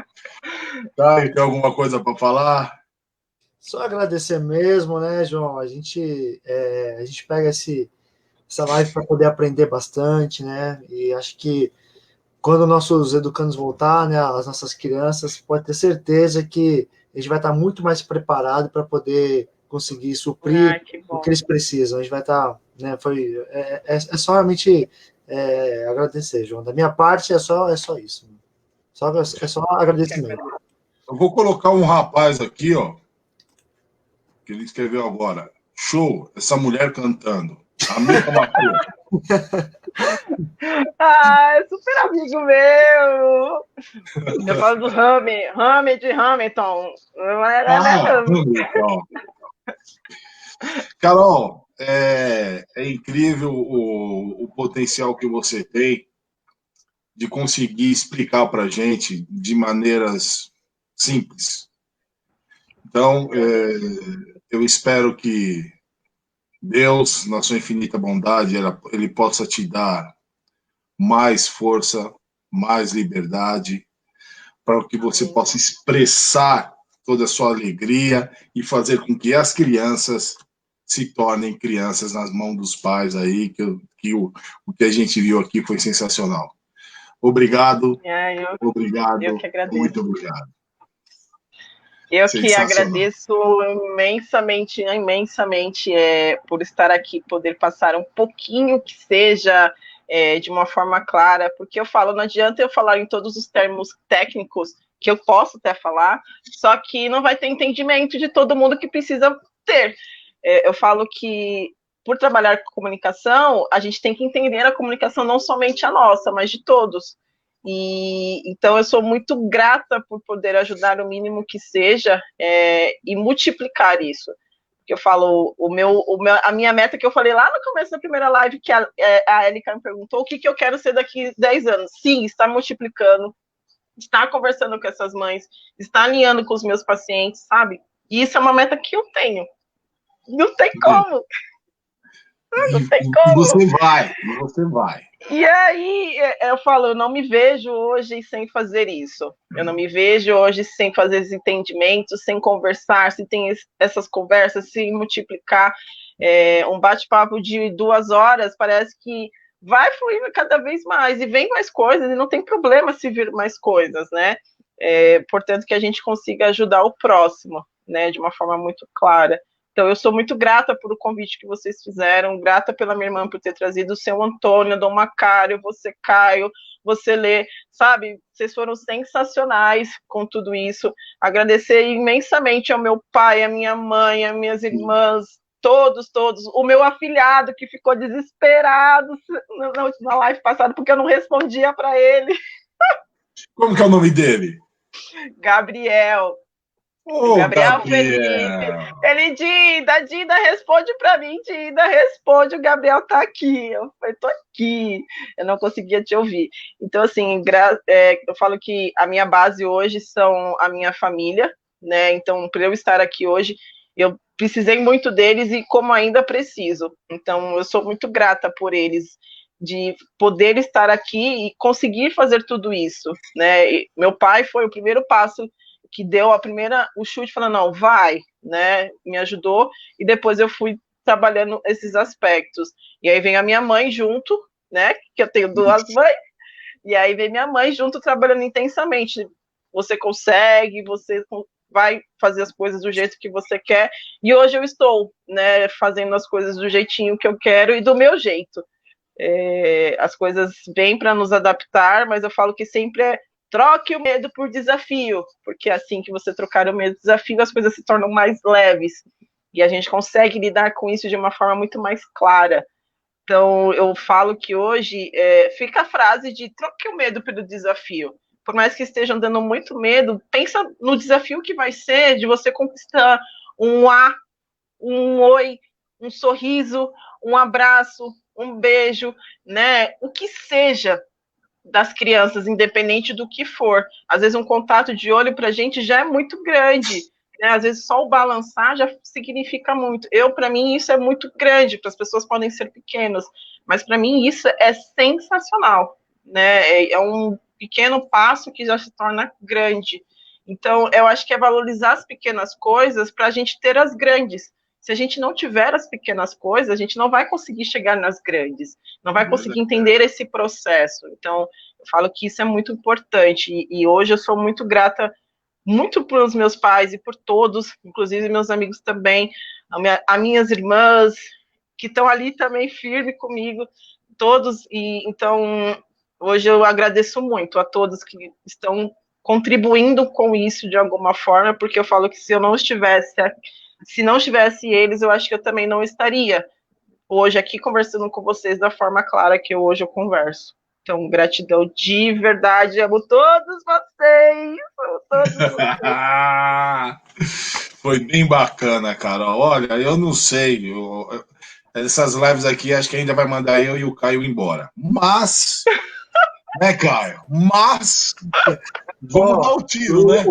Tá, tem alguma coisa para falar? Só agradecer mesmo, né, João? A gente pega essa live para poder aprender bastante, né? E acho que quando nossos educandos voltar, né, as nossas crianças, pode ter certeza que a gente vai estar muito mais preparado para poder conseguir suprir o que eles precisam. A gente vai estar, né? É só realmente agradecer, João. Da minha parte é só isso. É só agradecimento. Eu vou colocar um rapaz aqui, ó, que ele escreveu agora. Show, essa mulher cantando. Amiga Matheus. Ah, é super amigo meu. Eu falo do Rami de Hamilton. Então. Carol, é incrível o potencial que você tem de conseguir explicar para a gente de maneiras simples. Então, eu espero que Deus, na sua infinita bondade, ele possa te dar mais força, mais liberdade, para que você possa expressar toda a sua alegria e fazer com que as crianças se tornem crianças nas mãos dos pais aí, que o que a gente viu aqui foi sensacional. Obrigado, obrigado, eu que agradeço. muito obrigado. Eu que agradeço imensamente por estar aqui, poder passar um pouquinho que seja de uma forma clara, porque eu falo, não adianta eu falar em todos os termos técnicos que eu posso até falar, só que não vai ter entendimento de todo mundo que precisa ter. Eu falo que, por trabalhar com comunicação, a gente tem que entender a comunicação não somente a nossa, mas de todos. E então eu sou muito grata por poder ajudar o mínimo que seja e multiplicar isso. Porque eu falo, a minha meta que eu falei lá no começo da primeira live, que a Elika me perguntou o que eu quero ser daqui 10 anos. Sim, estar multiplicando, estar conversando com essas mães, estar alinhando com os meus pacientes, sabe? E isso é uma meta que eu tenho. Não tem como. Não tem como. Você vai. E aí, eu falo, eu não me vejo hoje sem fazer isso. Eu não me vejo hoje sem fazer esses entendimentos, sem conversar, sem ter essas conversas, sem multiplicar. Um bate-papo de 2 horas parece que vai fluindo cada vez mais, e vem mais coisas, e não tem problema se vir mais coisas, né? Portanto, que a gente consiga ajudar o próximo, né, de uma forma muito clara. Então, eu sou muito grata por o convite que vocês fizeram, grata pela minha irmã por ter trazido o seu Antônio, Dom Macário, você, Caio, você, Lê, sabe? Vocês foram sensacionais com tudo isso. Agradecer imensamente ao meu pai, à minha mãe, às minhas irmãs, todos, o meu afilhado que ficou desesperado na live passada porque eu não respondia para ele. Como que é o nome dele? Gabriel. Gabriel Felipe. Ele, Dinda, responde para mim, Dinda, responde, o Gabriel tá aqui. Eu falei, tô aqui. Eu não conseguia te ouvir. Então, assim, eu falo que a minha base hoje são a minha família, né? Então, para eu estar aqui hoje, eu precisei muito deles e como ainda preciso. Então, eu sou muito grata por eles, de poder estar aqui e conseguir fazer tudo isso, né? E meu pai foi o primeiro passo que deu o chute, falando, não, vai, né, me ajudou, e depois eu fui trabalhando esses aspectos. E aí vem a minha mãe junto, né, que eu tenho duas mães, e aí vem minha mãe junto trabalhando intensamente. Você consegue, você vai fazer as coisas do jeito que você quer, e hoje eu estou, né, fazendo as coisas do jeitinho que eu quero e do meu jeito. As coisas vêm para nos adaptar, mas eu falo que sempre troque o medo por desafio, porque assim que você trocar o medo por desafio, as coisas se tornam mais leves, e a gente consegue lidar com isso de uma forma muito mais clara. Então, eu falo que hoje fica a frase de troque o medo pelo desafio. Por mais que estejam dando muito medo, pensa no desafio que vai ser de você conquistar um um oi, um sorriso, um abraço, um beijo, né? O que seja das crianças, independente do que for. Às vezes um contato de olho para a gente já é muito grande, né? Às vezes só o balançar já significa muito. Para mim, isso é muito grande, para as pessoas podem ser pequenas, mas para mim isso é sensacional, né? É um pequeno passo que já se torna grande. Então, eu acho que é valorizar as pequenas coisas para a gente ter as grandes. Se a gente não tiver as pequenas coisas, a gente não vai conseguir chegar nas grandes, não vai conseguir entender esse processo. Então, eu falo que isso é muito importante, e hoje eu sou muito grata, muito pelos meus pais e por todos, inclusive meus amigos também, as minhas irmãs, que estão ali também firme comigo, todos, e então, hoje eu agradeço muito a todos que estão contribuindo com isso de alguma forma, porque eu falo que se não tivesse eles, eu acho que eu também não estaria hoje aqui conversando com vocês da forma clara que hoje eu converso. Então, gratidão de verdade, amo todos vocês. Foi bem bacana, Carol. Olha, eu não sei, essas lives aqui acho que ainda vai mandar eu e o Caio embora. Mas, né, Caio? Mas, vamos dar o tiro, né?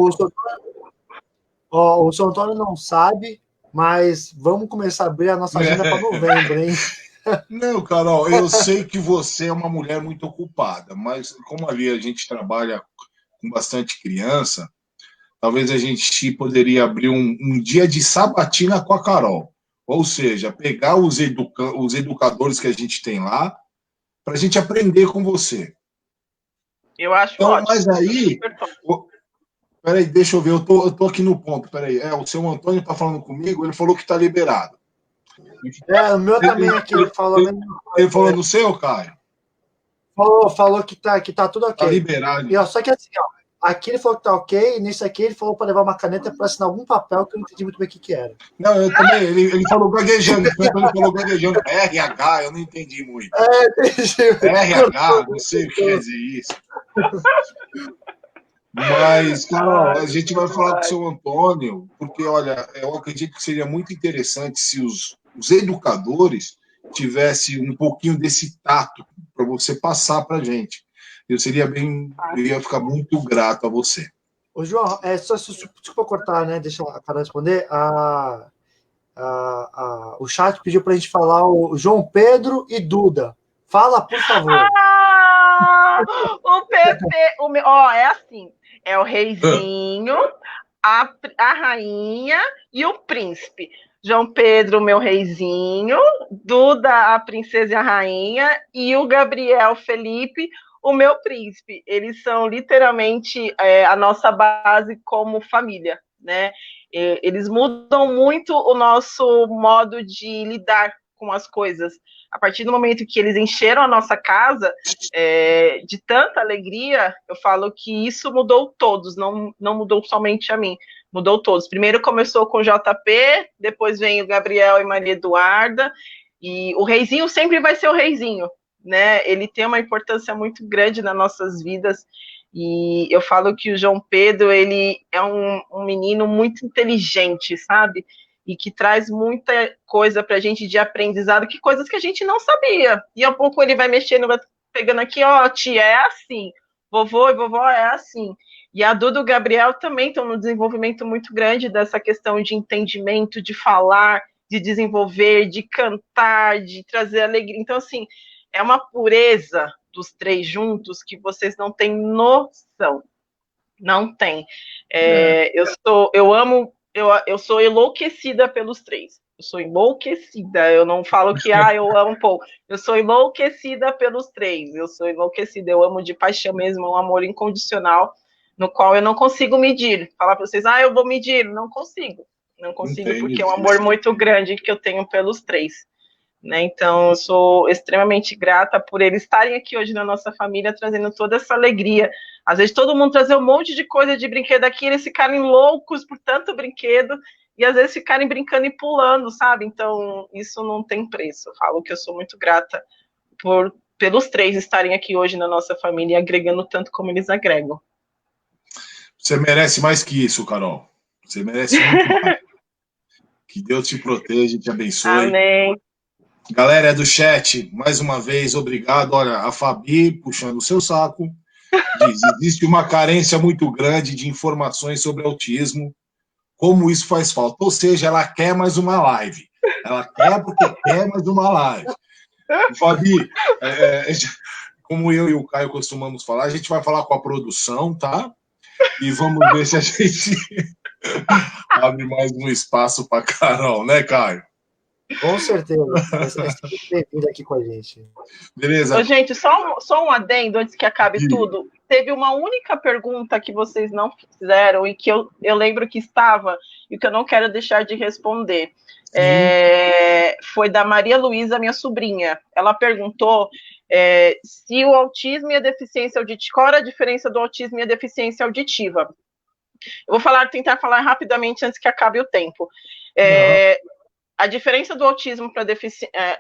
O São Antônio não sabe, mas vamos começar a abrir a nossa agenda para novembro, hein? Não, Carol, eu sei que você é uma mulher muito ocupada, mas como ali a gente trabalha com bastante criança, talvez a gente poderia abrir um dia de sabatina com a Carol. Ou seja, pegar os educadores que a gente tem lá para a gente aprender com você. Eu acho então, ótimo. Mas aí... Peraí, deixa eu ver, eu tô aqui no ponto, peraí. O seu Antônio tá falando comigo, ele falou que tá liberado. O meu também aqui, ele falou... Ele falou no seu, Caio? Falou que tá tudo ok. Tá liberado. E, só que assim, aqui ele falou que tá ok, e nesse aqui ele falou para levar uma caneta para assinar algum papel que eu não entendi muito bem o que era. Não, eu também, ele falou gaguejando, ele falou gaguejando, RH, eu não entendi muito. Entendi. RH, não sei o que quer dizer isso. Mas, Carol, a gente vai falar com o seu Antônio, porque, olha, eu acredito que seria muito interessante se os educadores tivessem um pouquinho desse tato para você passar para a gente. Eu ia ficar muito grato a você. Ô, João, desculpa cortar, né? Deixa a Carol responder. O chat pediu para a gente falar o João Pedro e Duda. Fala, por favor. O Pepe, é assim. É o reizinho, a rainha e o príncipe. João Pedro, meu reizinho, Duda, a princesa e a rainha, e o Gabriel Felipe, o meu príncipe. Eles são literalmente a nossa base como família, né? eles mudam muito o nosso modo de lidar com as coisas. A partir do momento que eles encheram a nossa casa de tanta alegria, eu falo que isso mudou todos, não mudou somente a mim, mudou todos. Primeiro começou com o JP, depois vem o Gabriel e Maria Eduarda, e o reizinho sempre vai ser o reizinho, né? Ele tem uma importância muito grande nas nossas vidas, e eu falo que o João Pedro, ele é um menino muito inteligente, sabe? E que traz muita coisa pra gente de aprendizado, que coisas que a gente não sabia. E a pouco ele vai mexendo, vai pegando aqui, ó, tia, é assim. Vovô e vovó é assim. E a Duda e o Gabriel também estão no desenvolvimento muito grande dessa questão de entendimento, de falar, de desenvolver, de cantar, de trazer alegria. Então, assim, é uma pureza dos três juntos que vocês não têm noção. Não tem. Eu sou enlouquecida pelos três. Eu sou enlouquecida. Eu não falo que eu amo um pouco. Eu sou enlouquecida pelos três. Eu sou enlouquecida. Eu amo de paixão mesmo, um amor incondicional, no qual eu não consigo medir. Falar para vocês, eu vou medir. Não consigo. Não consigo, porque é um amor muito grande que eu tenho pelos três. Né? Então, eu sou extremamente grata por eles estarem aqui hoje na nossa família, trazendo toda essa alegria. Às vezes todo mundo trazer um monte de coisa de brinquedo aqui, eles ficarem loucos por tanto brinquedo, e às vezes ficarem brincando e pulando, sabe? Então, isso não tem preço. Eu falo que eu sou muito grata pelos três estarem aqui hoje na nossa família, agregando tanto como eles agregam. Você merece mais que isso, Carol. Você merece muito mais. Que Deus te proteja e te abençoe. Amém. Galera, é do chat, mais uma vez, obrigado. Olha, a Fabi puxando o seu saco. Diz, existe uma carência muito grande de informações sobre autismo, como isso faz falta. Ou seja, ela quer mais uma live. Ela quer porque quer mais uma live. Fabi, como eu e o Caio costumamos falar, a gente vai falar com a produção, tá? E vamos ver se a gente abre mais um espaço para Carol, né, Caio? Com certeza. É sempre bem-vindo aqui com a gente. Beleza. Ô, gente, só um adendo antes que acabe tudo. Teve uma única pergunta que vocês não fizeram e que eu lembro que estava e que eu não quero deixar de responder. Foi da Maria Luísa, minha sobrinha. Ela perguntou se o autismo e a deficiência auditiva, qual era a diferença do autismo e a deficiência auditiva? Eu vou tentar falar rapidamente antes que acabe o tempo. A diferença do autismo para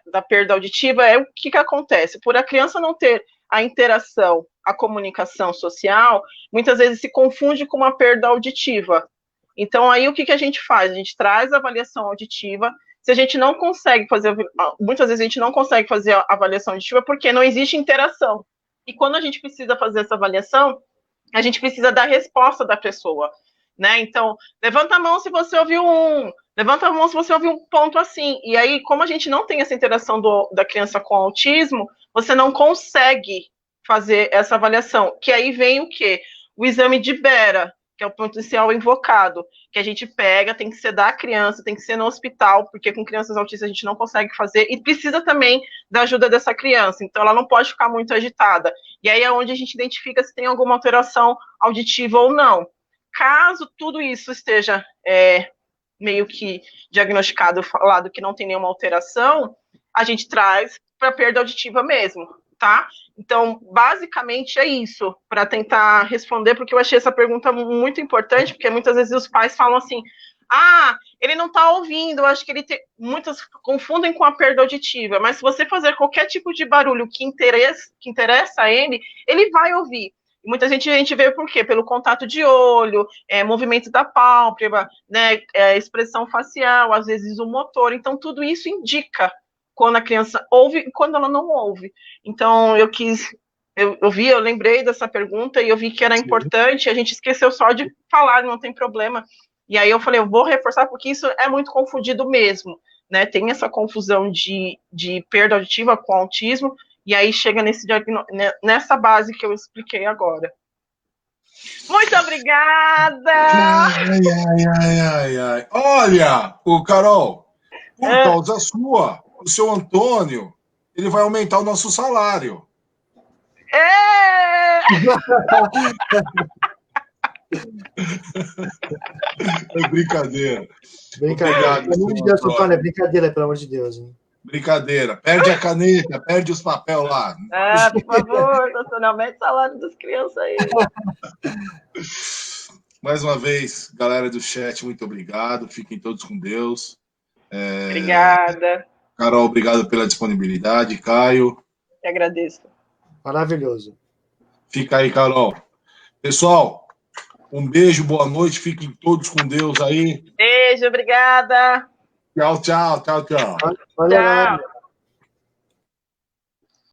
da perda auditiva é o que acontece. Por a criança não ter a interação, a comunicação social, muitas vezes se confunde com uma perda auditiva. Então, aí o que a gente faz? A gente traz a avaliação auditiva. Se a gente não consegue fazer, muitas vezes a gente não consegue fazer a avaliação auditiva porque não existe interação. E quando a gente precisa fazer essa avaliação, a gente precisa da resposta da pessoa. Né? Então, levanta a mão se você ouviu levanta a mão se você ouviu um ponto assim. E aí, como a gente não tem essa interação da criança com autismo, você não consegue fazer essa avaliação. Que aí vem o quê? O exame de Bera, que é o potencial invocado, que a gente pega, tem que ser da criança, tem que ser no hospital, porque com crianças autistas a gente não consegue fazer, e precisa também da ajuda dessa criança, então ela não pode ficar muito agitada. E aí é onde a gente identifica se tem alguma alteração auditiva ou não. Caso tudo isso esteja meio que diagnosticado, falado que não tem nenhuma alteração, a gente traz para perda auditiva mesmo, tá? Então, basicamente é isso, para tentar responder, porque eu achei essa pergunta muito importante, porque muitas vezes os pais falam assim, ele não está ouvindo, eu acho que muitas confundem com a perda auditiva, mas se você fazer qualquer tipo de barulho que interessa a ele vai ouvir. Muita gente a gente vê por quê? Pelo contato de olho, movimento da pálpebra, né, expressão facial, às vezes o motor. Então, tudo isso indica quando a criança ouve e quando ela não ouve. Então, eu lembrei dessa pergunta e eu vi que era importante, a gente esqueceu só de falar, não tem problema. E aí eu falei, eu vou reforçar, porque isso é muito confundido mesmo, né? Tem essa confusão de perda auditiva com autismo, e aí chega nessa base que eu expliquei agora. Muito obrigada! Ai. Olha, Carol, por causa sua, o seu Antônio, ele vai aumentar o nosso salário. É brincadeira. Brincadeira. Pelo amor de Deus, Antônio, é brincadeira, pelo amor de Deus. Hein? Brincadeira. Perde a caneta, perde os papel lá. Ah, por favor, doutor, não mete salário das crianças aí. Mais uma vez, galera do chat, muito obrigado. Fiquem todos com Deus. Obrigada. Carol, obrigado pela disponibilidade. Caio. Eu agradeço. Maravilhoso. Fica aí, Carol. Pessoal, um beijo, boa noite. Fiquem todos com Deus aí. Beijo, obrigada. Tchau, tchau, tchau, tchau. Valeu, galera. Tchau.